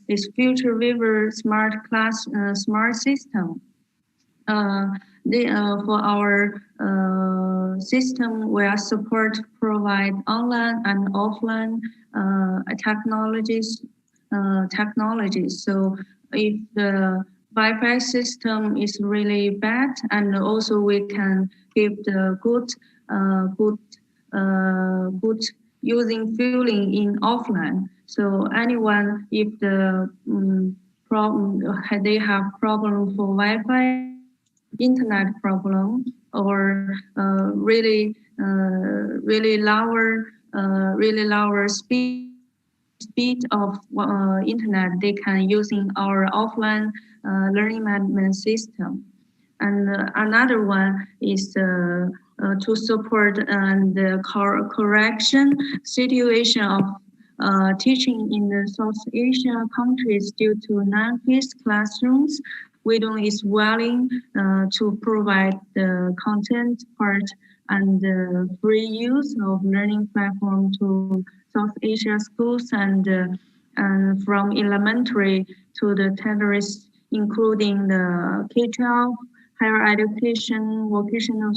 is future river smart class smart system. For our system, we are support provide online and offline technologies. So if the Wi-Fi system is really bad, and also we can give the good using fueling in offline. So anyone, if the problem they have problem for Wi-Fi, internet problem, or really lower speed of internet, they can using our offline learning management system. And another one is to support the correction situation of teaching in the South Asia countries due to non-fixed classrooms. Wedong is willing to provide the content part and the free use of learning platform to South Asia schools and from elementary to the tertiaries, including the K-12, higher education, vocational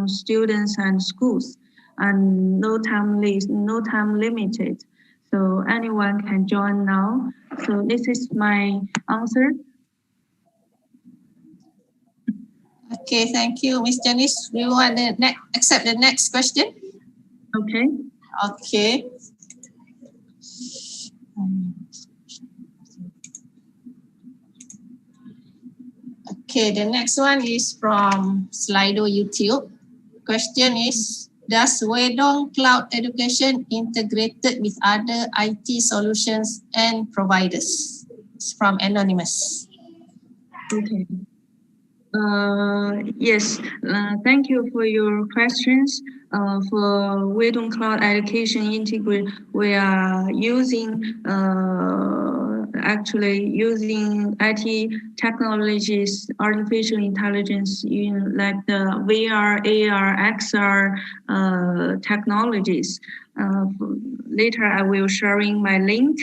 students and schools, and no time limited. So anyone can join now. So this is my answer. Okay, thank you, Ms. Janice. Do you want to accept the next question? Okay. Okay. Okay, the next one is from Slido YouTube. Question is, does Wedong Cloud Education integrated with other IT solutions and providers? It's from Anonymous. Okay. Yes, thank you for your questions. For Wedong Cloud Education Integrate, we are using actually using IT technologies, artificial intelligence in like the VR, AR, XR technologies. Later, I will sharing my link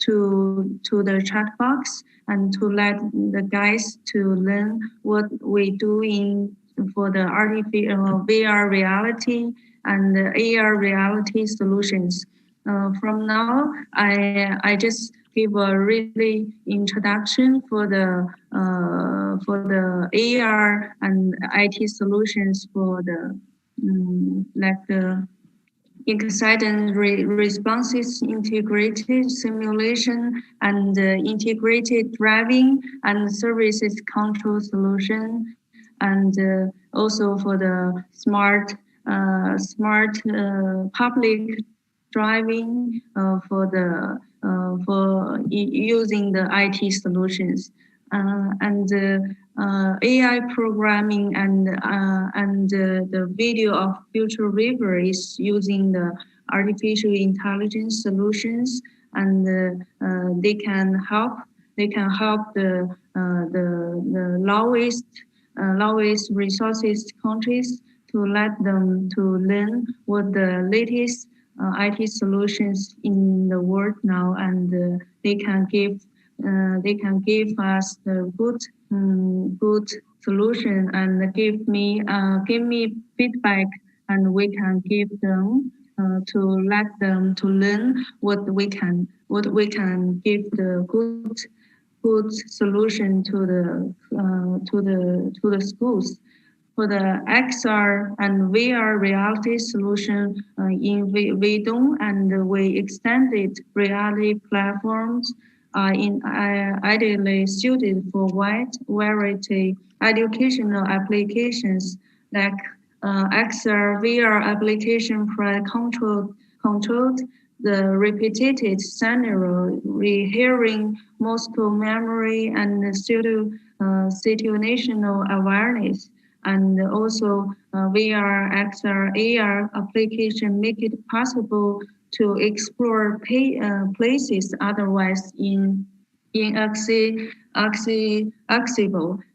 to the chat box and to let the guys to learn what we do for the VR reality and the AR reality solutions. From now, I just give a really introduction for the AR and IT solutions for the like the exciting responses, integrated simulation, and integrated driving and services control solution, and also for the smart public driving for using the IT solutions, and AI programming and the video of future river is using the artificial intelligence solutions, and they can help the lowest resources countries to let them to learn what the latest IT solutions in the world now, and they can give us the good solution and give me feedback, and we can give them to let them to learn what we can give the good solution to the schools. For the XR and VR reality solution in Weidong, and we extended reality platforms ideally suited for wide variety educational applications like XR, VR application controlled the repeated scenario, rehearing muscle memory and situational awareness. And also VR, XR, AR application make it possible to explore places otherwise inaccessible.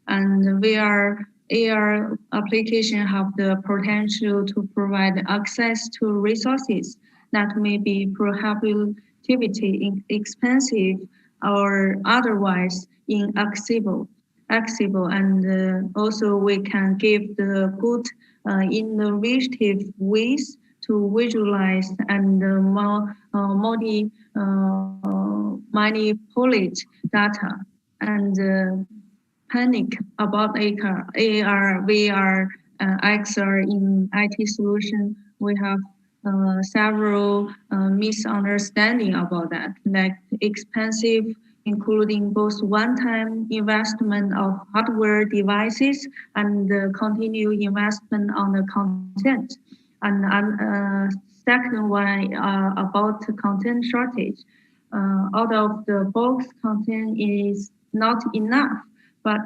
And VR, AR application have the potential to provide access to resources that may be prohibitively expensive or otherwise inaccessible. And also we can give the good innovative ways to visualize and manipulate data, and panic about AR, VR, XR in IT solution. We have several misunderstanding about that, like expensive, including both one-time investment of hardware devices and the continued investment on the content. And second one about content shortage. Out of the box content is not enough, but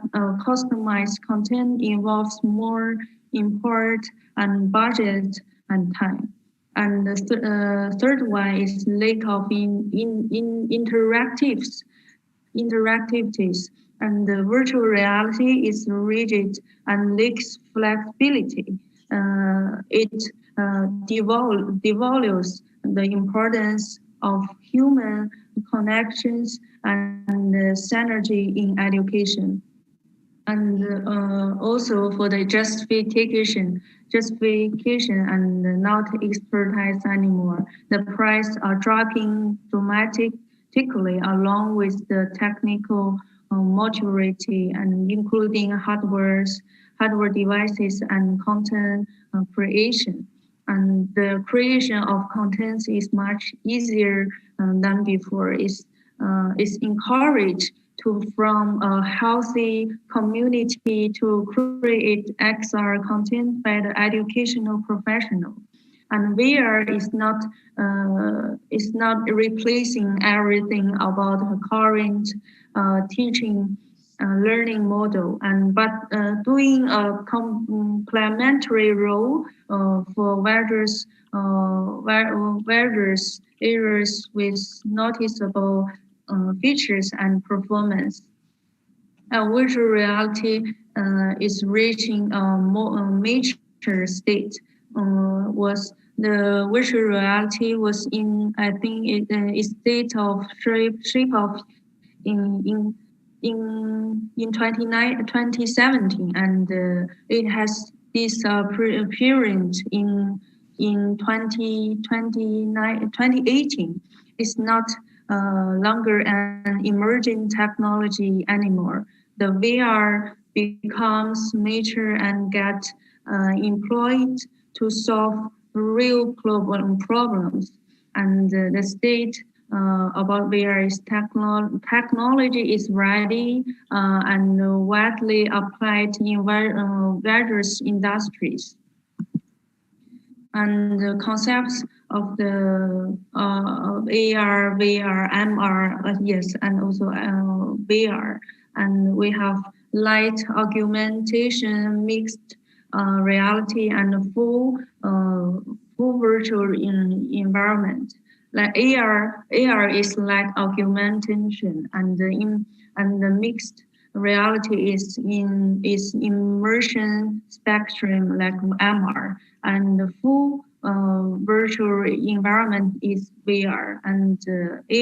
customized content involves more import and budget and time. And the third one is lack of interactivities, and the virtual reality is rigid and lacks flexibility. It devalues the importance of human connections and synergy in education. And also for the justification and not expertise anymore. The price are dropping dramatically along with the technical maturity, and including hardware devices and content creation. And the creation of contents is much easier than before. Is encouraged from a healthy community to create XR content by the educational professional. And VR is not replacing everything about the current teaching learning model, but doing a complementary role for various areas with noticeable features and performance. Virtual reality is reaching a more mature state. was the virtual reality was in, I think it state of shape of in 2017, and it has disappearance in 2018. It's not longer an emerging technology anymore. The VR becomes mature and get employed to solve real problems. And the state about various technology is ready and widely applied in various industries. And the concepts of the of AR, VR, MR, yes, and also VR. And we have light augmentation, mixed reality, and full virtual environment. Like AR is light augmentation, and the mixed reality is immersion spectrum like MR, and the full virtual environment is VR, and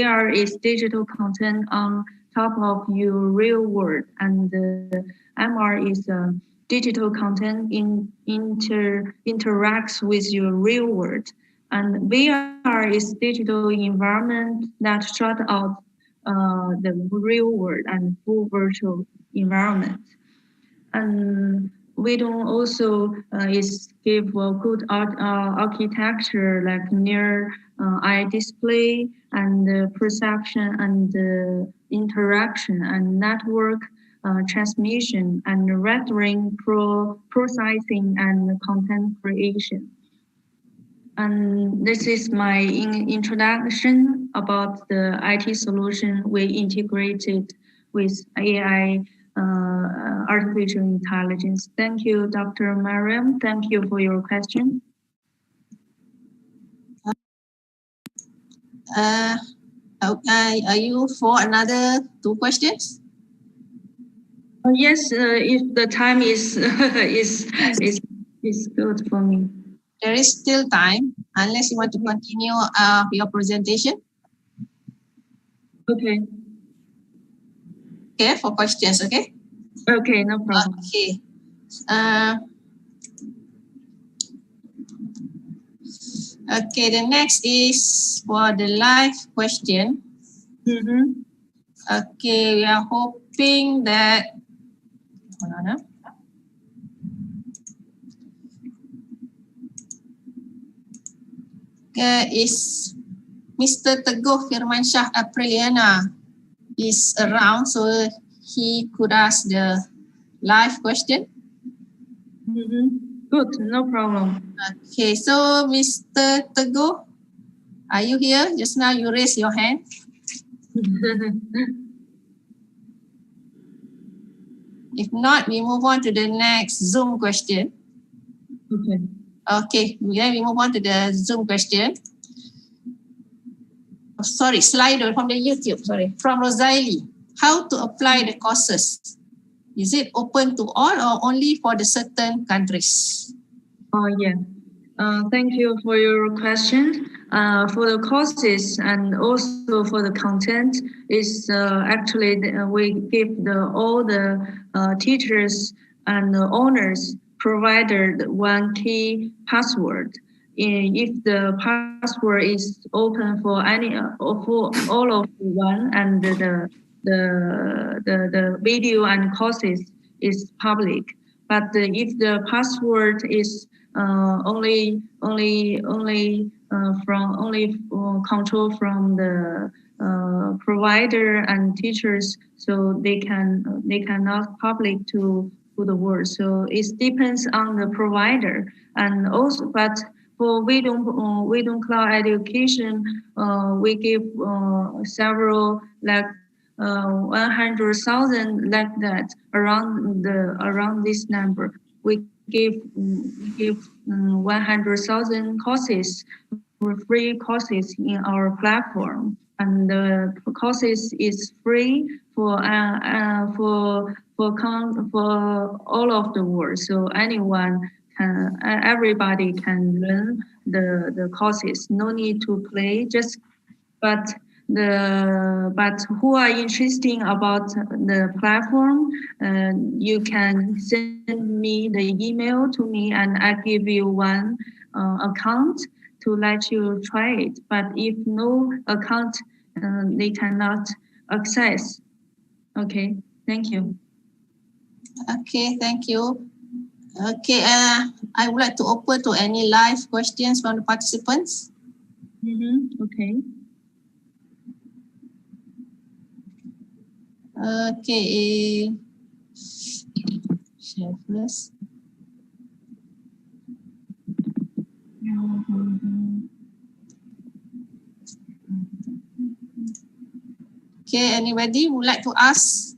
AR is digital content on top of your real world, and MR is digital content interacts with your real world. And VR is digital environment that shut out the real world and full virtual environment. And we don't also give a good architecture like near eye display and perception and interaction and network transmission and rendering processing and content creation. And this is my introduction about the IT solution we integrated with AI, artificial intelligence. Thank you, Dr. Mariam. Thank you for your question. Okay, are you for another 2 questions? Yes, if the time is good for me. There is still time, unless you want to continue your presentation. Okay. Okay, for questions, okay? Okay, no problem. Okay. Okay, the next is for the live question. Okay, we are hoping that, hold on. Is Mr. Teguh Firmansyah Apriliana is around, so he could ask the live question. Good, no problem. Okay, so Mr. Teguh, are you here? Just now you raised your hand. If not, we move on to the next Zoom question. Okay. Okay, then we move on to the Zoom question. Oh, sorry, Slido from the YouTube, sorry. From Rosalie, how to apply the courses? Is it open to all or only for the certain countries? Oh, yeah. Thank you for your question. For the courses and also for the content, is actually we give all the teachers and the owners provided one key password. If the password is open for any for all of one, and the video and courses is public, but if the password is only control from the provider and teachers, so they cannot public to the world. So it depends on the provider, and also, but for we don't cloud education, we give several like 100,000 like that around this number. We give 100,000 courses, free courses in our platform, and the courses is free for all of the world. So anyone everybody can learn the courses. No need to play, but who are interested about the platform, you can send me the email to me, and I give you one account to let you try it. But if no account, they cannot access. Okay, thank you. Okay, thank you. Okay, I would like to open to any live questions from the participants. Okay. Okay, share first. Okay, anybody would like to ask?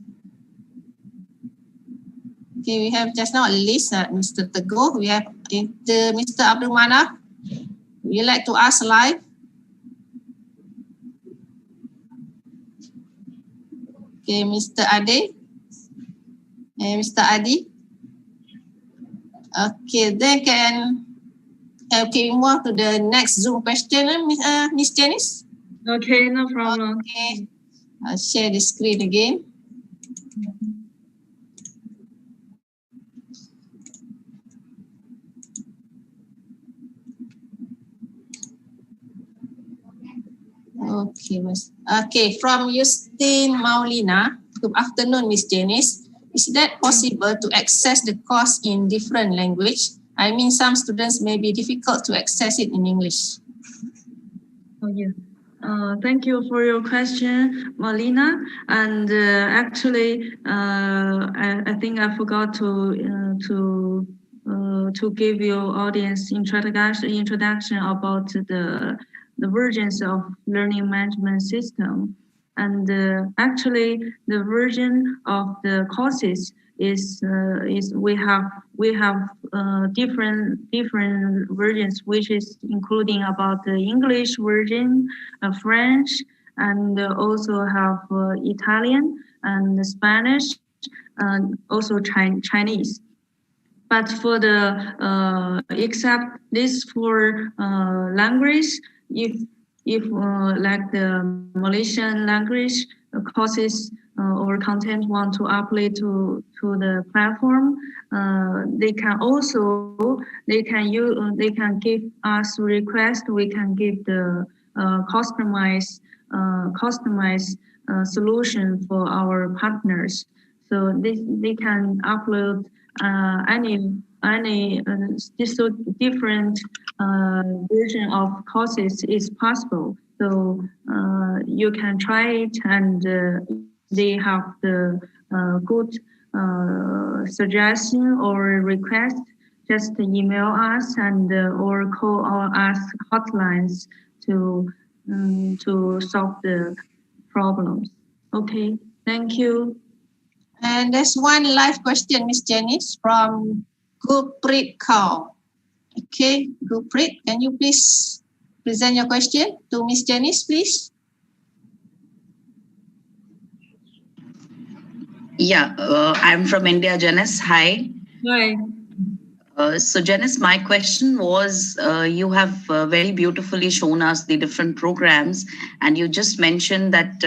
Okay, we have just now a list, Mr. Teguh. We have Mr. Abdul Manaf. Would you like to ask live? Okay, Mr. Ade and Mr. Adi. Okay, then we move to the next Zoom question, Miss Janice. Okay, no problem. Okay, I'll share the screen again. Okay, okay, from Justin Maulina. Good afternoon, Miss Janice. Is that possible to access the course in different language? I mean, some students may be difficult to access it in English. Oh, yeah. Thank you for your question, Maulina. And actually, I think I forgot to give your audience introduction about the versions of learning management system. And actually, the version of the courses is we have different versions, which is including about the English version, French, and also have Italian and Spanish, and also Chinese. But for the except this for language, if like the Malaysian language courses or content want to upload to the platform, they can give us request. We can give the customized solution for our partners. So they can upload any different version of courses is possible. So you can try it, and they have the good suggestion or request. Just email us and or call us hotlines to solve the problems. Okay, thank you. And there's one live question, Miss Janice, from Gurpreet Kaur. Okay, Gurpreet, can you please present your question to Miss Janice, please? Yeah, I'm from India, Janice. Hi. Hi. So Janice, my question was, you have very beautifully shown us the different programs, and you just mentioned that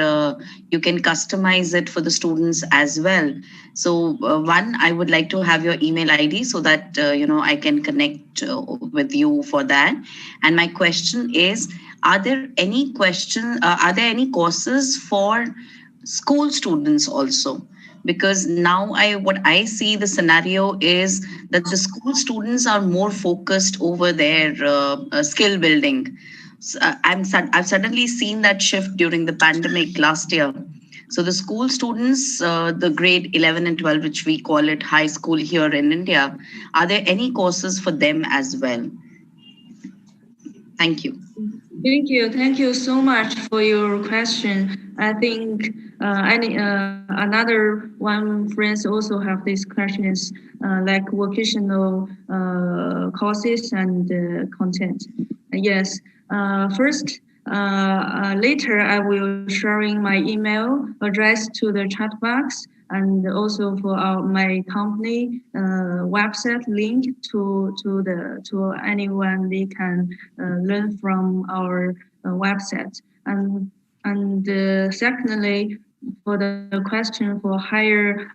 you can customize it for the students as well. So one, I would like to have your email ID so that I can connect with you for that. And my question is, are there any courses for school students also? Because now what I see the scenario is that the school students are more focused over their skill building. So, I've suddenly seen that shift during the pandemic last year. So the school students, the grade 11 and 12, which we call it high school here in India, are there any courses for them as well? Thank you. Thank you so much for your question. I think another one friends also have these questions like vocational courses and content. Yes. First, later I will sharing my email address to the chat box. and also for my company website link to anyone they can learn from our website. And secondly, for the question for higher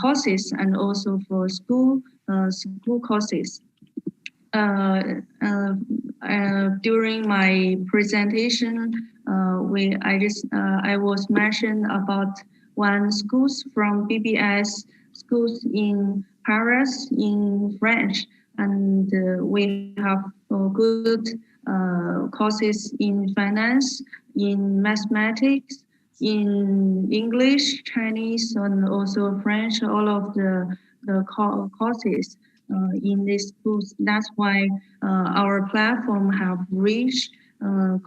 courses and also for school courses. During my presentation, I was mentioned about one schools from BBS schools in Paris in French, and we have good courses in finance, in mathematics, in English, Chinese, and also French. All of the courses in these schools. That's why our platform have rich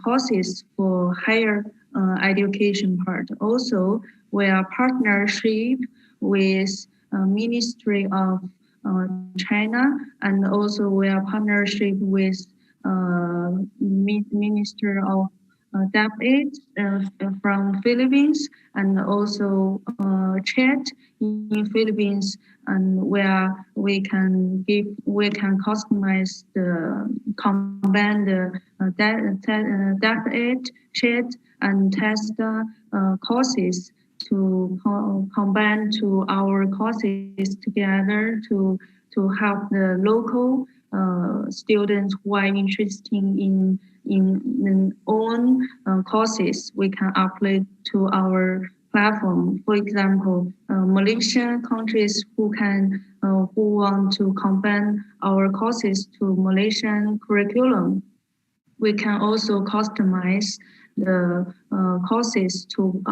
courses for higher education part. Also, we are partnership with Ministry of China, and also we are partnership with Minister of DAP8 from Philippines, and also chat in Philippines, and where we can customize combine the DAP8 chat and test courses to combine to our courses together to help the local students who are interested in own courses. We can upload to our platform. For example, Malaysian countries who want to combine our courses to Malaysian curriculum. We can also customize the courses to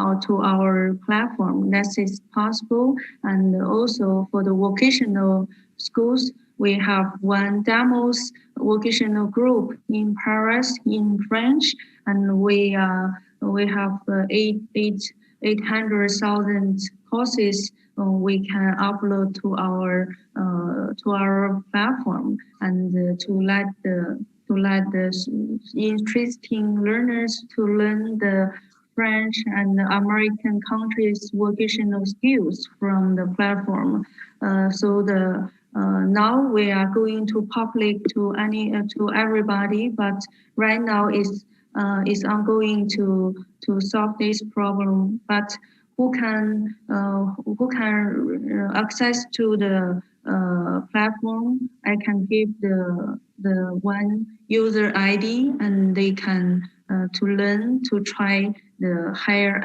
our platform. That is possible. And also for the vocational schools, we have one demos vocational group in Paris in French, and we have 800,000 courses we can upload to our platform, and to let the interesting learners to learn the French and American countries' vocational skills from the platform. Now we are going to public to everybody, but right now is ongoing to solve this problem. But who can access to the platform? I can give the one user ID, and they can to learn to try the higher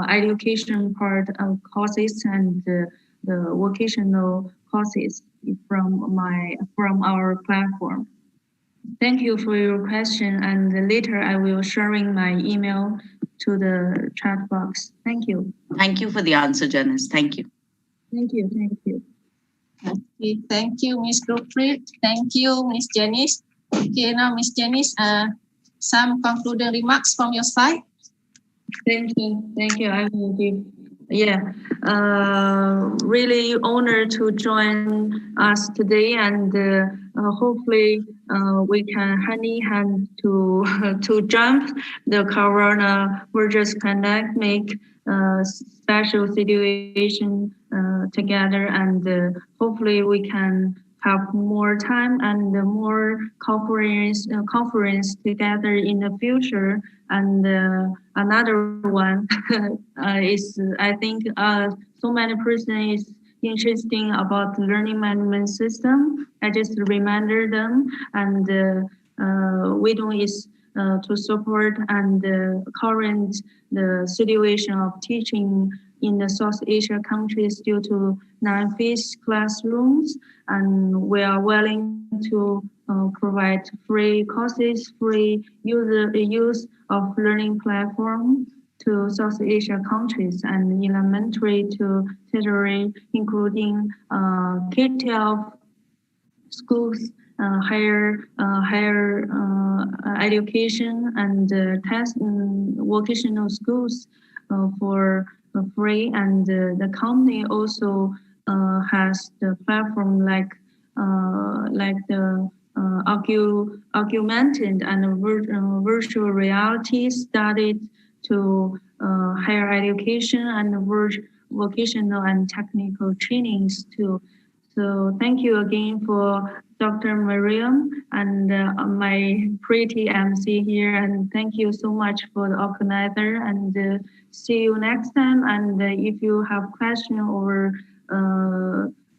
education part of courses and the vocational courses from our platform. Thank you for your question, and later I will sharing my email to the chat box. Thank you. Thank you for the answer, Janice. Thank you. Thank you. Okay, thank you, Ms. Goprit. Thank you, Ms. Janice. Okay, now Ms. Janice, some concluding remarks from your side. Thank you. I will give. Really honored to join us today, and hopefully we can hand to jump the coronavirus pandemic special situation together, and hopefully we can have more time and more conference together in the future. And another one is, I think so many persons is interesting about learning management system. I just reminded them, and we don't is to support and current the situation of teaching in the South Asia countries due to non-face classrooms, and we are willing to provide free courses, free use of learning platform to South Asia countries and elementary to tertiary, including K-12 schools, higher education, and test vocational schools for free. And the company also has the platform like the augmented and virtual reality started to higher education and vocational and technical trainings too. So thank you again for Dr. Mariam and my pretty MC here, and thank you so much for the organizer, and see you next time. And if you have question or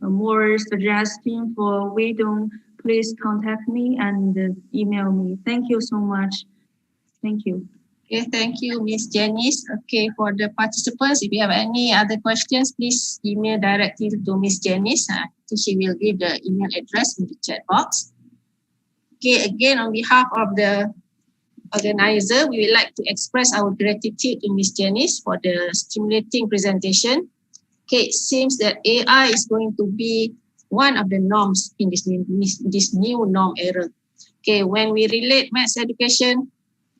more suggestion for video, please contact me and email me. Thank you so much. Thank you. Okay, thank you, Miss Janice. Okay, for the participants, if you have any other questions, please email directly to Miss Janice. She will give the email address in the chat box. Okay, again, on behalf of the organizer, we would like to express our gratitude to Miss Janice for the stimulating presentation. Okay, it seems that AI is going to be one of the norms in this new norm era. Okay, when we relate maths education,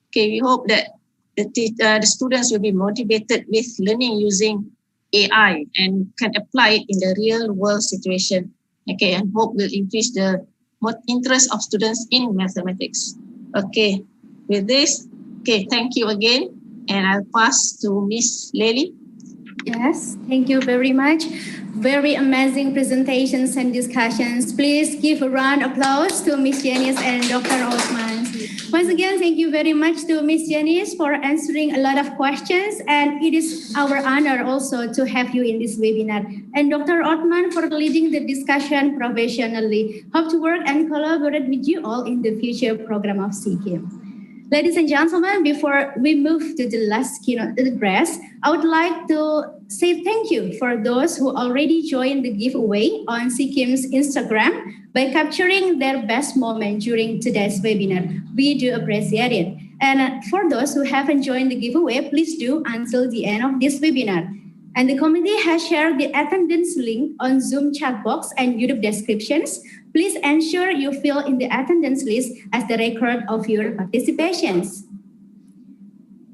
okay, we hope that the students will be motivated with learning using AI and can apply it in the real world situation. Okay, and hope will increase the interest of students in mathematics. Okay, with this, okay, thank you again. And I'll pass to Miss Lely. Yes, thank you very much. Very amazing presentations and discussions. Please give a round of applause to Miss Janice and Dr. Osman. Once again, thank you very much to Miss Janice for answering a lot of questions. And it is our honor also to have you in this webinar. And Dr. Osman for leading the discussion professionally. Hope to work and collaborate with you all in the future program of CKIM. Ladies and gentlemen, before we move to the last keynote address, I would like to say thank you for those who already joined the giveaway on CKIM's Instagram by capturing their best moment during today's webinar. We do appreciate it. And for those who haven't joined the giveaway, please do until the end of this webinar. And the committee has shared the attendance link on Zoom chat box and YouTube descriptions. Please ensure you fill in the attendance list as the record of your participations.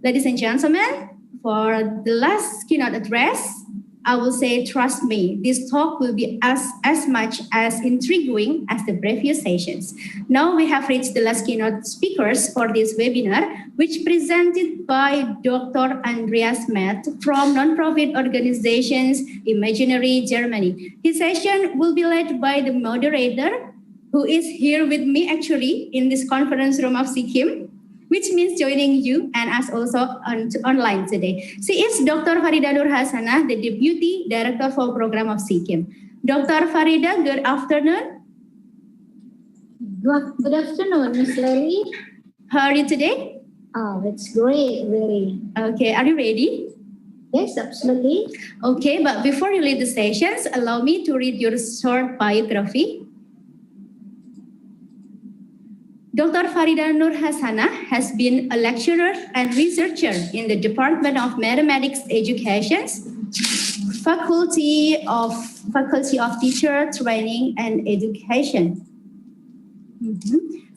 Ladies and gentlemen, for the last keynote address, I will say, trust me, this talk will be as much as intriguing as the previous sessions. Now we have reached the last keynote speakers for this webinar, which presented by Dr. Andreas from nonprofit organizations Imaginary Germany. His session will be led by the moderator, who is here with me actually in this conference room of CKIM, which means joining you and us also online today. She is Dr. Farida Nur Hasanah, the Deputy Director for Program of CKIM. Dr. Farida, good afternoon. Good afternoon, Ms. Lely. How are you today? Oh, it's great, really. Okay, are you ready? Yes, absolutely. Okay, but before you lead the sessions, allow me to read your short biography. Dr. Farida Nur Hasanah has been a lecturer and researcher in the Department of Mathematics Education, Faculty of Teacher Training and Education,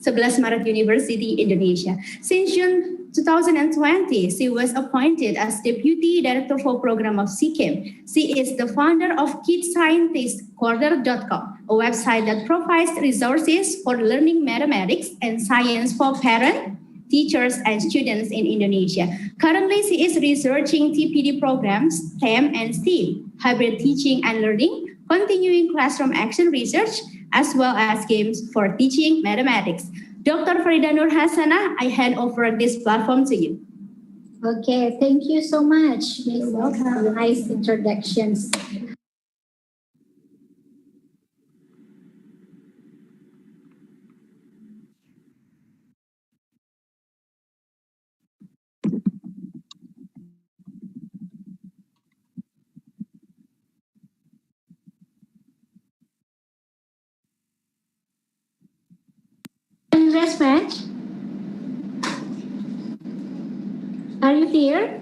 11 Maret University, Indonesia. Since June 2020, she was appointed as Deputy Director for Program of CKIM. She is the founder of KidsScientistCorner.com, a website that provides resources for learning mathematics and science for parents, teachers, and students in Indonesia. Currently, she is researching TPD programs, STEM and STEAM, hybrid teaching and learning, continuing classroom action research, as well as games for teaching mathematics. Dr. Farida Nur Hasanah, I hand over this platform to you. Okay, thank you so much. You're welcome. Nice introductions. Andreas, are you here?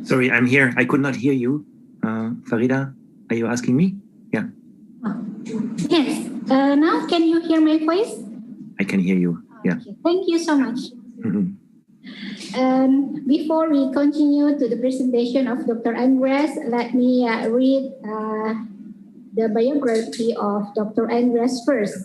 Sorry, I'm here. I could not hear you. Farida, are you asking me? Yeah. Oh. Yes. Now, can you hear my voice? I can hear you. Yeah. Okay. Thank you so much. Before we continue to the presentation of Dr. Andreas, let me read the biography of Dr. Andreas first.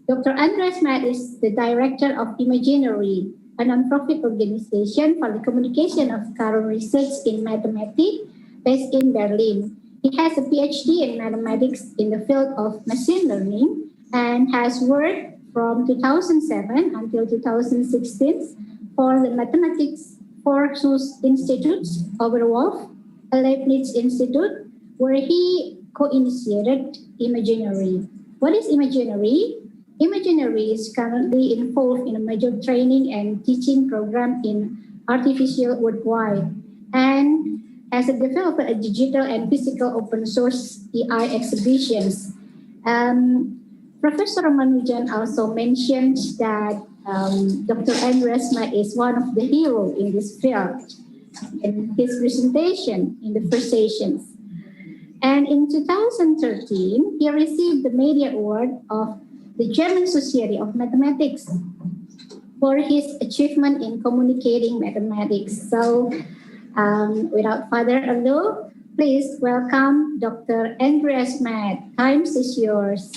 Dr. Andreas is the director of Imaginary. a non-profit organization for the communication of current research in mathematics based in Berlin. He has a PhD in mathematics in the field of machine learning and has worked from 2007 until 2016 for the Mathematics Forschungs Institute Oberhof, a Leibniz Institute, where he co-initiated Imaginary. What is Imaginary? Imaginary is currently involved in a major training and teaching program in artificial worldwide and has developed a digital and physical open source AI exhibitions. Professor Ramanujam also mentioned that Dr. Andreas is one of the heroes in this field in his presentation in the first sessions. And in 2013, he received the Media Award of the German Society of Mathematics for his achievement in communicating mathematics. So without further ado, please welcome Dr. Andreas Matt. Time is yours.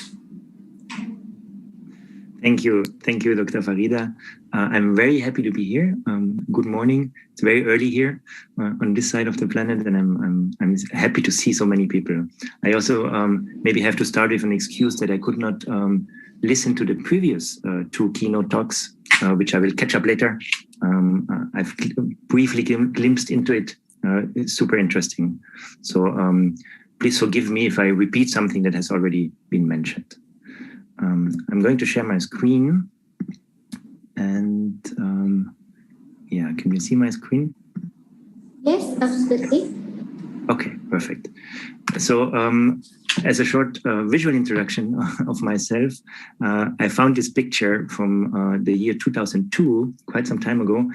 Thank you, Dr. Farida. I'm very happy to be here. Good morning. It's very early here on this side of the planet, and I'm happy to see so many people. I also maybe have to start with an excuse that I could not listen to the previous two keynote talks, which I will catch up later. I've briefly glimpsed into it. It's super interesting. So please forgive me if I repeat something that has already been mentioned. I'm going to share my screen, and yeah, can you see my screen? Yes, absolutely. Okay, perfect. So as a short visual introduction of myself, I found this picture from the year 2002, quite some time ago.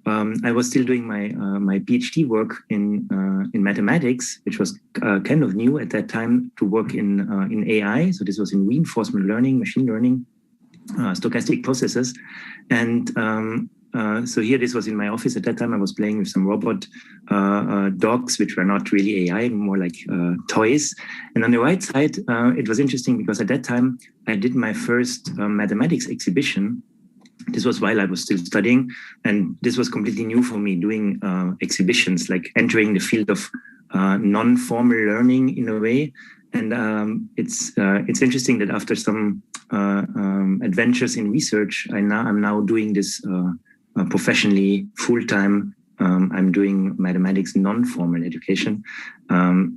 I was still doing my PhD work in mathematics, which was kind of new at that time to work in AI. So this was in reinforcement learning, machine learning, stochastic processes. And so here, this was in my office. At that time, I was playing with some robot dogs, which were not really AI, more like toys. And on the right side, it was interesting because at that time, I did my first mathematics exhibition. This was while I was still studying, and this was completely new for me, doing exhibitions, like entering the field of non-formal learning in a way. And it's interesting that after some adventures in research, I'm now doing this professionally, full-time. I'm doing mathematics non-formal education,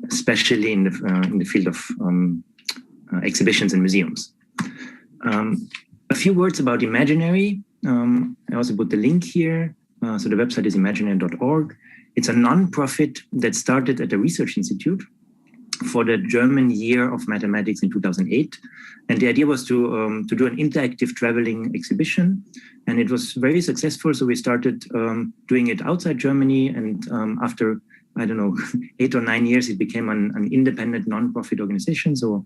especially in the field of exhibitions and museums. A few words about Imaginary. I also put the link here. So the website is imaginary.org. It's a non-profit that started at a research institute for the German Year of Mathematics in 2008. And the idea was to do an interactive traveling exhibition. And it was very successful. So we started doing it outside Germany. And after, I don't know, 8 or 9 years, it became an independent non-profit organization. So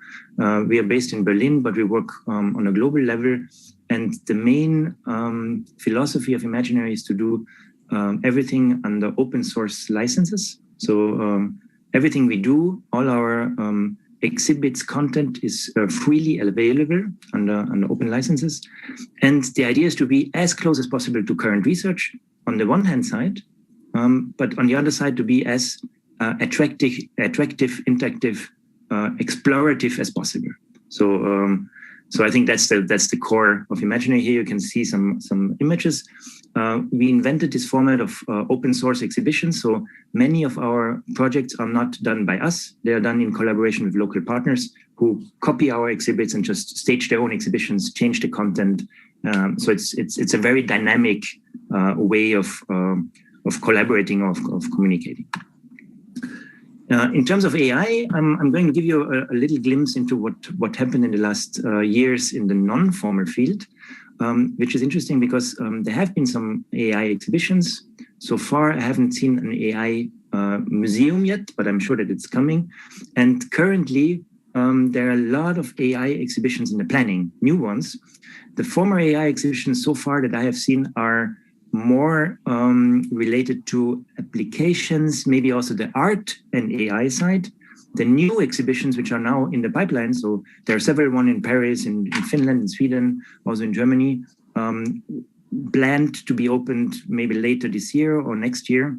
we are based in Berlin, but we work on a global level. And the main philosophy of Imaginary is to do everything under open source licenses. So everything we do, all our exhibits content is freely available under open licenses. And the idea is to be as close as possible to current research on the one hand side, but on the other side to be as attractive, interactive, explorative as possible. So I think that's the core of Imaginary. Here you can see some images. We invented this format of open source exhibitions. So many of our projects are not done by us. They are done in collaboration with local partners who copy our exhibits and just stage their own exhibitions, change the content. So it's a very dynamic way of collaborating, of communicating. In terms of AI, I'm going to give you a little glimpse into what happened in the last years in the non-formal field, which is interesting because there have been some AI exhibitions. So far, I haven't seen an AI museum yet, but I'm sure that it's coming. And currently, there are a lot of AI exhibitions in the planning, new ones. The former AI exhibitions so far that I have seen are more related to applications, maybe also the art and AI side. The new exhibitions, which are now in the pipeline, so there are several, one in Paris, in Finland, in Sweden, also in Germany, planned to be opened maybe later this year or next year.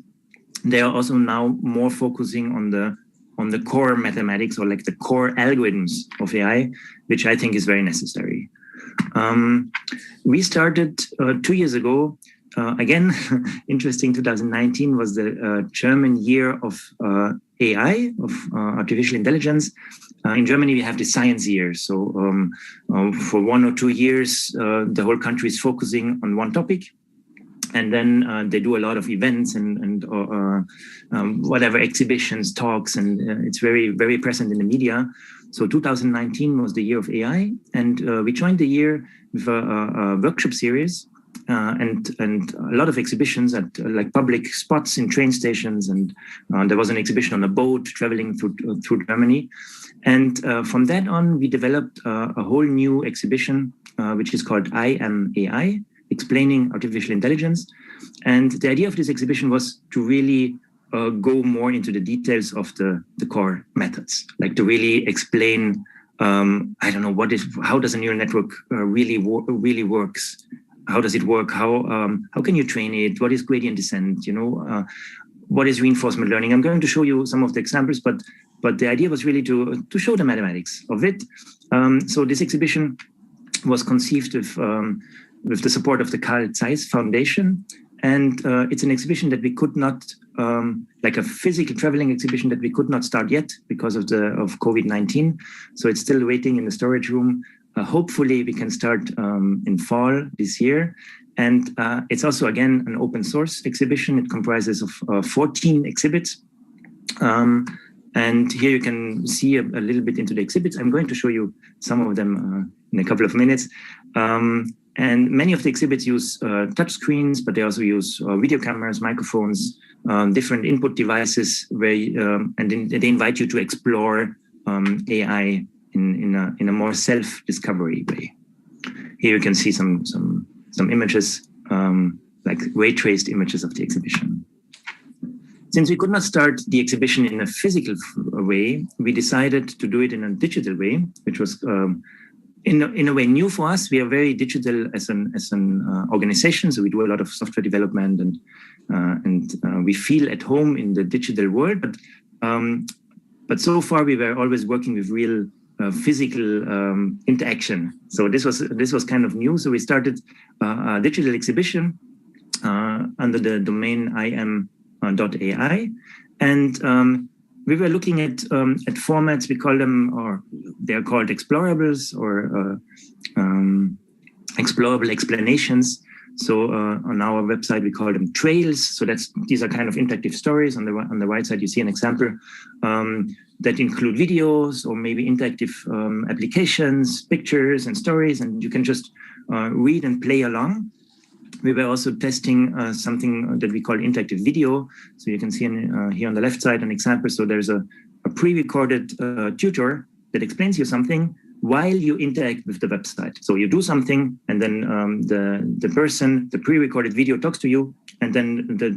They are also now more focusing on the core mathematics, or like the core algorithms of AI, which I think is very necessary. We started 2 years ago. Again, interesting, 2019 was the German year of AI, of artificial intelligence. In Germany, we have the science year. So for 1 or 2 years, the whole country is focusing on one topic. And then they do a lot of events and whatever, exhibitions, talks, and it's very, very present in the media. So 2019 was the year of AI. And we joined the year with a workshop series and a lot of exhibitions at like public spots in train stations. And there was an exhibition on a boat traveling through Germany. And from that on, we developed a whole new exhibition, which is called I Am AI, explaining artificial intelligence. And the idea of this exhibition was to really go more into the details of the core methods, like to really explain, I don't know, how does a neural network really works? How does it work? How can you train it? What is gradient descent? What is reinforcement learning? I'm going to show you some of the examples, but the idea was really to show the mathematics of it. So this exhibition was conceived with the support of the Carl Zeiss Foundation. And it's an exhibition that we could not, like a physical traveling exhibition that we could not start yet because of COVID-19. So it's still waiting in the storage room. Hopefully we can start in fall this year. And it's also, again, an open source exhibition. It comprises of 14 exhibits. And here you can see a little bit into the exhibits. I'm going to show you some of them in a couple of minutes. And many of the exhibits use touch screens, but they also use video cameras, microphones, different input devices, and they invite you to explore AI in a more self-discovery way. Here you can see some images, like ray-traced images of the exhibition. Since we could not start the exhibition in a physical way, we decided to do it in a digital way, which was in a way new for us. We are very digital as an organization, so we do a lot of software development and we feel at home in the digital world. But so far we were always working with real physical interaction. So this was kind of new. So we started a digital exhibition under the domain IM.ai, and we were looking at formats. We call them, or they are called explorables or explorable explanations. So on our website, we call them trails. So these are kind of interactive stories. On the right side, you see an example that include videos or maybe interactive applications, pictures and stories, and you can just read and play along. We were also testing something that we call interactive video. So you can see here on the left side an example. So there's a pre-recorded tutor that explains you something while you interact with the website. So you do something, and then the pre-recorded video talks to you, and then the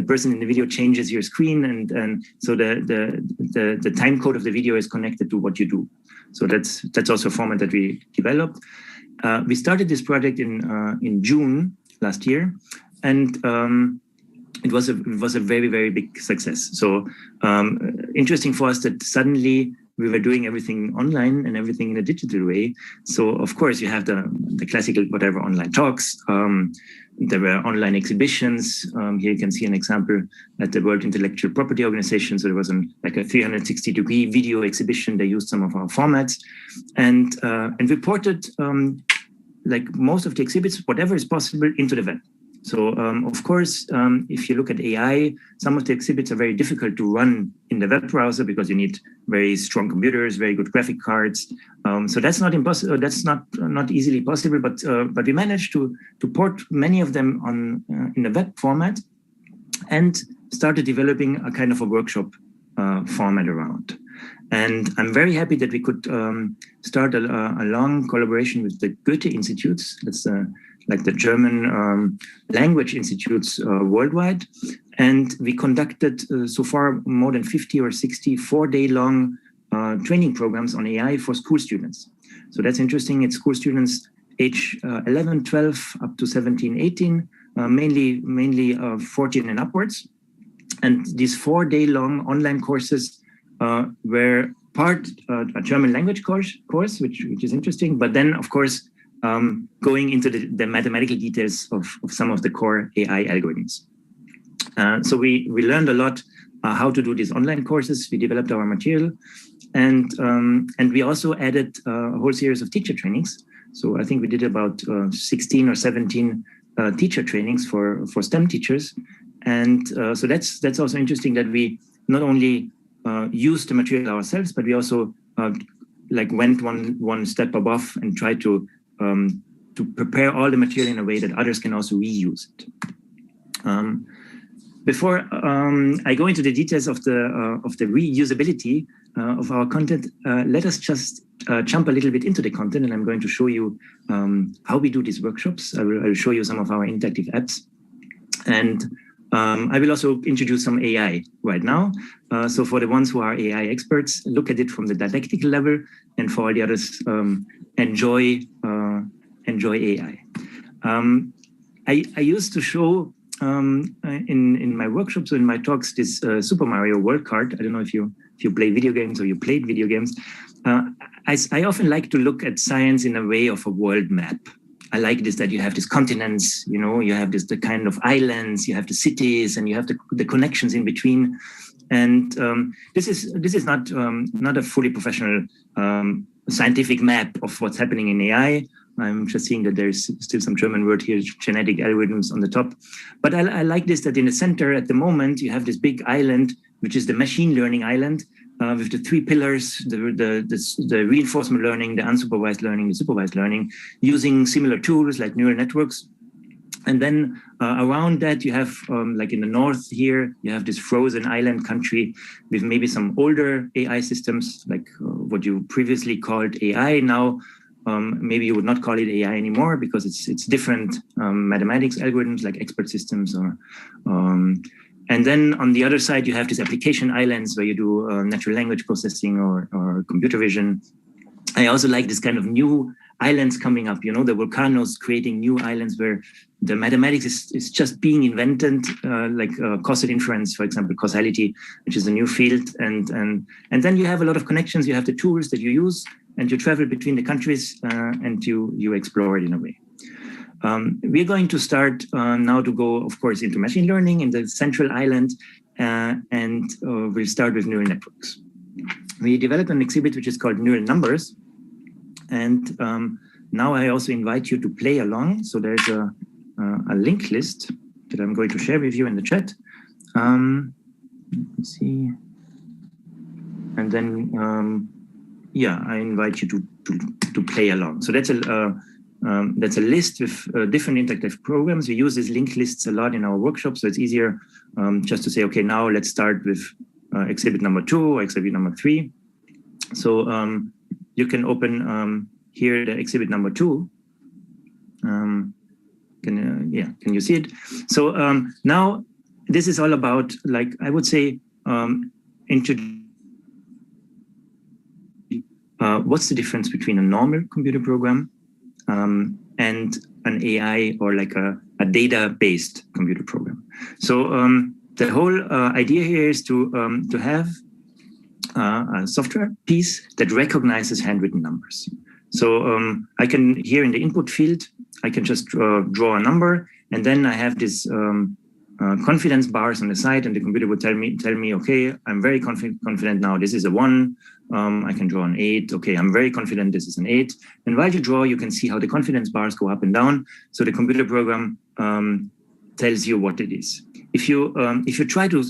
person in the video changes your screen, and so the time code of the video is connected to what you do. So that's also a format that we developed. We started this project in June last year, and it was a very, very big success. So interesting for us that suddenly we were doing everything online and everything in a digital way. So of course you have the classical whatever online talks. There were online exhibitions. Here you can see an example at the World Intellectual Property Organization. So there was like a 360-degree video exhibition. They used some of our formats, and reported like most of the exhibits, whatever is possible, into the web. So of course, if you look at AI, some of the exhibits are very difficult to run in the web browser because you need very strong computers, very good graphic cards. So that's not impossible. That's not easily possible. But we managed to port many of them on in the web format, and started developing a kind of a workshop format around. And I'm very happy that we could start a long collaboration with the Goethe Institutes. That's like the German language institutes worldwide. And we conducted so far more than 50 or 60 4-day-long training programs on AI for school students. So that's interesting. It's school students age 11, 12, up to 17, 18, mainly 14 and upwards. And these 4-day-long online courses were part a German language course, which is interesting, but then, of course, going into the mathematical details of some of the core AI algorithms. So we learned a lot how to do these online courses. We developed our material, and we also added a whole series of teacher trainings. So I think we did about 16 or 17 teacher trainings for STEM teachers. And so that's also interesting that we not only used the material ourselves, but we also went one step above and tried to prepare all the material in a way that others can also reuse it. Before I go into the details of the reusability of our content, let us just jump a little bit into the content, and I'm going to show you how we do these workshops. I will show you some of our interactive apps, and I will also introduce some AI right now. So for the ones who are AI experts, look at it from the didactical level, and for all the others, enjoy AI. I used to show in my workshops or in my talks this Super Mario World card. I don't know if you play video games or you played video games. I often like to look at science in a way of a world map. I like this, that you have these continents, you have the kind of islands, you have the cities, and you have the connections in between. And this is not a fully professional scientific map of what's happening in AI. I'm just seeing that there's still some German word here, genetic algorithms on the top. But I like this, that in the center at the moment, you have this big island, which is the machine learning island, with the 3 pillars, the reinforcement learning, the unsupervised learning, the supervised learning, using similar tools like neural networks. And then around that, you have, like in the north here, you have this frozen island country with maybe some older AI systems, like what you previously called AI. Now, maybe you would not call it AI anymore because it's different mathematics algorithms like expert systems and then on the other side, you have these application islands where you do natural language processing or computer vision. I also like this kind of new islands coming up, the volcanoes creating new islands where the mathematics is just being invented, like causal inference, for example, causality, which is a new field. And then you have a lot of connections. You have the tools that you use, and you travel between the countries and you explore it in a way. We're going to start now to go, of course, into machine learning in the central island, and we'll start with neural networks. We developed an exhibit which is called Neural Numbers, and now I also invite you to play along. So there's a link list that I'm going to share with you in the chat. Let's see, and then yeah, I invite you to play along. So that's a list with different interactive programs. We use these linked lists a lot in our workshops, so it's easier just to say, okay, now let's start with exhibit number 2 or exhibit number 3. So you can open here the exhibit number 2. Can you see it? So now this is all about, like, I would say, what's the difference between a normal computer program and an AI or like a data-based computer program. So the whole idea here is to have a software piece that recognizes handwritten numbers. So I can, here in the input field, I can just draw a number, and then I have this confidence bars on the side, and the computer would tell me, okay, I'm very confident now. This is a 1. I can draw an 8. Okay, I'm very confident this is an 8. And while you draw, you can see how the confidence bars go up and down. So the computer program tells you what it is. If you try to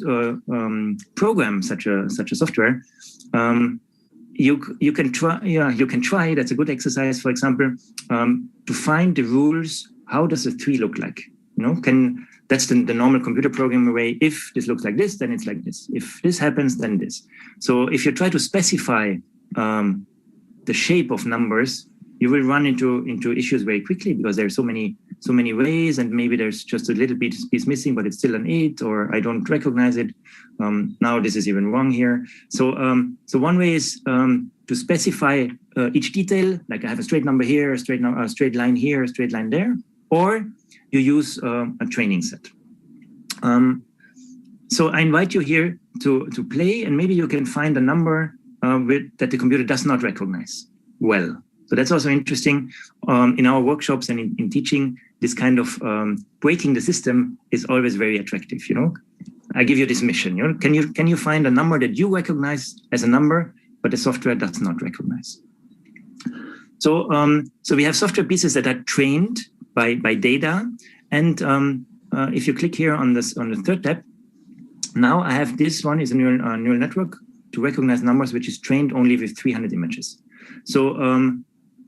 program such a software, you can try. That's a good exercise. For example, to find the rules. How does a 3 look like? That's the normal computer programming way. If this looks like this, then it's like this. If this happens, then this. So if you try to specify the shape of numbers, you will run into issues very quickly because there are so many ways, and maybe there's just a little bit piece missing, but it's still an 8, or I don't recognize it. Now this is even wrong here. So one way is to specify each detail, like I have a straight number here, a straight line here, a straight line there, or you use a training set. So I invite you here to play, and maybe you can find a number that the computer does not recognize well. So that's also interesting. In our workshops and in teaching, this kind of breaking the system is always very attractive. I give you this mission. Can you find a number that you recognize as a number, but the software does not recognize? So we have software pieces that are trained by data, and if you click here on the third tab, now I have this one is a neural network to recognize numbers, which is trained only with 300 images. So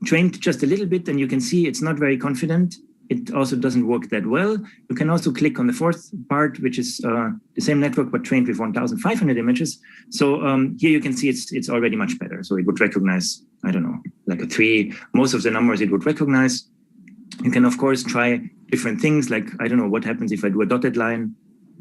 trained just a little bit, and you can see it's not very confident. It also doesn't work that well. You can also click on the fourth part, which is the same network, but trained with 1,500 images. So here you can see it's already much better. So it would recognize, I don't know, like a 3. Most of the numbers it would recognize. You can, of course, try different things, like, I don't know, what happens if I do a dotted line?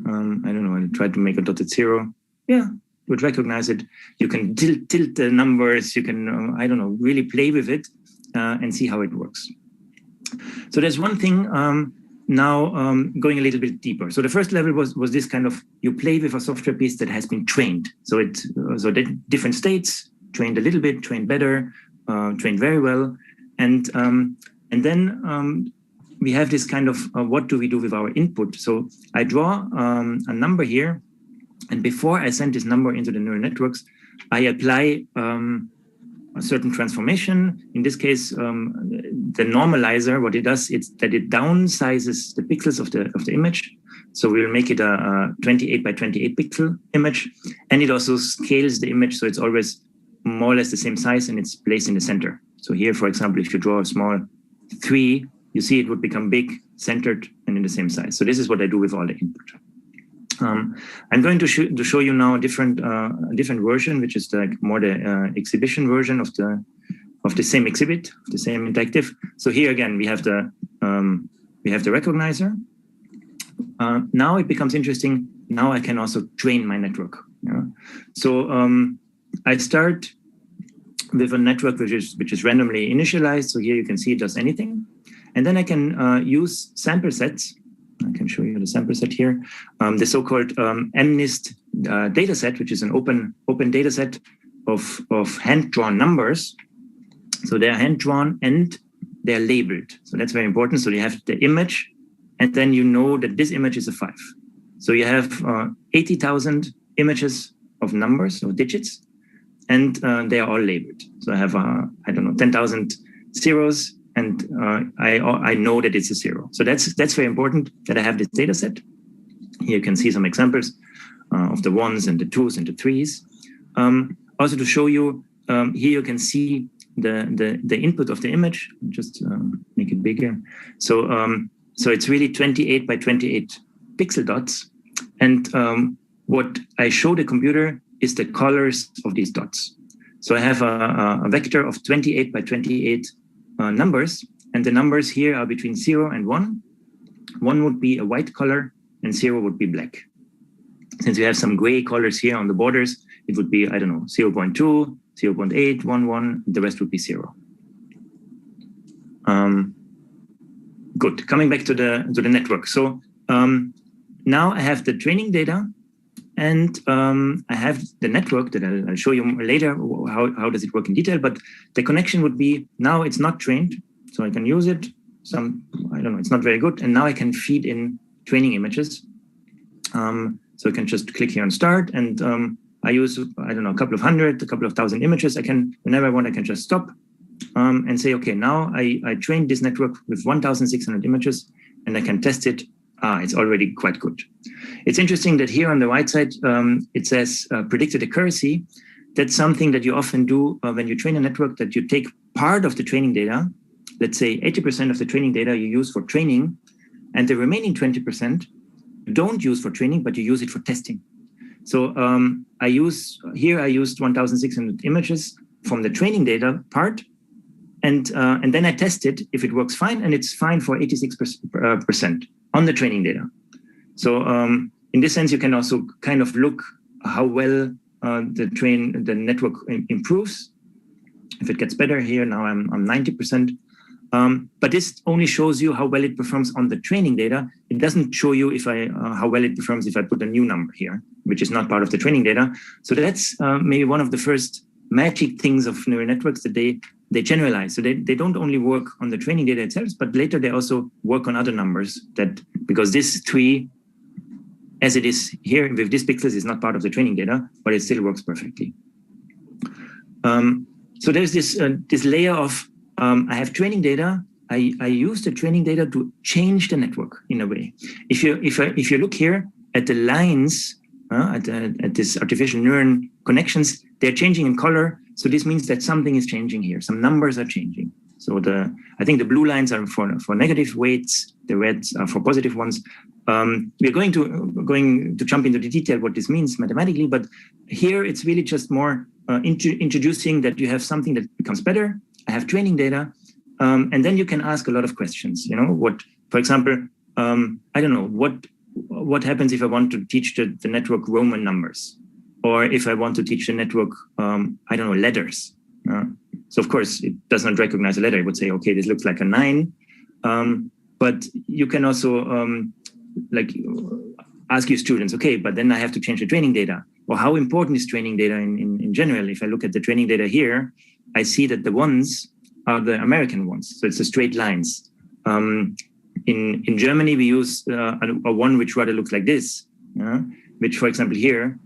I don't know, I try to make a dotted 0. Yeah, it would recognize it. You can tilt the numbers. You can, I don't know, really play with it and see how it works. So there's one thing now going a little bit deeper. So the first level was this kind of, you play with a software piece that has been trained. So the different states, trained a little bit, trained better, trained very well. And then we have this kind of, what do we do with our input? So I draw a number here. And before I send this number into the neural networks, I apply a certain transformation. In this case, the normalizer, what it does, it's that it downsizes the pixels of the image. So we'll make it a 28 by 28 pixel image. And it also scales the image, so it's always more or less the same size, and it's placed in the center. So here, for example, if you draw a small 3, you see it would become big, centered, and in the same size. So this is what I do with all the input. I'm going to show you now a different version, which is like more the exhibition version of the same exhibit, of the same interactive. So here again we have the recognizer. Now it becomes interesting. Now I can also train my network. Yeah? So I start with a network which is randomly initialized. So here you can see it does anything, and then I can use sample sets. I can show you the sample set here. The so-called MNIST data set, which is an open data set of hand-drawn numbers. So they are hand-drawn and they are labeled. So that's very important. So you have the image, and then you know that this image is a 5. So you have 80,000 images of numbers, of digits, and they are all labeled. So I have, I don't know, 10,000 zeros, and I know that it's a 0. So that's very important that I have this data set. Here you can see some examples of the 1s and the 2s and the 3s. Also to show you, here you can see the input of the image. Just make it bigger. So it's really 28 by 28 pixel dots. And what I show the computer is the colors of these dots. So I have a vector of 28 by 28 numbers, and the numbers here are between 0 and 1. 1 would be a white color, and 0 would be black. Since we have some gray colors here on the borders, it would be, I don't know, 0.2, 0.8, 1, the rest would be 0. Good. Coming back to the network. So now I have the training data, and I have the network that I'll show you later. How does it work in detail? But the connection would be, now it's not trained, so I can use it. I don't know, it's not very good. And now I can feed in training images. So I can just click here on start, and I use, I don't know, a couple of hundred, a couple of thousand images. I can, whenever I want, I can just stop and say, okay, now I trained this network with 1,600 images, and I can test it. It's already quite good. It's interesting that here on the right side, it says predicted accuracy. That's something that you often do when you train a network, that you take part of the training data, let's say 80% of the training data you use for training, and the remaining 20% you don't use for training, but you use it for testing. So I used 1,600 images from the training data part, and then I tested if it works fine, and it's fine for 86% on the training data. So in this sense, you can also kind of look how well the network improves If it gets better here, now I'm 90%. But this only shows you how well it performs on the training data. It doesn't show you if how well it performs if I put a new number here, which is not part of the training data. So that's maybe one of the first magic things of neural networks that they generalize. So they don't only work on the training data itself, but later they also work on other numbers because this 3, as it is here with these pixels, is not part of the training data, but it still works perfectly. So there's this layer of I have training data. I use the training data to change the network in a way. If you look here at the lines at this artificial neuron connections, they're changing in color. So this means that something is changing here. Some numbers are changing. So I think the blue lines are for negative weights. The reds are for positive ones. We're going to jump into the detail what this means mathematically, but here it's really just more introducing that you have something that becomes better. I have training data, and then you can ask a lot of questions. You know, for example, I don't know, what happens if I want to teach the network Roman numbers, or if I want to teach the network, I don't know, letters. So of course, it does not recognize a letter. It would say, okay, this looks like a 9. But you can also ask your students, okay, but then I have to change the training data. Or how important is training data in general? If I look at the training data here, I see that the ones are the American ones. So it's the straight lines. In Germany, we use a one which rather looks like this, which, for example, here,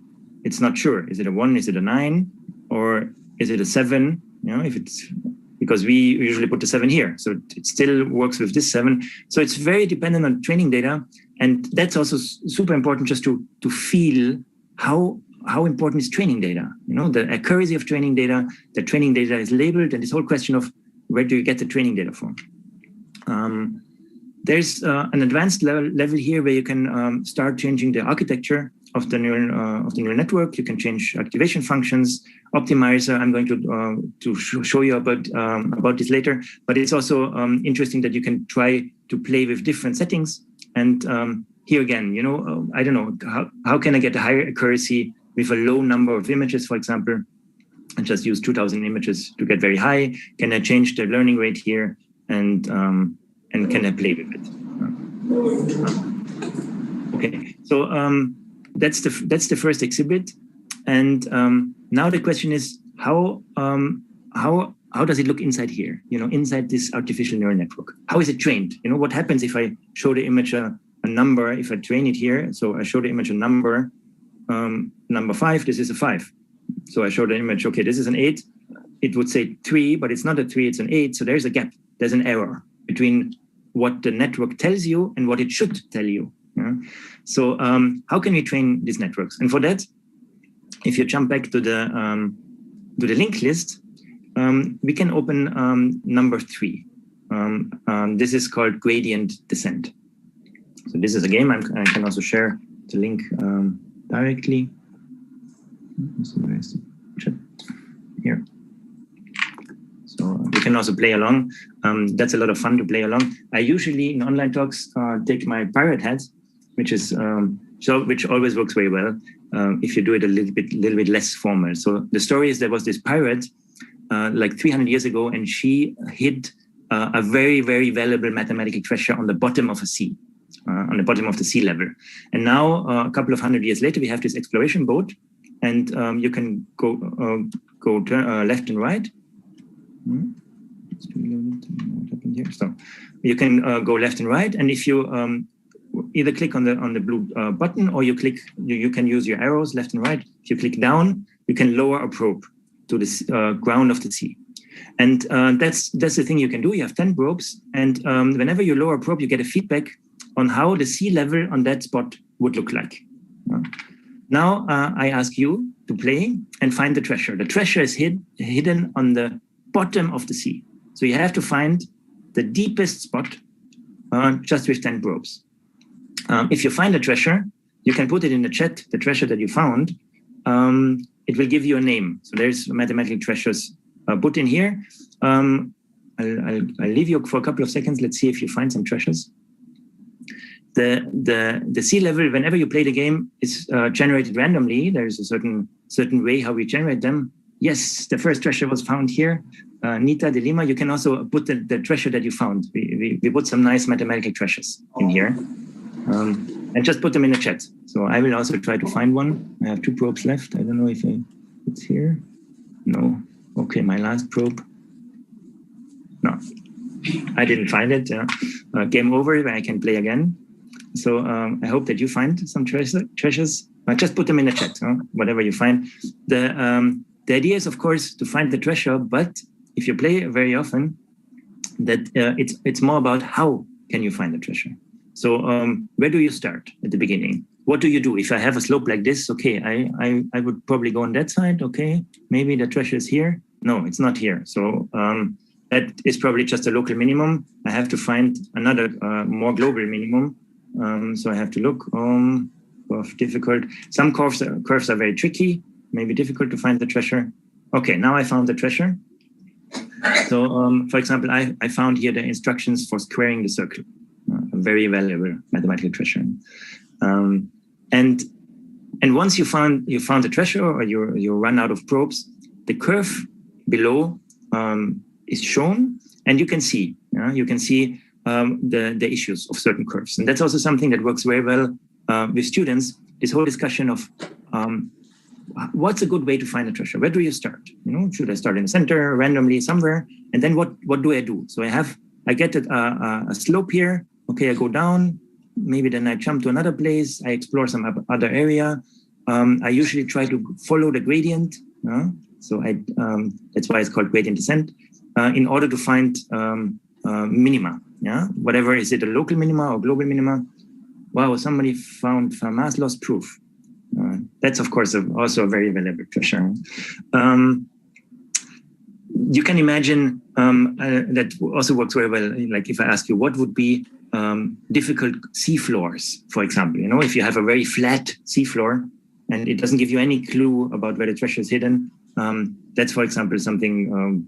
it's not sure. Is it a 1? Is it a 9? Or is it a 7? If it's because we usually put the 7 here. So it still works with this 7. So it's very dependent on training data. And that's also super important just to feel how important is training data. The accuracy of training data, the training data is labeled, and this whole question of where do you get the training data from? There's an advanced level here where you can start changing the architecture of the neural network. You can change activation functions, optimizer. I'm going to show you about this later. But it's also interesting that you can try to play with different settings. And here again, I don't know, how can I get a higher accuracy with a low number of images, for example? And just use 2,000 images to get very high. Can I change the learning rate here? And can I play with it? Okay, so that's the first exhibit. And now the question is, how does it look inside here? Inside this artificial neural network. How is it trained? What happens if I show the image a number? If I train it here, so I show the image a number. Number 5, this is a 5. So I show the image, okay, this is an 8. It would say 3, but it's not a 3, it's an 8. So there's a gap, there's an error between what the network tells you and what it should tell you. So how can we train these networks? And for that, if you jump back to the linked list, we can open number 3. This is called gradient descent. So this is a game. I can also share the link directly. Here. So you can also play along. That's a lot of fun to play along. I usually in online talks take my pirate hat, which always works very well if you do it a little bit less formal. So the story is there was this pirate like 300 years ago, and she hid a very, very valuable mathematical treasure on the bottom of a sea. On the bottom of the sea level. And now, a couple of 100 years later, we have this exploration boat, and you can go left and right. What happened here? So you can go left and right, and if you either click on the blue button, or you can use your arrows left and right. If you click down, you can lower a probe to the ground of the sea. And that's the thing you can do. You have 10 probes, and whenever you lower a probe, you get a feedback on how the sea level on that spot would look like. Now I ask you to play and find the treasure. The treasure is hidden on the bottom of the sea. So you have to find the deepest spot just with 10 probes. If you find a treasure, you can put it in the chat, the treasure that you found. It will give you a name. So there's mathematical treasures put in here. I'll leave you for a couple of seconds. Let's see if you find some treasures. The sea level, whenever you play the game, is generated randomly. There's a certain way how we generate them. Yes, the first treasure was found here. Nita de Lima, you can also put the treasure that you found. We put some nice mathematical treasures in here. And just put them in the chat. So I will also try to find one. I have 2 probes left. I don't know if it's here. No. Okay, my last probe. No, I didn't find it. Game over, I can play again. So I hope that you find some treasures. Just put them in the chat, whatever you find. The idea is, of course, to find the treasure, but if you play very often, that it's more about how can you find the treasure. So where do you start at the beginning? What do you do? If I have a slope like this, okay, I would probably go on that side. Okay, maybe the treasure is here. No, it's not here. So that is probably just a local minimum. I have to find another more global minimum. So I have to look of difficult. Some curves are very tricky, maybe difficult to find the treasure. Okay, now I found the treasure. So for example, I found here the instructions for squaring the circle. A very valuable mathematical treasure. And once you found the treasure, or you run out of probes, the curve below is shown, and you can see the issues of certain curves. And that's also something that works very well with students. This whole discussion of what's a good way to find a treasure? Where do you start? Should I start in the center, randomly somewhere? And then what do I do? So I get a slope here. Okay, I go down. Maybe then I jump to another place. I explore some other area. I usually try to follow the gradient. So that's why it's called gradient descent, in order to find minima. Yeah, whatever, is it a local minima or global minima? Wow, somebody found Fermat's loss proof. That's of course also a very valuable treasure. You can imagine that also works very well. Like if I ask you, what would be difficult seafloors, for example, if you have a very flat seafloor and it doesn't give you any clue about where the treasure is hidden, that's, for example, something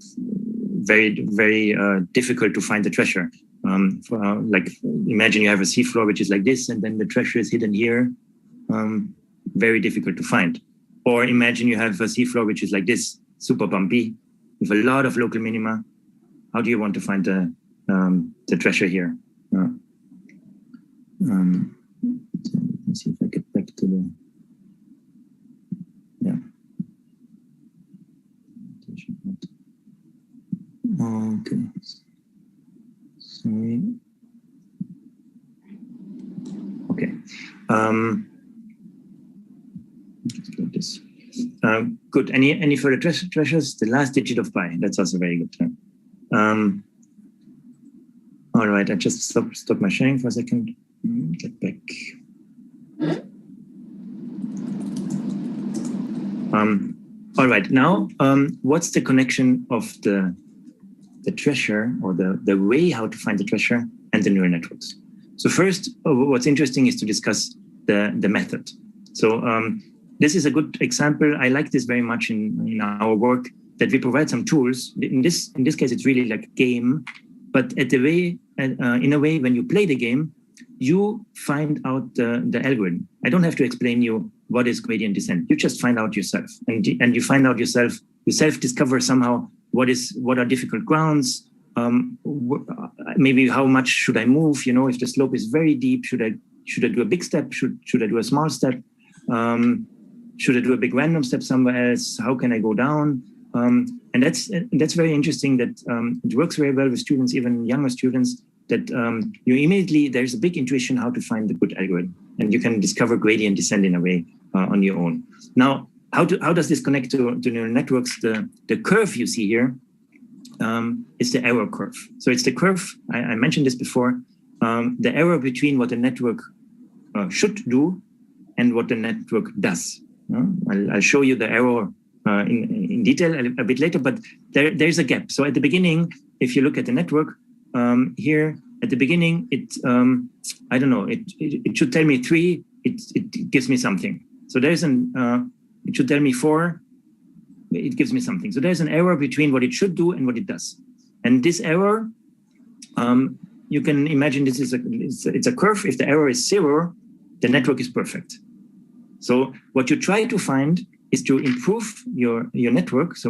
very, very difficult to find the treasure. Like imagine you have a seafloor which is like this, and then the treasure is hidden here. Very difficult to find. Or imagine you have a seafloor which is like this, super bumpy, with a lot of local minima. How do you want to find the treasure here? Let's see if I get back to the, yeah. Okay. Sorry. Okay. Just like this. Good. Any further treasures? The last digit of pi. That's also very good. All right. I just stop my sharing for a second. Get back. All right. Now, what's the connection of the treasure, or the way how to find the treasure, and the neural networks? So first, what's interesting is to discuss the method. So this is a good example. I like this very much in our work, that we provide some tools. In this case, it's really like a game, but in a way, when you play the game, you find out the algorithm. I don't have to explain you what is gradient descent. You just find out yourself, and you find out yourself. You self-discover somehow what are difficult grounds. Maybe how much should I move? If the slope is very deep, should I do a big step? Should I do a small step? Should I do a big random step somewhere else? How can I go down? And that's very interesting. That it works very well with students, even younger students. That you immediately, there's a big intuition how to find the good algorithm, and you can discover gradient descent in a way on your own. Now, how does this connect to neural networks? The curve you see here is the error curve. So it's the curve, I mentioned this before, the error between what the network should do and what the network does. I'll show you the error in detail a bit later, but there's a gap. So at the beginning, if you look at the network, here at the beginning, I don't know, it should tell me 3, it gives me something. So there's it should tell me 4, it gives me something. So there's an error between what it should do and what it does. And this error, you can imagine this is it's a curve. If the error is 0, the network is perfect. So what you try to find is to improve your network. So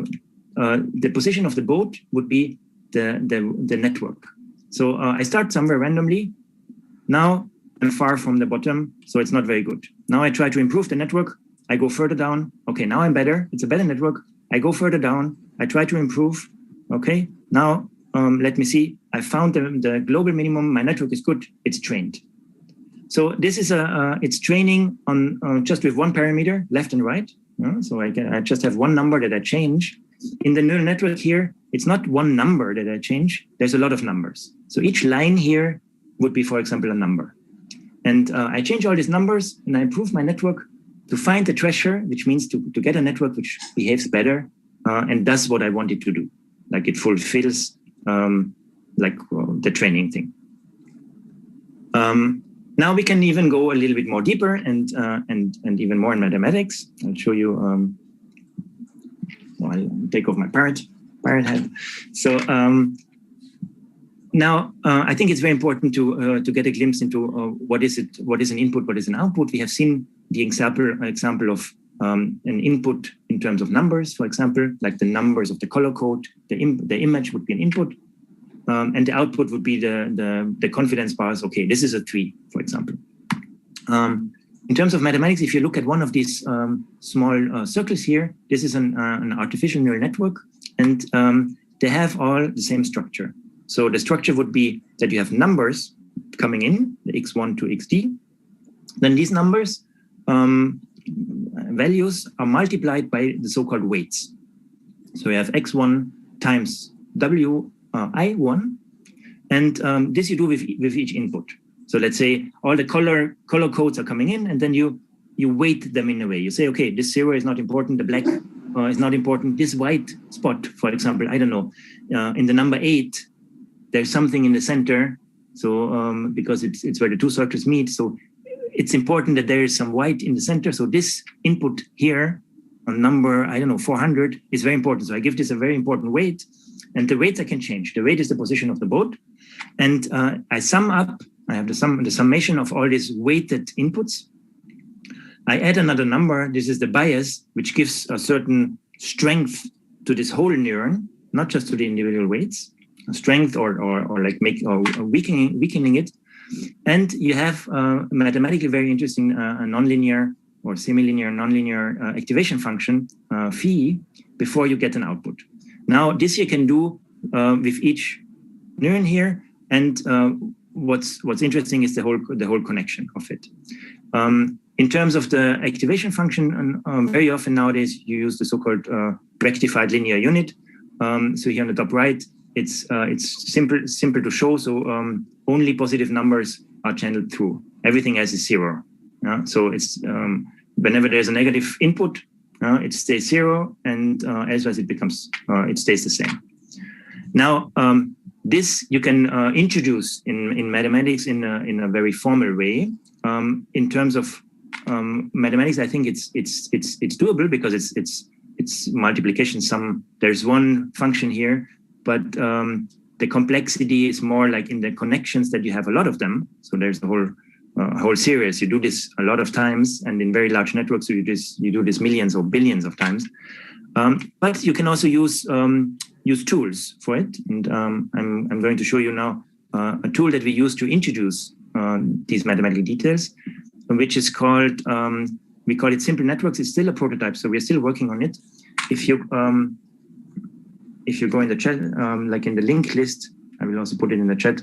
the position of the boat would be the network. So I start somewhere randomly. Now I'm far from the bottom, so it's not very good. Now I try to improve the network. I go further down. Okay, now I'm better. It's a better network. I go further down. I try to improve. Okay, now let me see. I found the global minimum. My network is good. It's trained. So this is it's training on just with one parameter, left and right. So I just have one number that I change. In the neural network here, it's not one number that I change. There's a lot of numbers. So each line here would be, for example, a number. And I change all these numbers and I improve my network to find the treasure, which means to get a network which behaves better and does what I want it to do. Like it fulfills the training thing. Now we can even go a little bit more deeper and even more in mathematics. I'll show you. I'll take off my parrot hat. So now I think it's very important to get a glimpse into what is an input, what is an output. We have seen the example of an input in terms of numbers, for example, like the numbers of the color code. The image would be an input. And the output would be the confidence bars. Okay, this is a 3, for example. In terms of mathematics, if you look at one of these small circles here, this is an artificial neural network, and they have all the same structure. So the structure would be that you have numbers coming in, the x1 to xd. Then these numbers, values are multiplied by the so-called weights. So you have x1 times w I1, and this you do with each input. So let's say all the color codes are coming in, and then you weight them in a way. You say, okay, this 0 is not important, the black is not important. This white spot, for example, I don't know, in the number 8, there's something in the center. So because it's where the two circles meet, so it's important that there is some white in the center. So this input here on number, I don't know, 400 is very important. So I give this a very important weight. And the weights I can change. The weight is the position of the boat. And I sum up, I have the summation of all these weighted inputs. I add another number. This is the bias, which gives a certain strength to this whole neuron, not just to the individual weights, strength or weakening it. And you have mathematically very interesting nonlinear or semilinear nonlinear activation function, phi, before you get an output. Now, this you can do with each neuron here, and what's interesting is the whole connection of it. In terms of the activation function, very often nowadays you use the so-called rectified linear unit. So here on the top right, it's simple to show. So only positive numbers are channeled through. Everything else is 0. So it's whenever there's a negative input, it stays 0, and as it stays the same. Now, this you can introduce in mathematics in a very formal way. In terms of mathematics, I think it's doable because it's multiplication sum. There's one function here, but the complexity is more like in the connections that you have a lot of them. So there's the whole series. You do this a lot of times, and in very large networks, you do this millions or billions of times. But you can also use tools for it, and I'm going to show you now a tool that we use to introduce these mathematical details, which is called we call it simple networks. It's still a prototype, so we're still working on it. If you go in the chat, like in the link list, I will also put it in the chat.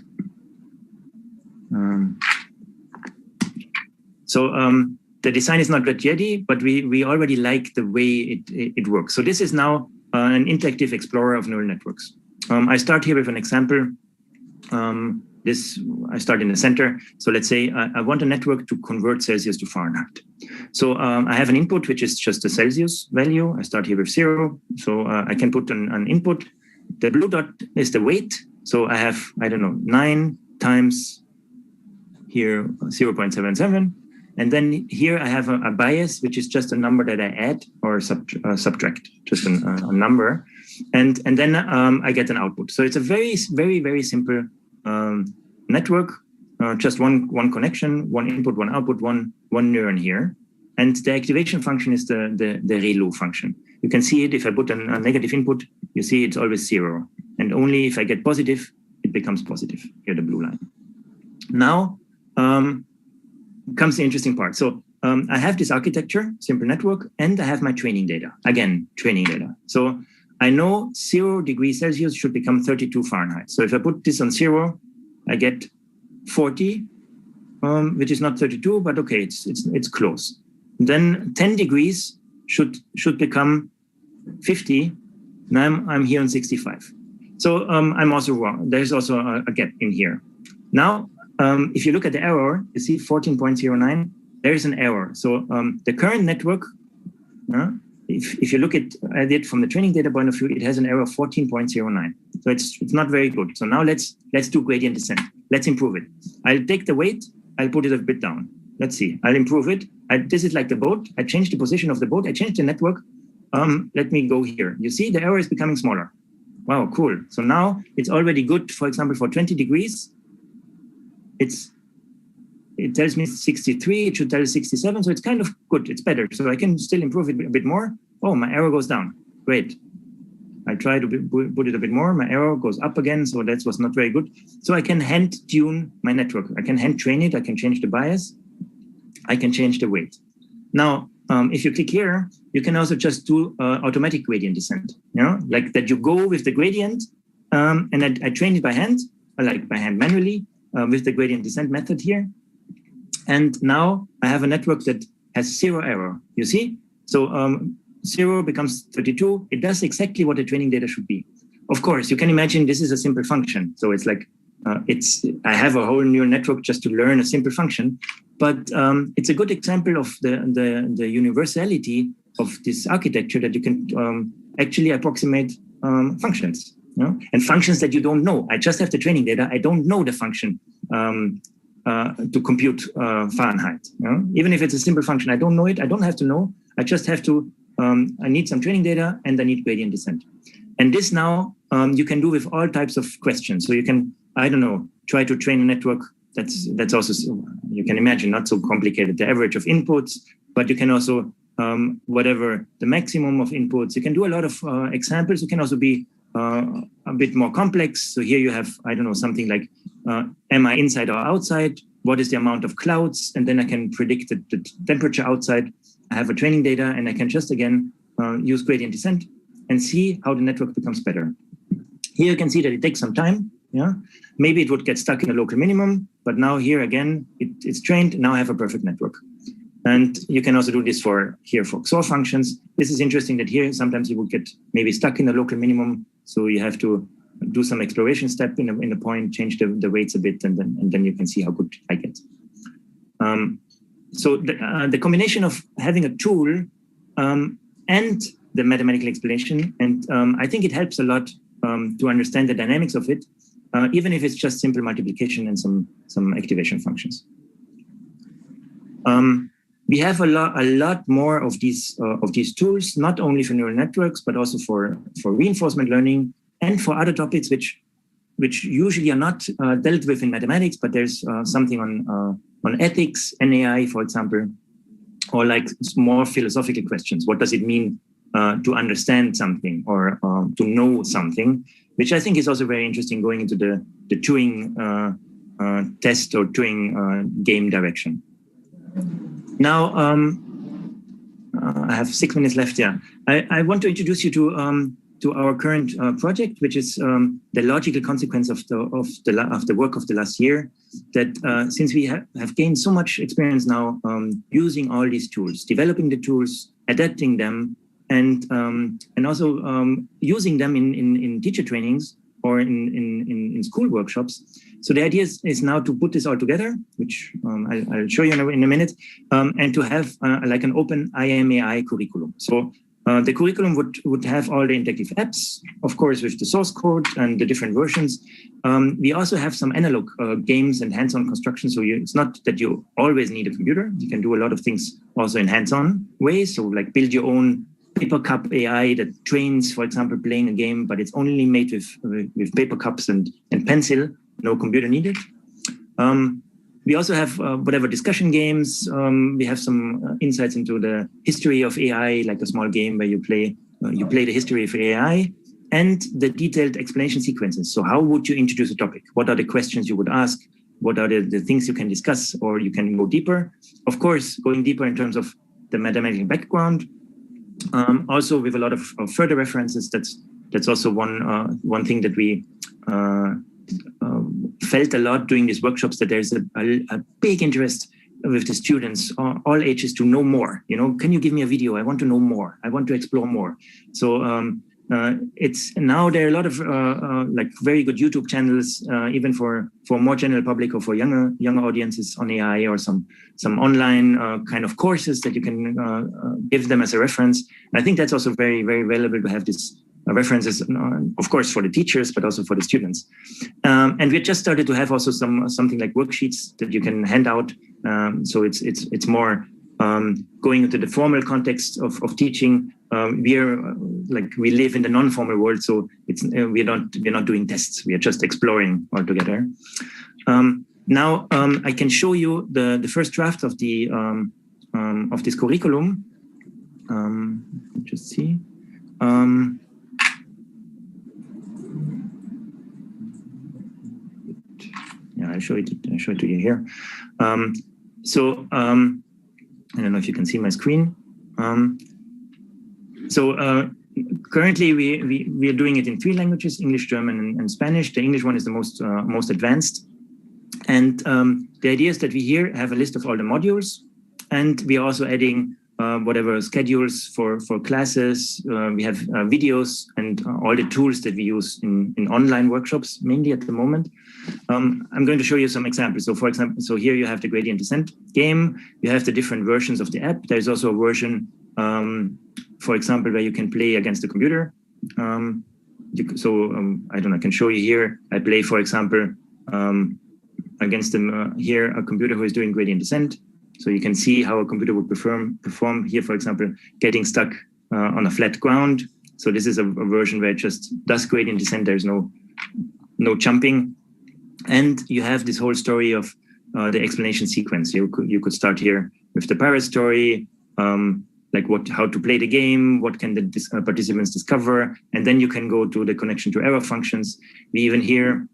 So the design is not yet ready, but we already like the way it works. So this is now an interactive explorer of neural networks. I start here with an example. I start in the center. So let's say I want a network to convert Celsius to Fahrenheit. So I have an input, which is just a Celsius value. I start here with 0. So I can put an input. The blue dot is the weight. So I have, I don't know, 9 times here 0.77. And then here I have a bias, which is just a number that I add or subtract, just a number. And then I get an output. So it's a very, very, very simple network, just one connection, one input, one output, one neuron here. And the activation function is the ReLU function. You can see it if I put a negative input, you see it's always 0. And only if I get positive, it becomes positive, here the blue line. Now comes the interesting part. So I have this architecture, simple network, and I have my training data. Again, training data. So I know 0 degrees Celsius should become 32 Fahrenheit. So if I put this on 0, I get 40, which is not 32, but okay, it's close. Then 10 degrees should become 50. Now I'm here on 65. So I'm also wrong. There's also a gap in here. Now, if you look at the error, you see 14.09. There is an error. So the current network, if you look at it from the training data point of view, it has an error of 14.09. So it's not very good. So now let's do gradient descent. Let's improve it. I'll take the weight. I'll put it a bit down. Let's see. I'll improve it. This is like the boat. I changed the position of the boat. I changed the network. Let me go here. You see the error is becoming smaller. Wow, cool. So now it's already good. For example, for 20 degrees, it tells me 63. It should tell 67. So it's kind of good. It's better. So I can still improve it a bit more. Oh, my error goes down. Great. I try to put it a bit more. My error goes up again. So that was not very good. So I can hand tune my network. I can hand train it. I can change the bias. I can change the weight. Now, if you click here, you can also just do automatic gradient descent. You know, like that you go with the gradient, and I train it by hand, like by hand manually with the gradient descent method here. And now I have a network that has 0 error. You see? So 0 becomes 32. It does exactly what the training data should be. Of course, you can imagine this is a simple function. So it's like I have a whole neural network just to learn a simple function. But it's a good example of the universality of this architecture that you can actually approximate functions, you know? And functions that you don't know. I just have the training data. I don't know the function to compute Fahrenheit. You know? Even if it's a simple function, I don't know it. I don't have to know. I just have to, I need some training data and I need gradient descent. And this now you can do with all types of questions. So you can, I don't know, try to train a network. That's also, you can imagine, not so complicated, the average of inputs, but you can also, whatever the maximum of inputs, you can do a lot of examples. You can also be a bit more complex. So here you have, I don't know, something like, am I inside or outside? What is the amount of clouds? And then I can predict the temperature outside. I have a training data and I can just, again, use gradient descent and see how the network becomes better. Here you can see that it takes some time. Yeah, maybe it would get stuck in a local minimum, but now here again, it's trained. Now I have a perfect network. And you can also do this for XOR functions. This is interesting that here sometimes you would get maybe stuck in a local minimum. So you have to do some exploration step in a point, change the weights a bit, and then you can see how good I get. So the combination of having a tool and the mathematical explanation, and I think it helps a lot to understand the dynamics of it, even if it's just simple multiplication and some activation functions. We have a lot more of these tools, not only for neural networks, but also for reinforcement learning and for other topics which usually are not dealt with in mathematics, but there's something on ethics, NAI, for example, or like more philosophical questions. What does it mean to understand something or to know something, which I think is also very interesting going into the Turing test or Turing game direction. Now, I have 6 minutes left. Yeah, I want to introduce you to our current project, which is the logical consequence of the work of the last year. That since we have gained so much experience now using all these tools, developing the tools, adapting them, and also using them in teacher trainings or in school workshops. So the idea is now to put this all together, which I'll show you in a minute, and to have like an open IMAI curriculum. So the curriculum would have all the interactive apps, of course, with the source code and the different versions. We also have some analog games and hands-on construction. So it's not that you always need a computer. You can do a lot of things also in hands-on ways. So like build your own paper cup AI that trains, for example, playing a game, but it's only made with paper cups and pencil, no computer needed. We also have whatever discussion games. We have some insights into the history of AI, like a small game where you play the history of AI, and the detailed explanation sequences. So how would you introduce a topic? What are the questions you would ask? What are the things you can discuss, or you can go deeper? Of course, going deeper in terms of the mathematical background. Also with a lot of further references. That's also one thing that we felt a lot during these workshops, that there's a big interest with the students, all ages, to know more. Can you give me a video? I want to know more. I want to explore more. So it's now there are a lot of like very good YouTube channels, even for more general public or for younger audiences on AI, or some online kind of courses that you can give them as a reference. And I think that's also very, very valuable to have this references, of course, for the teachers, but also for the students. And we just started to have also something like worksheets that you can hand out. So it's more going into the formal context of teaching. We live in the non-formal world, so we're not doing tests. We are just exploring altogether. Now I can show you the first draft of this curriculum. Just see. Yeah, I'll show it to you here. So I don't know if you can see my screen. Currently we are doing it in 3 languages: English, German, and Spanish. The English one is the most advanced. And the idea is that we here have a list of all the modules, and we are also adding whatever schedules for classes. We have videos and all the tools that we use in online workshops, mainly at the moment. I'm going to show you some examples. So for example, here you have the gradient descent game. You have the different versions of the app. There's also a version, for example, where you can play against the computer. I don't know, I can show you here. I play, for example, against here a computer who is doing gradient descent. So you can see how a computer would perform here, for example, getting stuck on a flat ground. So this is a version where it just does gradient descent. There's no jumping. And you have this whole story of the explanation sequence. You could start here with the pirate story, like how to play the game, what can the participants discover, and then you can go to the connection to error functions. We even here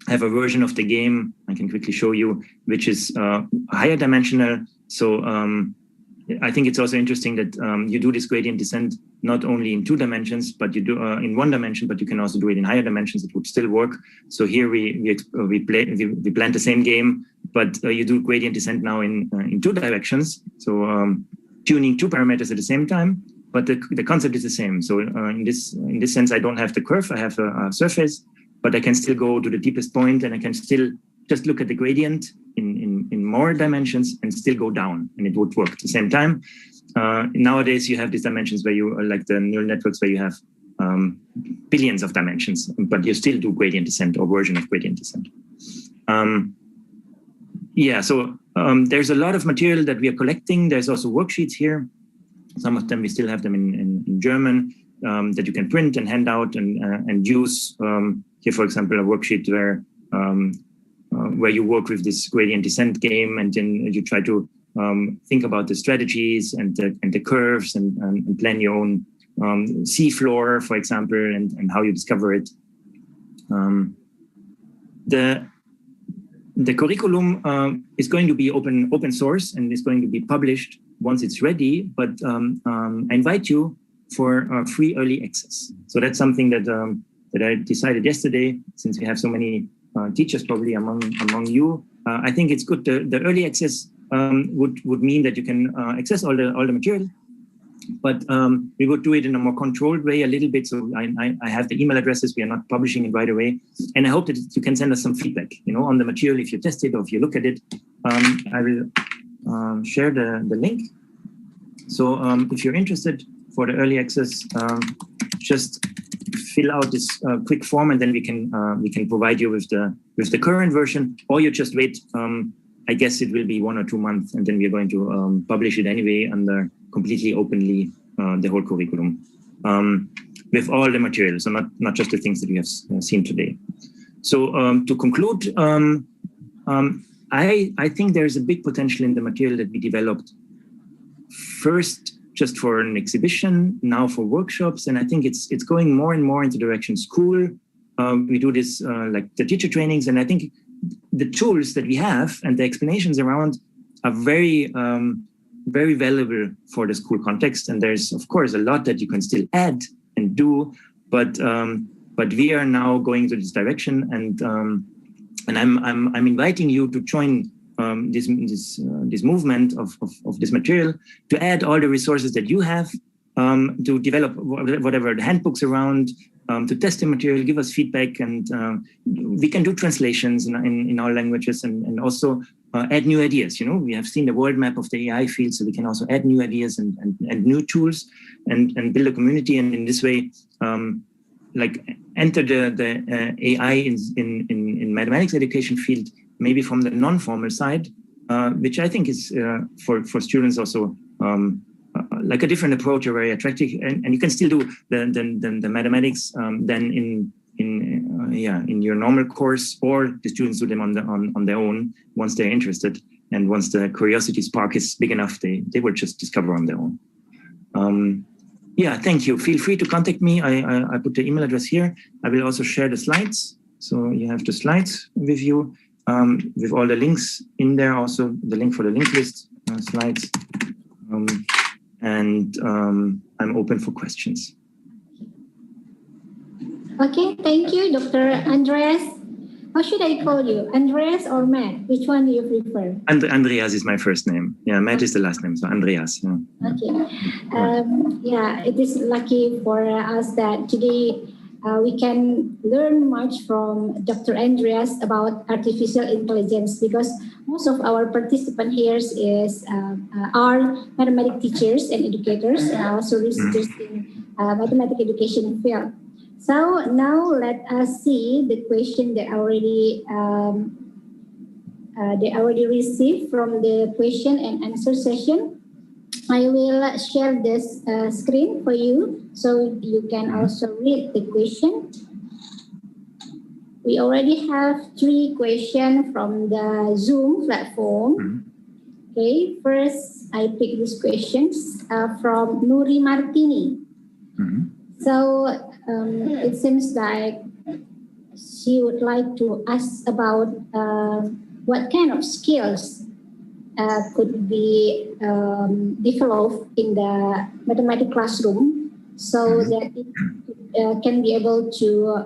have a version of the game I can quickly show you, which is higher dimensional. So I think it's also interesting that you do this gradient descent not only in 2 dimensions, but you do in 1 dimension, but you can also do it in higher dimensions. It would still work. So here we plan the same game, but you do gradient descent now in 2 directions. So tuning 2 parameters at the same time, but the concept is the same. So in this sense, I don't have the curve. I have a surface, but I can still go to the deepest point, and I can still just look at the gradient in more dimensions and still go down, and it would work at the same time. Nowadays, you have these dimensions where you like the neural networks where you have billions of dimensions, but you still do gradient descent or version of gradient descent. So there's a lot of material that we are collecting. There's also worksheets here. Some of them we still have them in German that you can print and hand out and use. Here, for example, a worksheet where you work with this gradient descent game, and then you try to think about the strategies and the curves and plan your own seafloor, for example, and how you discover it. The curriculum is going to be open source and is going to be published once it's ready, but I invite you for free early access. So that's something that I decided yesterday, since we have so many teachers probably among you. I think it's good. The early access would mean that you can access all the material, but we would do it in a more controlled way a little bit. So I have the email addresses. We are not publishing it right away, and I hope that you can send us some feedback, on the material if you test it or if you look at it. I will share the link. So if you're interested for the early access, just fill out this quick form, and then we can provide you with the current version, or you just wait. I guess it will be 1 or 2 months, and then we are going to publish it anyway under completely openly the whole curriculum with all the materials, so not just the things that we have seen today. So to conclude, I think there's a big potential in the material that we developed first just for an exhibition, now for workshops, and I think it's going more and more into direction school. We do this like the teacher trainings, and I think the tools that we have and the explanations around are very very valuable for the school context. And there's of course a lot that you can still add and do, but we are now going to this direction, and I'm inviting you to join this movement of this material, to add all the resources that you have, to develop whatever the handbooks around, to test the material, give us feedback, and we can do translations in all languages, and also add new ideas. You know, we have seen the world map of the AI field, so we can also add new ideas and new tools, and build a community, and in this way, like enter the AI in mathematics education field, maybe from the non-formal side, which I think is for students also like a different approach, or very attractive, and you can still do the mathematics then in your normal course, or the students do them on their own once they're interested, and once the curiosity spark is big enough, they will just discover on their own. Yeah, thank you. Feel free to contact me. I put the email address here. I will also share the slides, so you have the slides with you, with all the links in there. Also, the link for the link list slides, and I'm open for questions. Okay, thank you, Dr. Andreas. How should I call you? Andreas or Matt? Which one do you prefer? Andreas is my first name. Yeah, Matt is the last name, so Andreas. Yeah. Okay. Yeah, it is lucky for us that today we can learn much from Dr. Andreas about artificial intelligence, because most of our participants here are mathematics teachers and educators, and also researchers in mathematics education field. So now let us see the question that they already received from the question and answer session. I will share this screen for you so you can also read the question. We already have 3 questions from the Zoom platform. Okay, first I pick these questions from Nuri Martini. So it seems like she would like to ask about what kind of skills could be developed in the mathematics classroom, so that it can be able to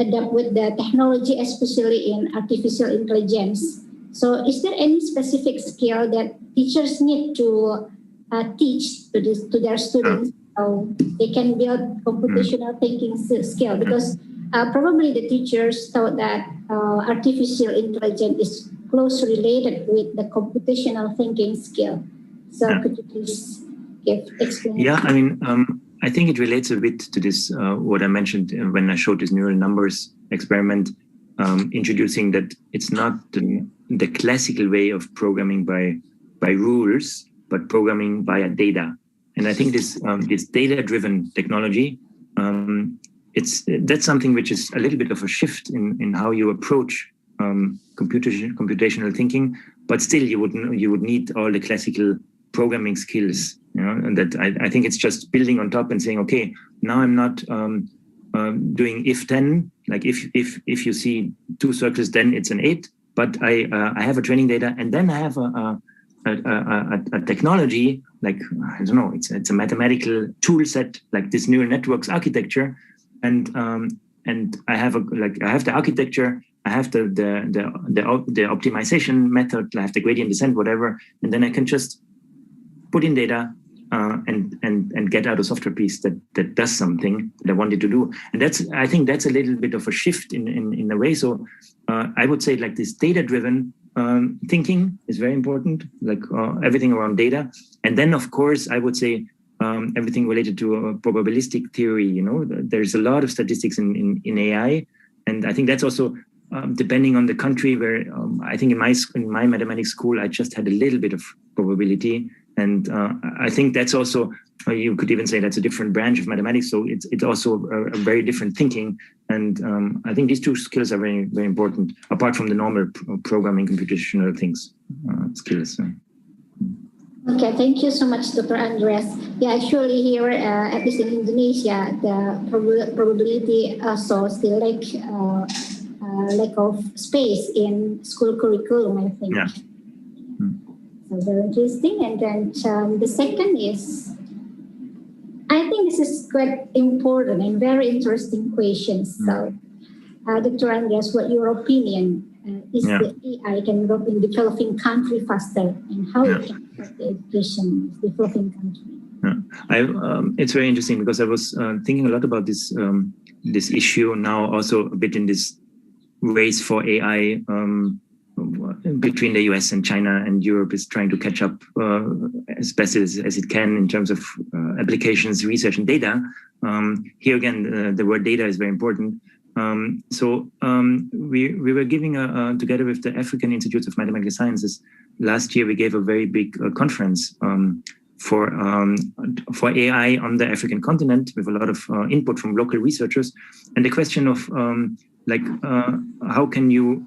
adapt with the technology, especially in artificial intelligence. So is there any specific skill that teachers need to teach to their students, so they can build computational thinking skill? Because probably the teachers thought that artificial intelligence is closely related with the computational thinking skill. So could you please explain? Yeah, I mean, I think it relates a bit to this, what I mentioned when I showed this neural numbers experiment, introducing that it's not the classical way of programming by rules, but programming via data. And I think this data-driven technology, that's something which is a little bit of a shift in how you approach computational thinking, but still you would need all the classical programming skills. You know, and that I think it's just building on top and saying, okay, now I'm not doing if then, like if you see 2 circles, then it's an 8. But I have a training data, and then I have a technology, like, I don't know, it's a mathematical tool set, like this neural networks architecture, and I have the architecture, I have the optimization method, I have the gradient descent, whatever, and then I can just put in data and get out a software piece that does something that I wanted to do. And I think that's a little bit of a shift in a way. So I would say like this data-driven thinking is very important, like everything around data. And then of course, I would say everything related to probabilistic theory. You know, there's a lot of statistics in AI. And I think that's also depending on the country, where I think in my mathematics school, I just had a little bit of probability. And I think that's also you could even say that's a different branch of mathematics. So it's also a very different thinking. And I think these two skills are very, very important, apart from the normal programming, computational things, skills. Okay, thank you so much, Dr. Andreas. Yeah, actually here, at least in Indonesia, the probability also still lack of space in school curriculum, I think. Yeah. So very interesting. And then the second is, I think this is quite important and very interesting questions. So, Dr. Andreas, what your opinion is the AI can work in developing country faster, and how it can affect the education of developing country? It's very interesting because I was thinking a lot about this this issue now, also a bit in this race for AI between the US and China, and Europe is trying to catch up as best as it can in terms of applications, research, and data. Here again, the word data is very important. We were giving together with the African Institutes of Mathematical Sciences last year. We gave a very big conference for AI on the African continent with a lot of input from local researchers, and the question of how can you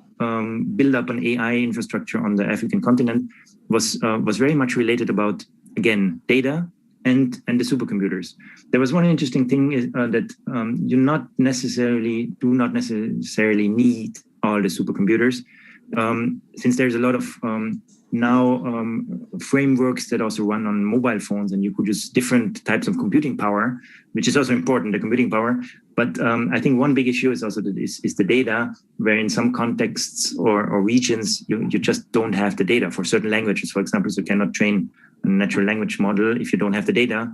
build up an AI infrastructure on the African continent was very much related about, again, data and the supercomputers. There was one interesting thing that you do not necessarily need all the supercomputers, since there's a lot of now frameworks that also run on mobile phones, and you could use different types of computing power, which is also important, the computing power. But I think one big issue is also is the data, where in some contexts or regions, you just don't have the data for certain languages, for example, so you cannot train a natural language model if you don't have the data.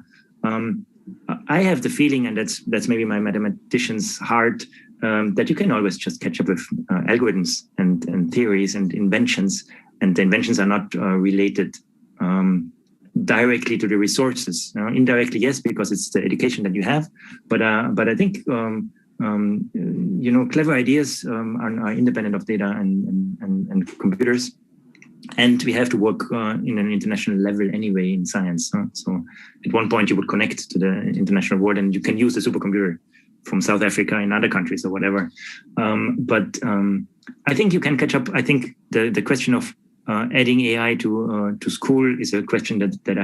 I have the feeling, and that's maybe my mathematician's heart, that you can always just catch up with algorithms and theories and inventions, and the inventions are not related directly to the resources. Indirectly, yes, because it's the education that you have. But I think clever ideas are independent of data and computers, and we have to work in an international level anyway in science. So at one point you would connect to the international world, and you can use the supercomputer from South Africa in other countries or whatever. But I think you can catch up. I think the question of adding AI to school is a question that I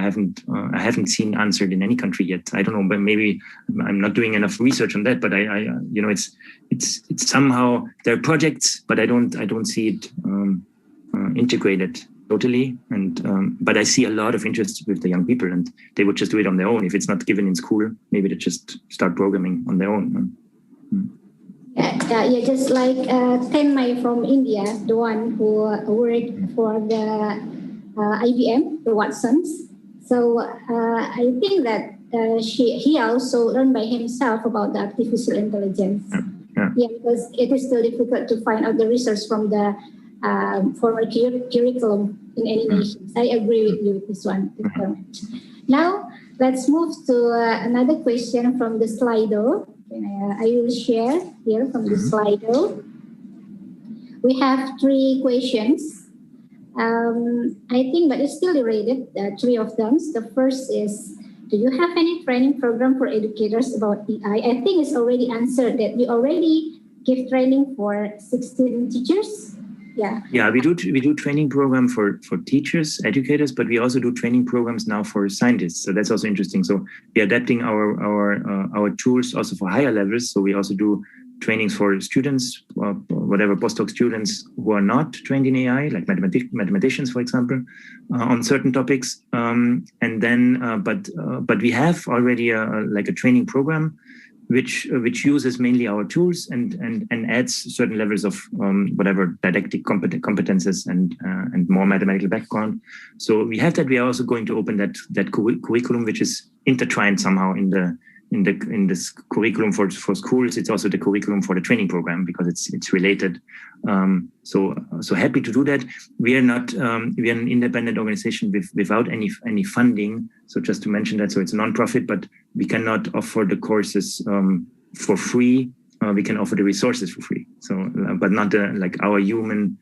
haven't seen answered in any country yet. I don't know, but maybe I'm not doing enough research on that. But it's somehow there are projects, but I don't see it integrated totally. And but I see a lot of interest with the young people, and they would just do it on their own. If it's not given in school, maybe they just start programming on their own. Yeah, just like Tenmai from India, the one who worked for the IBM, the Watsons. So I think that he also learned by himself about the artificial intelligence. Yeah, because it is still difficult to find out the research from the formal curriculum in any nations. I agree with you with this one. Now, let's move to another question from the Slido. I will share here from the Slido. We have 3 questions. I think, but it's still related, 3 of them. The first is, do you have any training program for educators about AI? I think it's already answered that you already give training for 16 teachers. Yeah, we do training program for teachers, educators, but we also do training programs now for scientists. So that's also interesting. So we're adapting our tools also for higher levels. So we also do trainings for students, whatever postdoc students who are not trained in AI, like mathematicians, for example, on certain topics. And then, but we have already a training program which uses mainly our tools and adds certain levels of whatever didactic competences and more mathematical background. So we have that. We are also going to open that curriculum, which is intertwined somehow in this curriculum for schools. It's also the curriculum for the training program because it's related. So happy to do that. We are an independent organization without any funding. So just to mention that, so it's a non-profit, but we cannot offer the courses for free. We can offer the resources for free. So, but not our human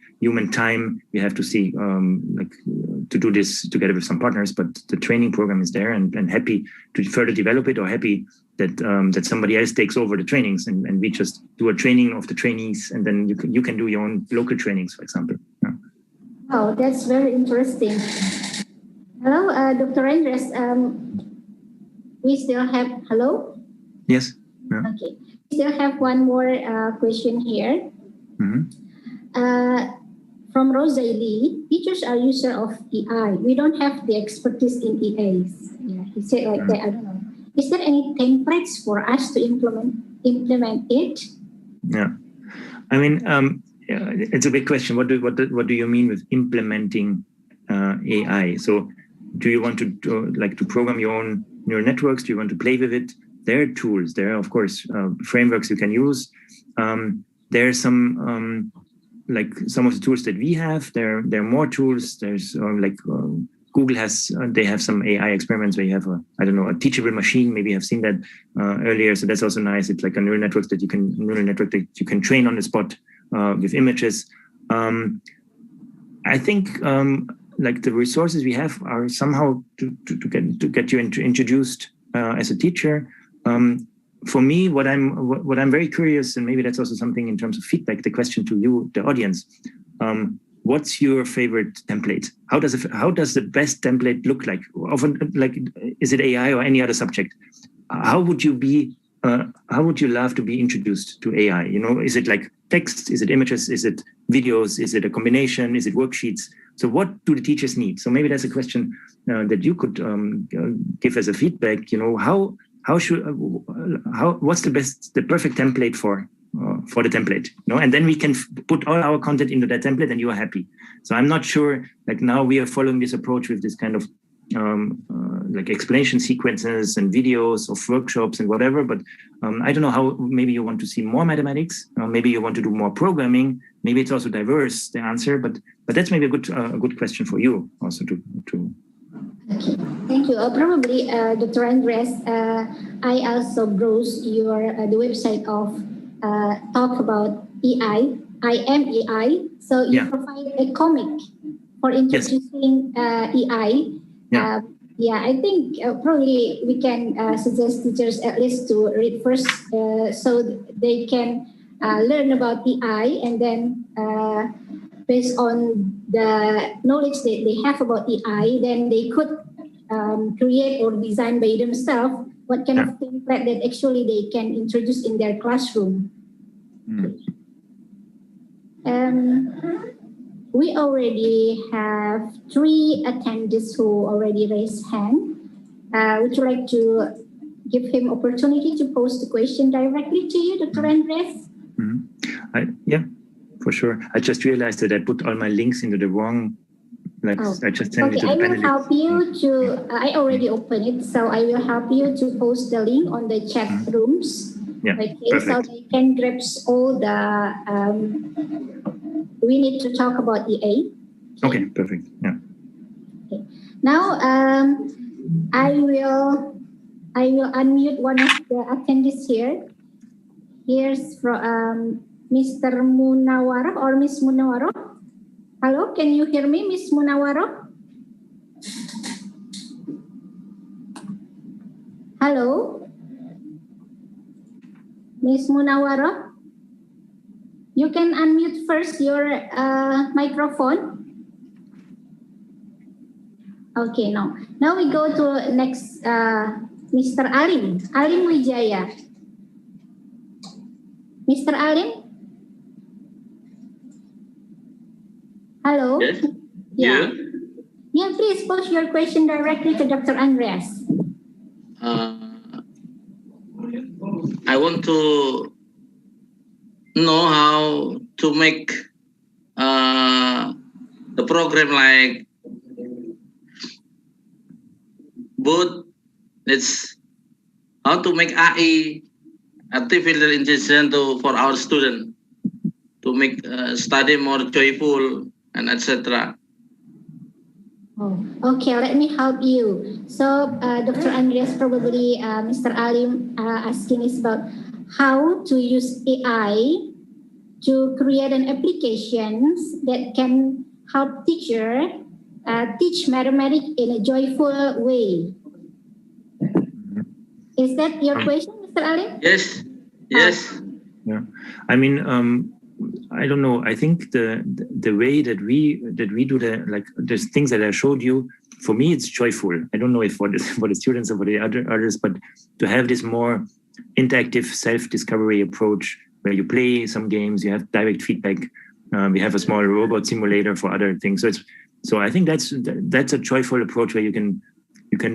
time. We have to see to do this together with some partners, but the training program is there, and happy to further develop it, or happy that that somebody else takes over the trainings, and we just do a training of the trainees, and then you can do your own local trainings, for example. Yeah. Oh, that's very interesting. Hello, Dr. Andreas. We still have, hello? Yes. Yeah. Okay. We still have one more question here. From Rosalie, teachers are user of AI. We don't have the expertise in EAs. Yeah, he said like that. I don't know. Is there any templates for us to implement it? Yeah, I mean, it's a big question. What do you mean with implementing AI? So, do you want to program your own neural networks? Do you want to play with it? There are tools. There are, of course, frameworks you can use. There are some like some of the tools that we have. There are more tools. There's Google has, they have some AI experiments where you have a teachable machine. Maybe you have seen that earlier. So that's also nice. It's like a neural network that you can train on the spot with images. I think like the resources we have are somehow to get you introduced as a teacher. For me, what I'm very curious, and maybe that's also something in terms of feedback, the question to you, the audience. What's your favorite template? How does the best template look like? Often, like, is it AI or any other subject? How would you love to be introduced to AI? You know, is it like text? Is it images? Is it videos? Is it a combination? Is it worksheets? So what do the teachers need? So maybe that's a question that you could give as a feedback. You know, what's the perfect template for the template, you know, and then we can put all our content into that template and you are happy. So I'm not sure, like now we are following this approach with this kind of like explanation sequences and videos of workshops and whatever, but I don't know how, maybe you want to see more mathematics, maybe you want to do more programming, maybe it's also diverse, the answer, but that's maybe a good question for you also to. Okay, thank you. Probably, Dr. Andreas, I also browsed the website of talk about AI. I am AI. So you provide a comic for introducing AI. Yeah, I think probably we can suggest teachers at least to read first, so they can learn about AI, and then based on the knowledge that they have about AI, then they could create or design by themselves what kind of template that actually they can introduce in their classroom. We already have 3 attendees who already raised hand. Would you like to give him opportunity to pose the question directly to you, Dr. Andreas? Yeah, for sure. I just realized that I put all my links into the wrong. I just sent it to the panelists. I will help you to. I already opened it, so I will help you to post the link on the chat rooms. Yeah, okay, perfect. So they can grasp all the. We need to talk about EA. Okay, perfect. Yeah. Okay. Now, I will unmute one of the attendees here. Here's from Mr. Munawaro or Miss Munawaro. Hello, can you hear me, Miss Munawaro? Hello, Miss Munawaro. You can unmute first your microphone. Okay, no. Now we go to next, Mr. Alim Wijaya. Mr. Alim? Hello? Yes? Yeah. Yeah, please pose your question directly to Dr. Andreas. I want to know how to make the program like both. It's how to make AI, artificial intelligence, for our student to make study more joyful and etc. Oh, okay, let me help you. So, Dr. Andreas, probably Mr. Alim asking is about how to use AI to create an applications that can help teacher teach mathematics in a joyful way? Is that your question, Mr. Ali? Yes. Yes. Yeah. I mean, I don't know. I think the way that we do the things that I showed you, for me, it's joyful. I don't know if for the students or for the others, but to have this more interactive self-discovery approach where you play some games, you have direct feedback. We have a small robot simulator for other things. So I think that's a joyful approach where you can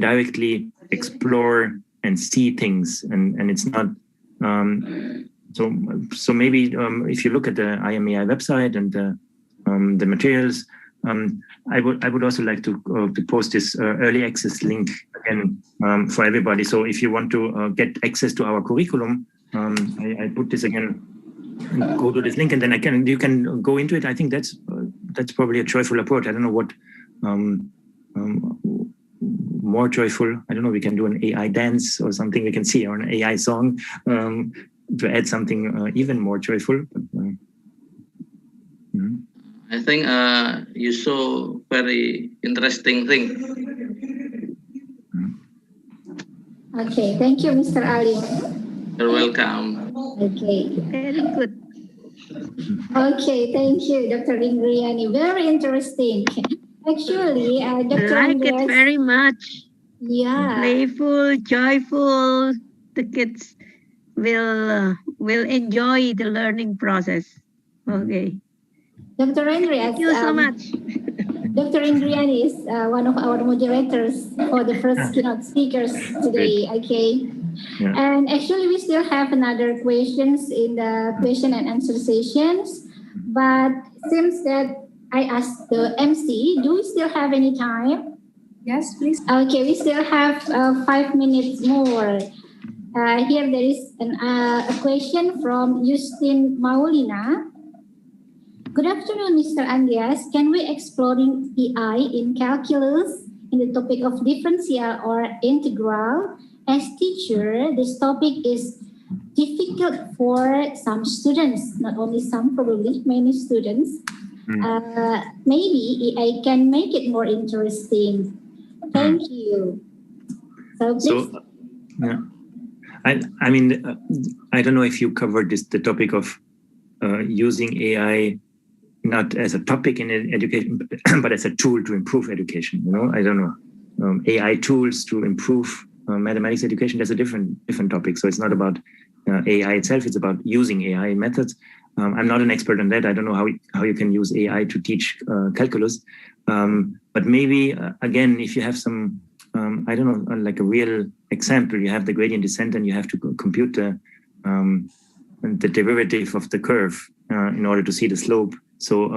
directly explore and see things, and it's not. So maybe if you look at the IMEI website and the materials, I would also like to post this early access link again for everybody. So if you want to get access to our curriculum, I put this again. Go to this link, and then you can go into it. I think that's probably a joyful approach. I don't know what more joyful. I don't know. We can do an AI dance or something. We can see, or an AI song to add something even more joyful. I think you saw very interesting thing. Okay, thank you, Mr. Ali. You're welcome. Okay. Very good. Okay, thank you, Dr. Indriani. Very interesting. Actually, Dr. I like Andreas, it very much. Yeah. Playful, joyful. The kids will enjoy the learning process. Okay. Dr. Andreas, Thank you so much. Dr. Indriani is one of our moderators for the first keynote speakers today. Okay. Yeah. And actually, we still have another questions in the question and answer sessions, but seems that I asked the MC, do we still have any time? Yes, please. Okay, we still have 5 minutes more. Here there is a question from Justin Maulina. Good afternoon, Mr. Andreas. Can we exploring AI in calculus in the topic of differential or integral? As teacher, this topic is difficult for some students, not only some, probably many students. Maybe AI can make it more interesting. Thank you. So please. Yeah. I mean, I don't know if you covered the topic of using AI not as a topic in education, but as a tool to improve education. You know, I don't know, AI tools to improve mathematics education. That's a different topic. So it's not about AI itself. It's about using AI methods. I'm not an expert on that. I don't know how you can use AI to teach calculus. But maybe again, if you have some, I don't know, like a real example, you have the gradient descent and you have to compute the derivative of the curve in order to see the slope. So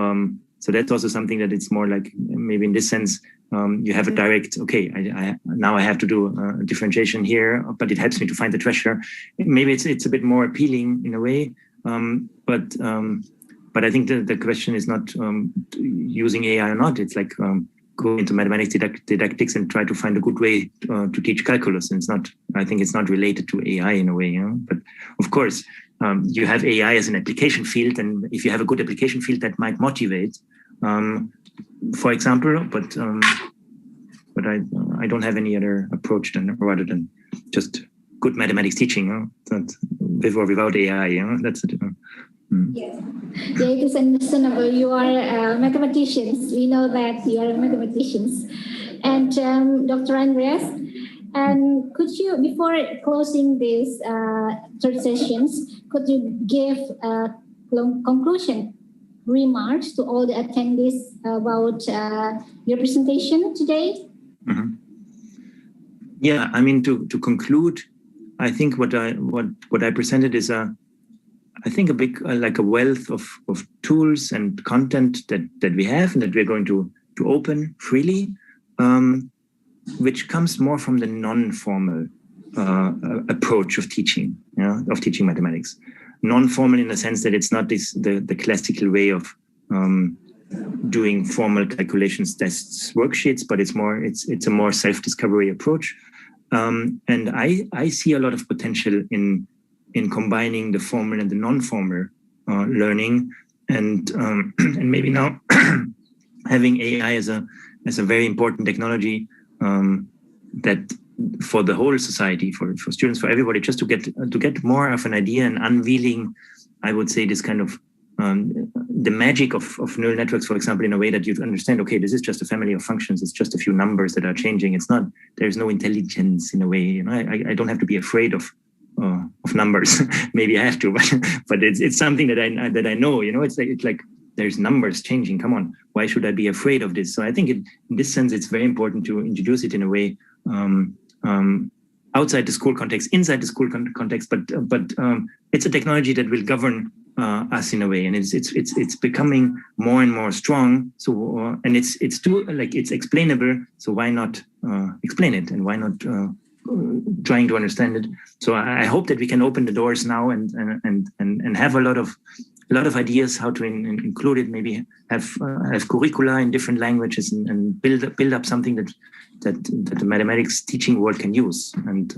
that's also something that it's more like, maybe in this sense, you have a direct, okay, now I have to do a differentiation here, but it helps me to find the treasure. Maybe it's a bit more appealing in a way, but I think the question is not using AI or not. It's like go into mathematics didactics and try to find a good way to teach calculus. And I think it's not related to AI in a way, you know? But of course, you have AI as an application field, and if you have a good application field, that might motivate, for example. But I don't have any other approach rather than just good mathematics teaching, you know? That with or without AI, you know? That's it. Yes. Yeah, it is understandable. You are mathematicians. We know that you are mathematicians. And Dr. Andreas, and could you, before closing this third sessions, could you give conclusion remarks to all the attendees about your presentation today? Mm-hmm. Yeah, I mean, to conclude, I think what I presented is I think a big like a wealth of tools and content that we have and that we're going to open freely, which comes more from the non-formal approach of teaching, you know, of teaching mathematics. Non-formal in the sense that it's not the classical way of doing formal calculations, tests, worksheets, but it's a more self-discovery approach. And I see a lot of potential in combining the formal and the non-formal learning, and maybe now having AI as as a very important technology that for the whole society, for students, for everybody, just to get more of an idea and unveiling, I would say, this kind of the magic of neural networks, for example, in a way that you understand, okay, this is just a family of functions. It's just a few numbers that are changing. It's not, there's no intelligence in a way. You know, I don't have to be afraid of numbers. Maybe I have to, but it's something that I know. You know, it's like there's numbers changing. Come on, why should I be afraid of this? So I think in this sense, it's very important to introduce it in a way outside the school context, inside the school context, but it's a technology that will govern us in a way, and it's becoming more and more strong. So and it's too, like, it's explainable. So why not explain it, and why not trying to understand it? So I hope that we can open the doors now and have a lot of ideas how to include it. Maybe have curricula in different languages and build up something that the mathematics teaching world can use. And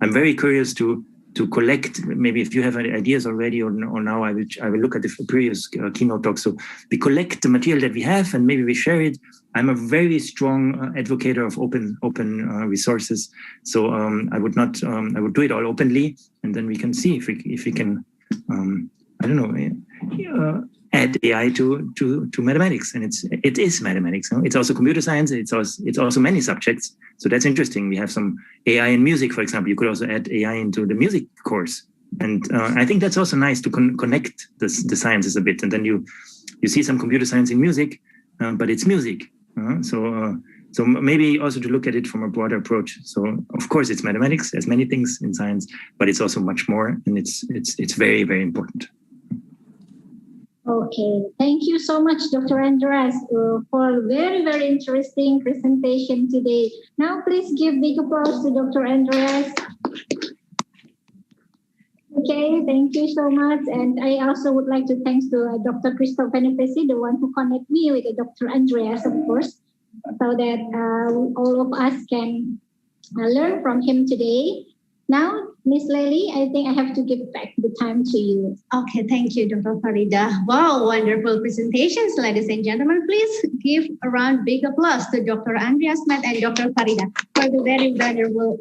I'm very curious to collect, maybe if you have any ideas already or now, I will look at the previous keynote talk. So we collect the material that we have and maybe we share it. I'm a very strong advocate of open resources. So I would do it all openly, and then we can see if we can, I don't know, add AI to mathematics. And it is mathematics. No? It's also computer science. It's also many subjects. So that's interesting. We have some AI in music, for example. You could also add AI into the music course. And I think that's also nice to connect the sciences a bit. And then you see some computer science in music, but it's music. So maybe also to look at it from a broader approach. So of course it's mathematics, as many things in science, but it's also much more, and it's very, very important. Okay, thank you so much, Dr. Andreas, for a very, very interesting presentation today. Now, please give big applause to Dr. Andreas. Okay, thank you so much. And I also would like to thank to Dr. Christoph Benefesi, the one who connect me with Dr. Andreas, of course, so that all of us can learn from him today. Now, Ms. Lely, I think I have to give back the time to you. Okay, thank you, Dr. Farida. Wow, wonderful presentations, ladies and gentlemen. Please give a round big applause to Dr. Andreas Matt and Dr. Farida for the very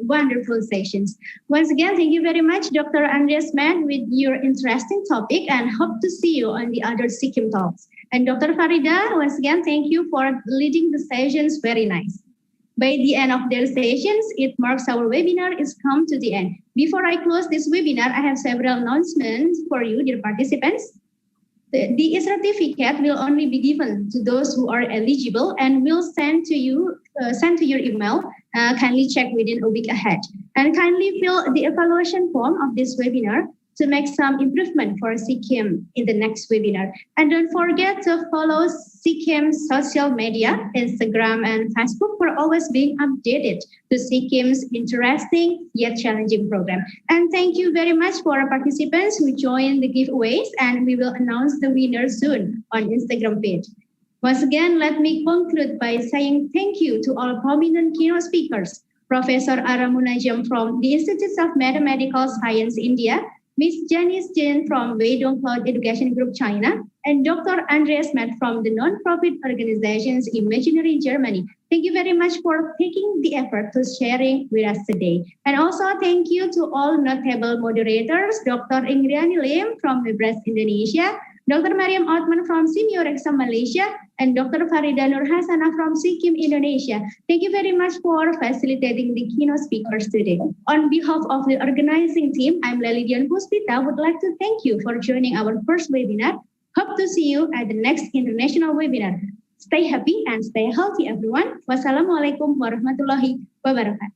wonderful sessions. Once again, thank you very much, Dr. Andreas Matt, with your interesting topic, and hope to see you on the other Sikkim talks. And Dr. Farida, once again, thank you for leading the sessions very nice. By the end of their sessions, it marks our webinar is come to the end. Before I close this webinar, I have several announcements for you, dear participants. The certificate will only be given to those who are eligible and will send to your email. Kindly check within a week ahead. And kindly fill the evaluation form of this webinar to make some improvement for Sikkim in the next webinar. And don't forget to follow Sikkim's social media, Instagram and Facebook, for always being updated to Sikkim's interesting yet challenging program. And thank you very much for our participants who joined the giveaways, and we will announce the winner soon on Instagram page. Once again, let me conclude by saying thank you to all prominent keynote speakers, Professor Ramanujam from the Institute of Mathematical Science, India, Ms. Janice Jin from Weidong Cloud Education Group, China, and Dr. Andreas Matt from the non-profit organizations Imaginary Germany. Thank you very much for taking the effort to sharing with us today. And also thank you to all notable moderators, Dr. Ingriani Lim from Webres Indonesia, Dr. Mariam Othman from Simeo Rexam Malaysia, and Dr. Farida Nur Hasana from Sikkim, Indonesia. Thank you very much for facilitating the keynote speakers today. On behalf of the organizing team, I'm Lelidian Puspita, would like to thank you for joining our first webinar. Hope to see you at the next international webinar. Stay happy and stay healthy, everyone. Wassalamualaikum warahmatullahi wabarakatuh.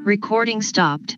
Recording stopped.